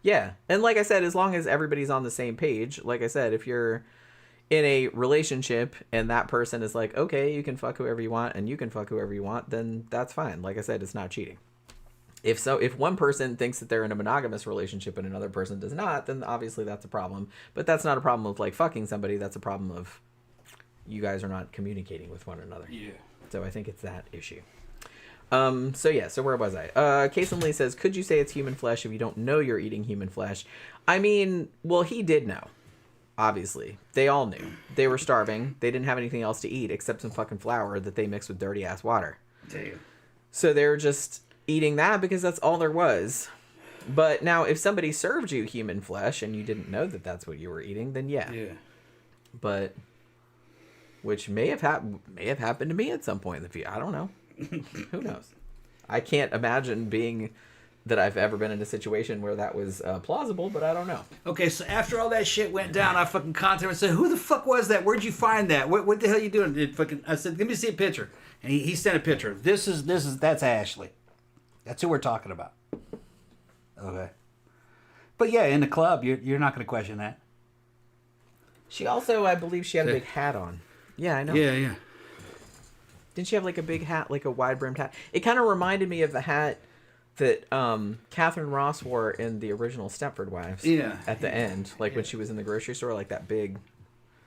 Yeah, and like I said, as long as everybody's on the same page, like I said, if you're in a relationship and that person is like, okay, you can fuck whoever you want and you can fuck whoever you want, then that's fine. Like I said, it's not cheating. If one person thinks that they're in a monogamous relationship and another person does not, then obviously that's a problem. But that's not a problem of like fucking somebody. That's a problem of you guys are not communicating with one another. Yeah. So I think it's that issue. So where was I? Kason Lee says, could you say it's human flesh if you don't know you're eating human flesh? I mean, well, he did know. Obviously. They all knew. They were starving. They didn't have anything else to eat except some fucking flour that they mixed with dirty ass water. Damn. So they were just eating that because that's all there was. But now if somebody served you human flesh and you didn't know that that's what you were eating, then yeah. But which may have happened to me at some point in the future. I don't know. Who knows? I can't imagine that I've ever been in a situation where that was plausible, but I don't know. Okay, so after all that shit went down, I fucking contacted him and said, who the fuck was that? Where'd you find that? What the hell are you doing? I said, let me see a picture. And he sent a picture. That's Ashley. That's who we're talking about. Okay. But yeah, in the club, you're not going to question that. She also, I believe she had a big hat on. Yeah, I know. Yeah. Didn't she have like a big hat, like a wide brimmed hat? It kind of reminded me of the hat that Catherine Ross wore in the original Stepford Wives. Yeah. At the end, like when she was in the grocery store, like that big,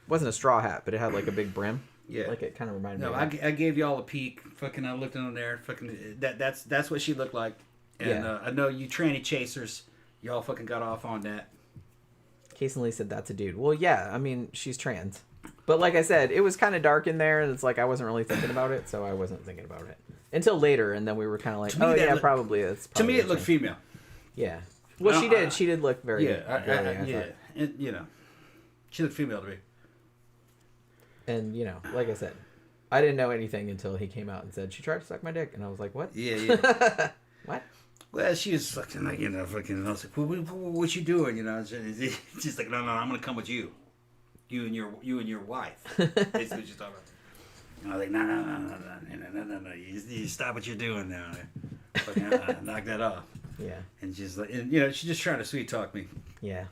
wasn't a straw hat, but it had like a big brim. Yeah. Like it kind of reminded No, me. Of I gave y'all a peek. Fucking, I looked in there. Fucking, that's what she looked like. And I know you tranny chasers, y'all fucking got off on that. Casey Lee said that's a dude. Well, yeah, I mean she's trans, but like I said, it was kind of dark in there, and it's like I wasn't really thinking about it, so I wasn't thinking about it until later, and then we were kind of like, oh yeah, probably it's. To me, it looked trans. female. Yeah. Well, she did. She did look very. Yeah, and, you know, she looked female to me. And you know, like I said, I didn't know anything until he came out and said she tried to suck my dick, and I was like, what? Yeah. What? Well, she was fucking like, you know, fucking. I was like, what you doing? You know, she's like, no, I'm gonna come with you, you and your wife. Basically, what she's talking about. And I was like, no, you stop what you're doing now. Fucking knock that off. Yeah. And she's like, and, you know, she's just trying to sweet talk me. Yeah.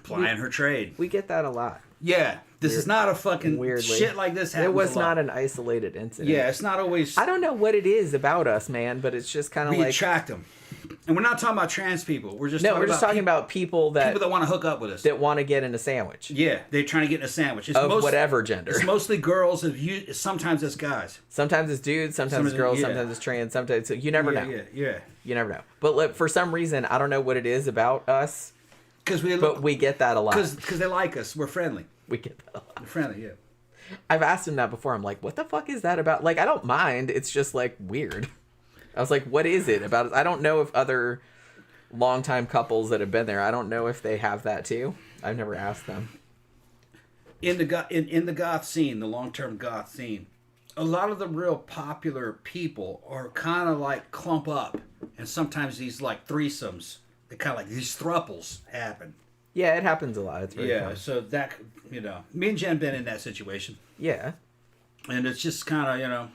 Plying her trade. We get that a lot. Yeah, this is not a fucking weirdly. Shit like this happens. It was not an isolated incident. Yeah, it's not always. I don't know what it is about us, man, but it's just kind of like we attract them, and we're not talking about trans people. We're just talking about people that want to hook up with us, that want to get in a sandwich. Yeah, they're trying to get in a sandwich. It's of whatever gender. It's mostly girls. Sometimes it's guys. Sometimes it's dudes. Sometimes it's girls. Sometimes it's trans. Sometimes you never know. Yeah. You never know. But for some reason, I don't know what it is about us. But we get that a lot. Because they like us. We're friendly. We get that a lot. We're friendly, yeah. I've asked him that before. I'm like, what the fuck is that about? Like, I don't mind. It's just, like, weird. I was like, what is it about? I don't know if other longtime couples that have been there, I don't know if they have that too. I've never asked them. In the goth scene, the long-term goth scene, a lot of the real popular people are kind of like clump up. And sometimes these, like, threesomes, they kind of like these thruples happen. Yeah, it happens a lot. It's very fun. So that, you know, me and Jen been in that situation. Yeah. And it's just kind of, you know,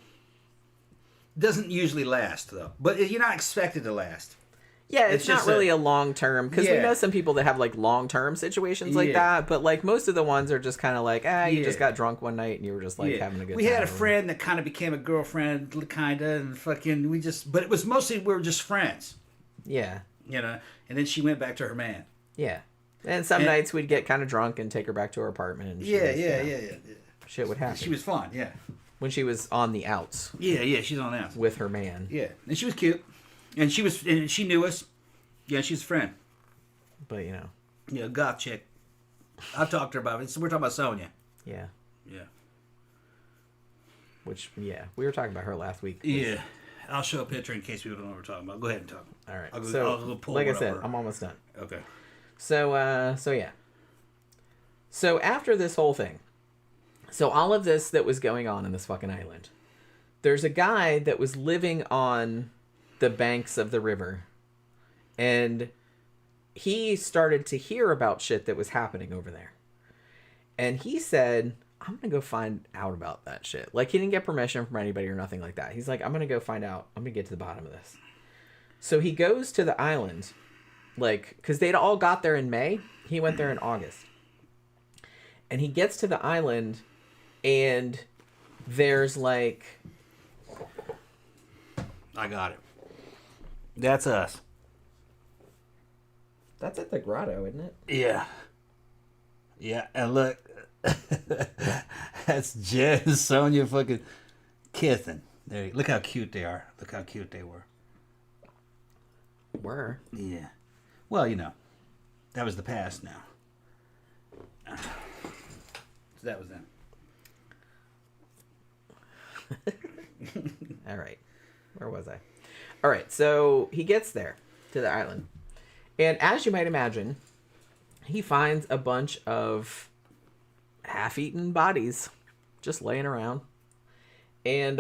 doesn't usually last, though. But you're not expected to last. Yeah, it's not really a long-term, because we know some people that have, like, long-term situations like that, but, like, most of the ones are just kind of like, you just got drunk one night and you were just, like, having a good time. We had a friend that kind of became a girlfriend, kind of, and fucking, but it was mostly, we were just friends. Yeah. You know, and then she went back to her man. Yeah. And some nights we'd get kind of drunk and take her back to her apartment. And yeah. Shit would happen. She was fun, yeah. When she was on the outs. Yeah, she's on the outs. With her man. Yeah, and she was cute. And she knew us. Yeah, she's a friend. But, you know. Yeah, goth chick. I've talked to her about it. So we're talking about Sonia. Yeah. Yeah. Which, yeah, we were talking about her last week. Yeah. I'll show a picture in case people don't know what we're talking about. Go ahead and talk. All right. I'll so, pull like I it said, up. I'm almost done. Okay. So yeah. So after this whole thing, so all of this that was going on in this fucking island, there's a guy that was living on the banks of the river, and he started to hear about shit that was happening over there. And he said, I'm going to go find out about that shit. Like, he didn't get permission from anybody or nothing like that. He's like, I'm going to go find out. I'm going to get to the bottom of this. So he goes to the island, like, because they'd all got there in May. He went there in August. And he gets to the island, and there's, like... I got it. That's us. That's at the grotto, isn't it? Yeah. Yeah, and look... That's Jen and Sonia fucking kissing. There, look how cute they are. Look how cute they were. Were? Yeah. Well, you know, that was the past now. So that was them. All right. Where was I? All right. So he gets there to the island. And as you might imagine, he finds a bunch of half-eaten bodies just laying around. And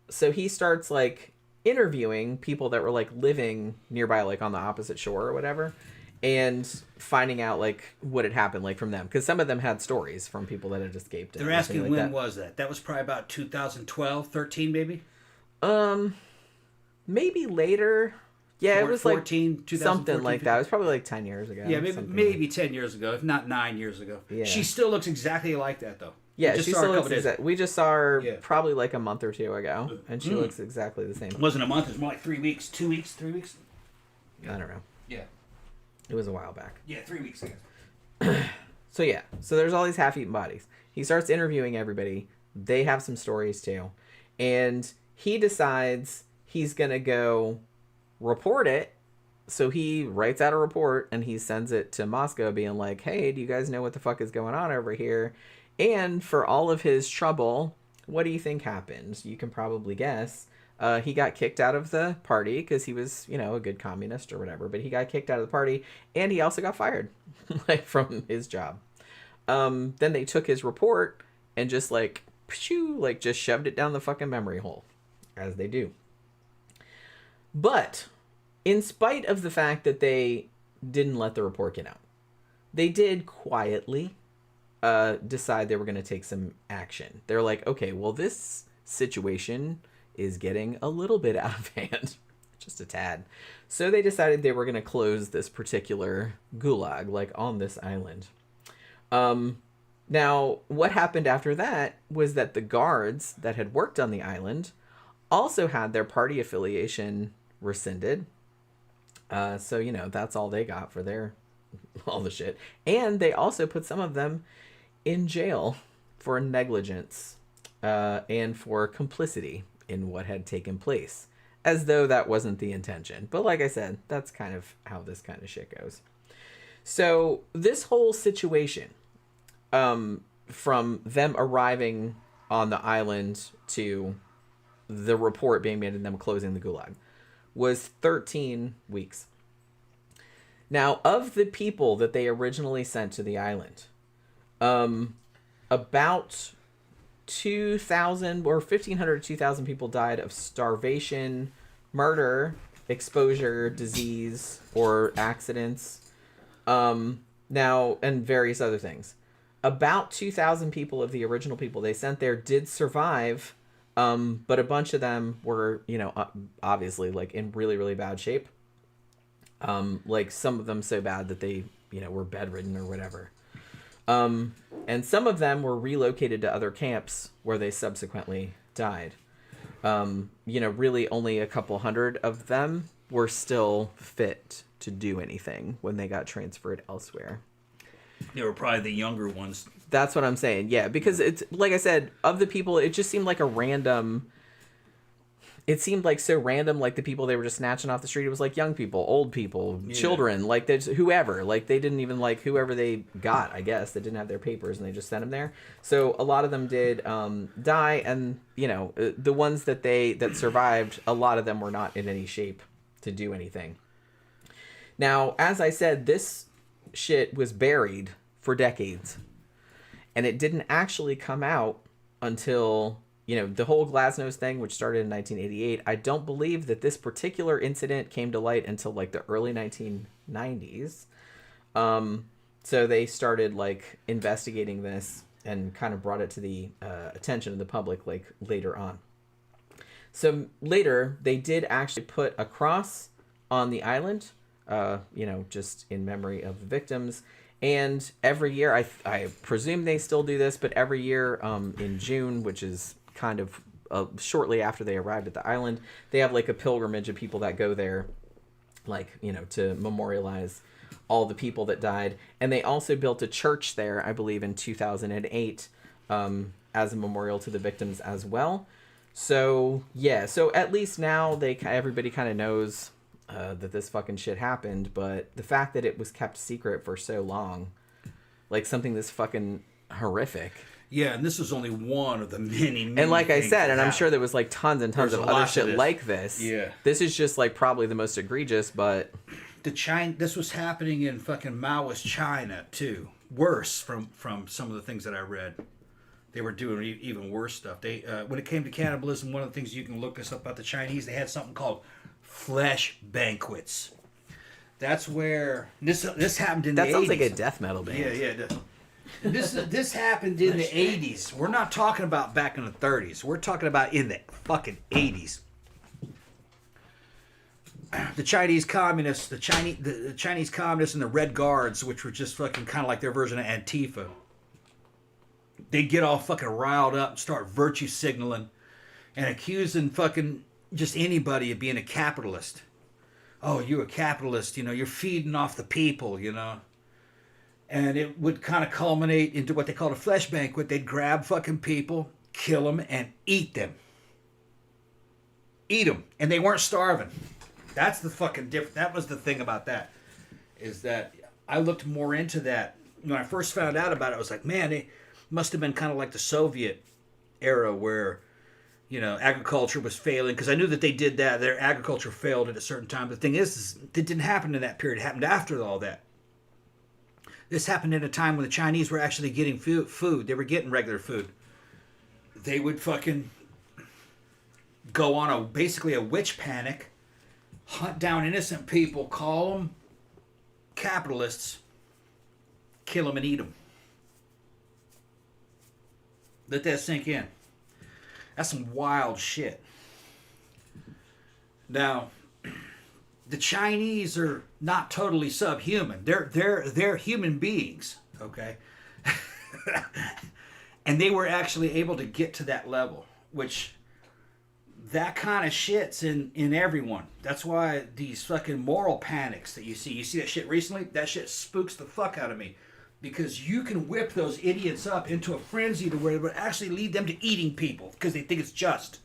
so he starts, like, interviewing people that were, like, living nearby, like, on the opposite shore or whatever, and finding out, like, what had happened, like, from them. Because some of them had stories from people that had escaped. They're asking when was that? That was probably about 2012, 13 maybe? Maybe later. Yeah, it was 14, like something like that. It was probably like 10 years ago. Yeah, maybe 10 years ago, if not 9 years ago. Yeah. She still looks exactly like that, though. Yeah, just she saw her a still couple looks days. we just saw her Yeah. probably like a month or two ago, and she looks exactly the same. It wasn't a month. It was more like 3 weeks, 2 weeks, 3 weeks. I don't know. Yeah. It was a while back. Yeah, 3 weeks, I guess. So yeah, so there's all these half-eaten bodies. He starts interviewing everybody. They have some stories too. And he decides he's going to go report it. So he writes out a report and he sends it to Moscow being like, hey, do you guys know what the fuck is going on over here? And for all of his trouble, what do you think happened? You can probably guess. He got kicked out of the party because he was, you know, a good communist or whatever. But he got kicked out of the party and he also got fired like from his job. Then they took his report and just like, pshoo, like just shoved it down the fucking memory hole, as they do. But in spite of the fact that they didn't let the report get out, they did quietly decide they were going to take some action. They're like, okay, well, this situation is getting a little bit out of hand, just a tad. So they decided they were going to close this particular gulag, like on this island. Now, what happened after that was that the guards that had worked on the island also had their party affiliation rescinded. So, you know, that's all they got for all the shit. And they also put some of them in jail for negligence and for complicity in what had taken place, as though that wasn't the intention. But like I said, that's kind of how this kind of shit goes. So this whole situation, from them arriving on the island to the report being made and them closing the gulag, was 13 weeks. Now, of the people that they originally sent to the island, about 2,000 or 1,500 to 2,000 people died of starvation, murder, exposure, disease, or accidents. Now, and various other things. About 2,000 people of the original people they sent there did survive, but a bunch of them were, you know, obviously, like, in really, really bad shape. Like, some of them so bad that they, you know, were bedridden or whatever. And some of them were relocated to other camps where they subsequently died. You know, really only a couple hundred of them were still fit to do anything when they got transferred elsewhere. They were probably the younger ones. That's what I'm saying. Yeah, because it's, like I said, of the people, it just seemed like a random... It seemed like so random, like the people they were just snatching off the street. It was like young people, old people, children, like there's whoever. Like they didn't even like whoever they got, I guess. They didn't have their papers and they just sent them there. So a lot of them did die. And, you know, the ones that survived, a lot of them were not in any shape to do anything. Now, as I said, this shit was buried for decades. And it didn't actually come out until... You know, the whole Glasnost thing, which started in 1988, I don't believe that this particular incident came to light until, like, the early 1990s. So they started, like, investigating this and kind of brought it to the attention of the public, like, later on. So later, they did actually put a cross on the island, you know, just in memory of the victims. And every year, I presume they still do this, but every year in June, which is... kind of shortly after they arrived at the island, they have like a pilgrimage of people that go there, like, you know, to memorialize all the people that died. And they also built a church there, I believe, in 2008 as a memorial to the victims as well. So yeah, so at least now everybody kind of knows that this fucking shit happened. But the fact that it was kept secret for so long, like something this fucking horrific. Yeah, and this was only one of the many and like I said, and I'm happened. sure there was like tons and tons of other shit like this. Yeah. This is just like probably the most egregious, but... This was happening in fucking Maoist China, too. Worse from some of the things that I read. They were doing even worse stuff. They when it came to cannibalism, one of the things you can look this up about the Chinese, they had something called flesh banquets. That's where... This happened in the 80s. That sounds like a death metal band. Yeah, it does. This happened in the 80s. We're not talking about back in the 30s. We're talking about in the fucking 80s. The Chinese communists, the Chinese communists and the Red Guards, which were just fucking kind of like their version of Antifa. They'd get all fucking riled up and start virtue signaling and accusing fucking just anybody of being a capitalist. Oh, you're a capitalist, you're feeding off the people, And it would kind of culminate into what they called a flesh banquet. They'd grab fucking people, kill them, and eat them. Eat them. And they weren't starving. That's the fucking difference. That was the thing about that. Is that I looked more into that. When I first found out about it, I was like, man, it must have been kind of like the Soviet era where, agriculture was failing. Because I knew that they did that. Their agriculture failed at a certain time. The thing is it didn't happen in that period. It happened after all that. This happened at a time when the Chinese were actually getting food. They were getting regular food. They would fucking go on basically a witch panic, hunt down innocent people, call them capitalists, kill them and eat them. Let that sink in. That's some wild shit. Now, the Chinese are not totally subhuman. They're human beings, okay? And they were actually able to get to that level, which that kind of shit's in everyone. That's why these fucking moral panics that you see that shit recently, that shit spooks the fuck out of me. Because you can whip those idiots up into a frenzy to where it would actually lead them to eating people because they think it's just.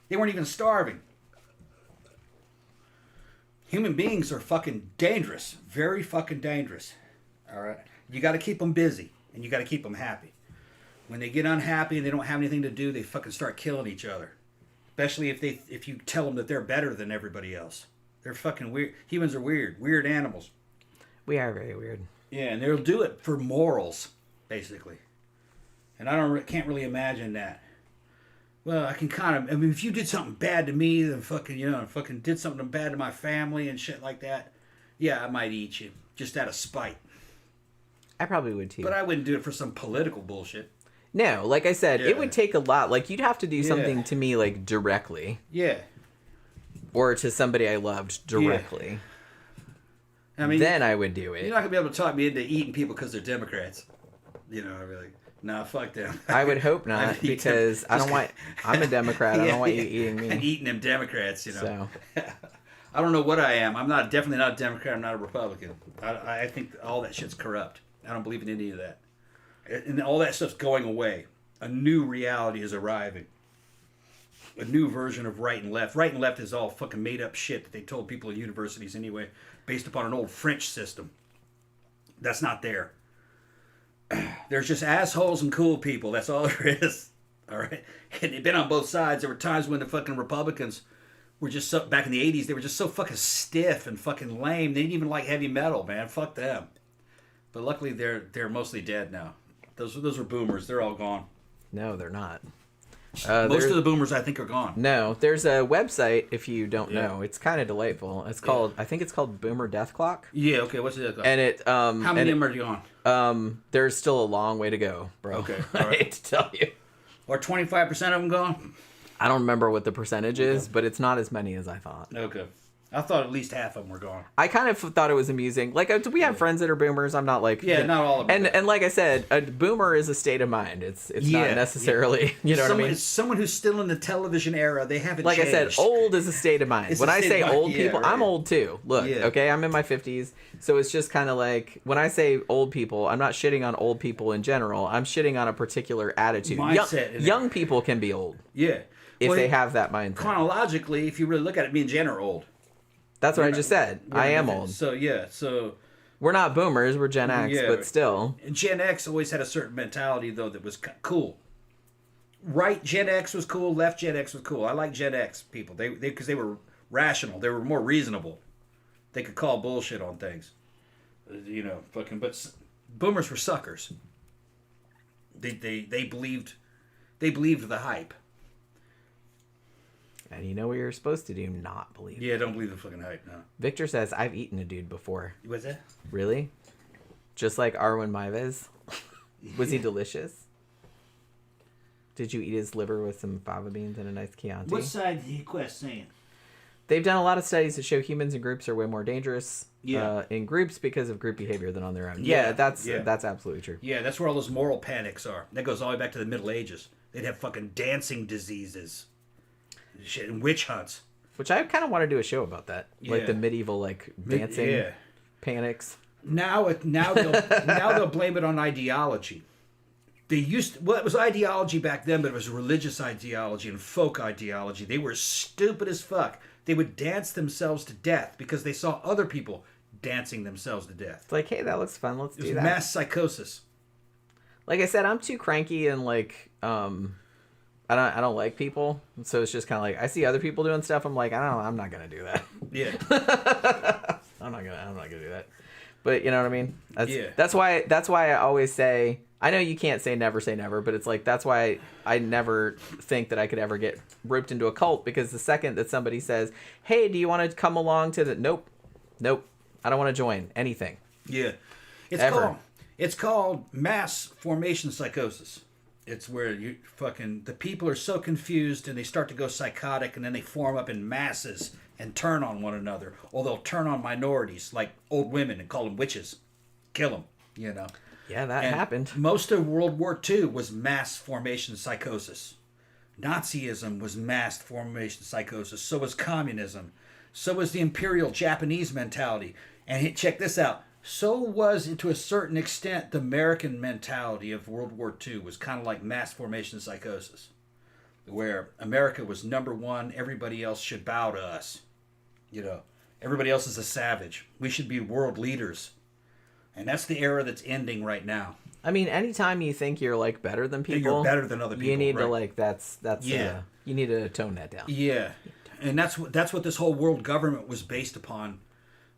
They weren't even starving. Human beings are fucking dangerous. Very fucking dangerous. All right? You got to keep them busy and you got to keep them happy. When they get unhappy and they don't have anything to do, they fucking start killing each other. Especially if you tell them that they're better than everybody else. They're fucking weird. Humans are weird. Weird animals. We are very weird. Yeah, and they'll do it for morals, basically. And I can't really imagine that. Well, I can if you did something bad to me, then fucking did something bad to my family and shit like that, yeah, I might eat you. Just out of spite. I probably would too. But I wouldn't do it for some political bullshit. No, like I said, it would take a lot. Like, you'd have to do something to me, like, directly. Yeah. Or to somebody I loved directly. Yeah. I mean, then I would do it. You're not going to be able to talk me into eating people because they're Democrats. I'd be like, nah, fuck them. I would hope not, because I'm a Democrat. I don't want you eating me. And eating them Democrats, So. I don't know what I am. I'm definitely not a Democrat. I'm not a Republican. I think all that shit's corrupt. I don't believe in any of that. And all that stuff's going away. A new reality is arriving. A new version of right and left. Right and left is all fucking made up shit that they told people in universities anyway, based upon an old French system. That's not there. There's just assholes and cool people. That's all there is. All right? And they've been on both sides. There were times when the fucking Republicans were just so, back in the 80s, they were just so fucking stiff and fucking lame. They didn't even like heavy metal, man. Fuck them. But luckily they're mostly dead now. Those were boomers. They're all gone. No, they're not. Most of the boomers, I think, are gone. No, there's a website, if you don't know. It's kind of delightful. It's called, I think it's called Boomer Death Clock. Yeah, okay, what's the death clock? And it, how many of them are you on? There's still a long way to go, bro. Okay, all right. I hate to tell you. Or 25% of them gone? I don't remember what the percentage is, but it's not as many as I thought. Okay. I thought at least half of them were gone. I kind of thought it was amusing. Like, we have friends that are boomers. I'm not like... Yeah, not all of them. And like I said, a boomer is a state of mind. It's not necessarily... You know what I mean? It's someone who's still in the television era. They haven't changed. Like I said, old is a state of mind. When I say old people, right. I'm old too. Look, okay? I'm in my 50s. So it's just kind of like... When I say old people, I'm not shitting on old people in general. I'm shitting on a particular attitude. Mindset. Young people can be old. Yeah. If they have that mindset. Chronologically, if you really look at it, me and Jen are old. That's what I just said. I am old. So we're not boomers. We're Gen X, but still. Gen X always had a certain mentality, though, that was cool. Right Gen X was cool. Left Gen X was cool. I like Gen X people. Because they were rational. They were more reasonable. They could call bullshit on things. But boomers were suckers. They believed the hype. And you know what you're supposed to do? Not believe. Yeah, don't believe the fucking hype, no. Victor says, I've eaten a dude before. What's that? Really? Just like Arwen Maives? Was he delicious? Did you eat his liver with some fava beans and a nice Chianti? What side did he quest saying? They've done a lot of studies that show humans and groups are way more dangerous. in groups because of group behavior than on their own. Yeah, that's absolutely true. Yeah, that's where all those moral panics are. That goes all the way back to the Middle Ages. They'd have fucking dancing diseases, shit, and witch hunts. Which I kind of want to do a show about that, like the medieval dancing panics. Now they'll blame it on ideology. It was ideology back then, but it was religious ideology and folk ideology. They were stupid as fuck. They would dance themselves to death because they saw other people dancing themselves to death. It's like, hey, that looks fun. Let's do that. It was mass psychosis. Like I said, I'm too cranky and I don't like people, so it's just kind of like I see other people doing stuff. I'm like, I'm not gonna do that. Yeah. I'm not gonna do that. But you know what I mean? That's why I always say, I know you can't say never, but it's like that's why I never think that I could ever get roped into a cult, because the second that somebody says, "Hey, do you want to come along to the?" Nope, I don't want to join anything. Yeah, it's called mass formation psychosis. It's where the people are so confused and they start to go psychotic, and then they form up in masses and turn on one another, or they'll turn on minorities like old women and call them witches, kill them. Yeah, that happened. Most of World War II was mass formation psychosis. Nazism was mass formation psychosis. So was communism. So was the imperial Japanese mentality. And check this out. So was, to a certain extent, the American mentality of World War II was kind of like mass formation psychosis, where America was number one. Everybody else should bow to us. Everybody else is a savage. We should be world leaders. And that's the era that's ending right now. I mean, anytime you think you're better than people, you're better than other people. You need to that's you need to tone that down. Yeah, and that's what this whole world government was based upon.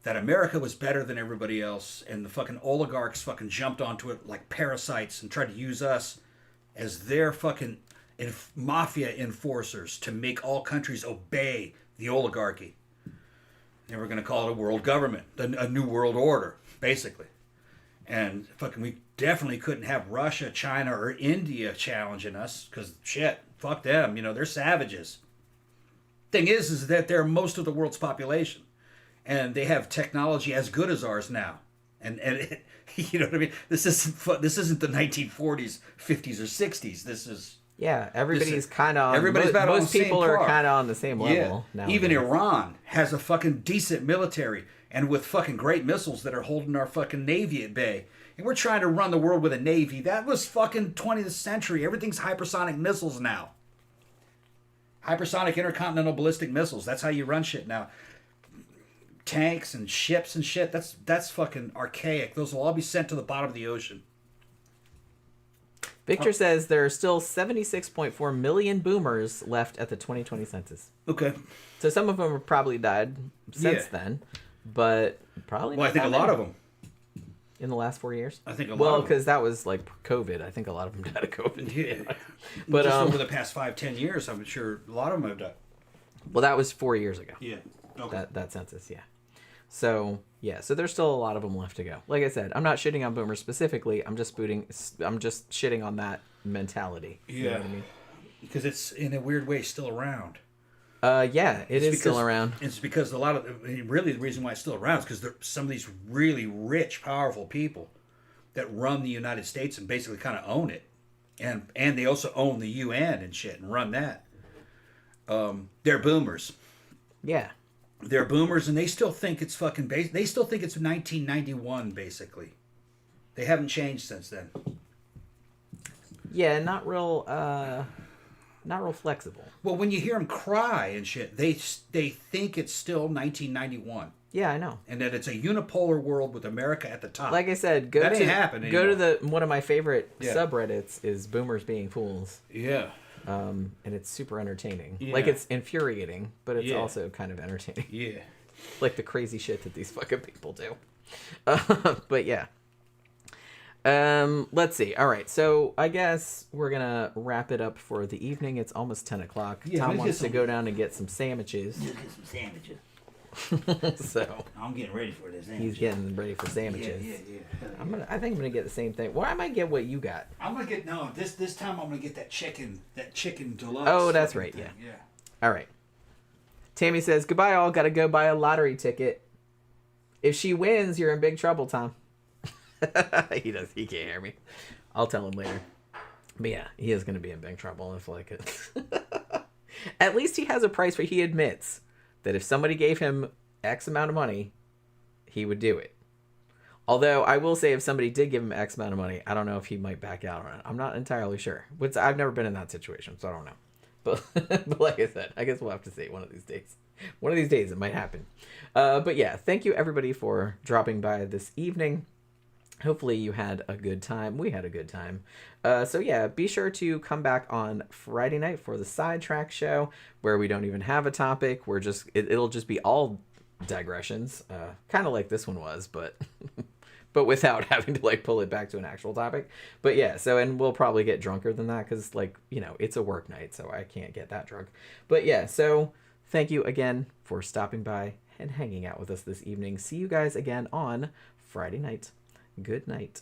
That America was better than everybody else, and the fucking oligarchs fucking jumped onto it like parasites and tried to use us as their fucking mafia enforcers to make all countries obey the oligarchy. And we're going to call it a world government, a new world order, basically. And fucking, we definitely couldn't have Russia, China, or India challenging us, because shit, fuck them. They're savages. Thing is that they're most of the world's population, and they have technology as good as ours now. And you know what I mean? This isn't the 1940s, 50s, or 60s. This is everybody's kind of most people are kind of on the same level now. Even Iran has a fucking decent military, and with fucking great missiles that are holding our fucking navy at bay. And we're trying to run the world with a navy. That was fucking 20th century. Everything's hypersonic missiles now. Hypersonic intercontinental ballistic missiles. That's how you run shit now. Tanks and ships and shit. That's fucking archaic. Those will all be sent to the bottom of the ocean. Victor says there are still 76.4 million boomers left at the 2020 census. Okay. So some of them have probably died since then, but probably not. I think a lot of them. In the last 4 years? I think a lot. Well, because that was COVID. I think a lot of them died of COVID. Yeah. But just over the past 5-10 years, I'm sure a lot of them have died. Well, that was 4 years ago. Yeah. Okay. That census, yeah. So there's still a lot of them left to go. Like I said, I'm not shitting on boomers specifically. I'm just shitting on that mentality. Yeah. You know what I mean? Because it's in a weird way still around. It is still around. It's because really the reason why it's still around is because some of these really rich, powerful people that run the United States and basically kind of own it, and they also own the UN and shit and run that. They're boomers. Yeah. They're boomers, and they still think it's fucking they still think it's 1991 basically. They haven't changed since then. Yeah, not real flexible. Well, when you hear them cry and shit, they think it's still 1991. Yeah, I know. And that it's a unipolar world with America at the top. Like I said, go to one of my favorite subreddits is Boomers Being Fools. Yeah. And it's super entertaining. Yeah. Like, it's infuriating, but it's also kind of entertaining. Yeah. Like the crazy shit that these fucking people do. But yeah. Let's see. All right, so I guess we're gonna wrap it up for the evening. It's almost 10 o'clock. Yeah, Tom wants to go down and get some sandwiches. Get some sandwiches. So I'm getting ready for this. he's getting ready for sandwiches. Yeah. I think I'm gonna get the same thing. Well, I might get what you got. I'm gonna get this time. I'm gonna get that chicken deluxe. Oh, that's right. Thing. Yeah. All right. Tammy says goodbye. All gotta go buy a lottery ticket. If she wins, you're in big trouble, Tom. He can't hear me. I'll tell him later. But yeah, he is going to be in big trouble if like it. At least he has a price where he admits that if somebody gave him X amount of money, he would do it. Although I will say if somebody did give him X amount of money, I don't know if he might back out on it. I'm not entirely sure. I've never been in that situation, so I don't know. But like I said, I guess we'll have to see one of these days. One of these days it might happen. But yeah, thank you everybody for dropping by this evening. Hopefully you had a good time. We had a good time. So yeah, be sure to come back on Friday night for the sidetrack show where we don't even have a topic. It'll just be all digressions, kind of like this one was, but but without having to like pull it back to an actual topic. But yeah, and we'll probably get drunker than that because like, it's a work night, so I can't get that drunk. But yeah, so thank you again for stopping by and hanging out with us this evening. See you guys again on Friday night. Good night.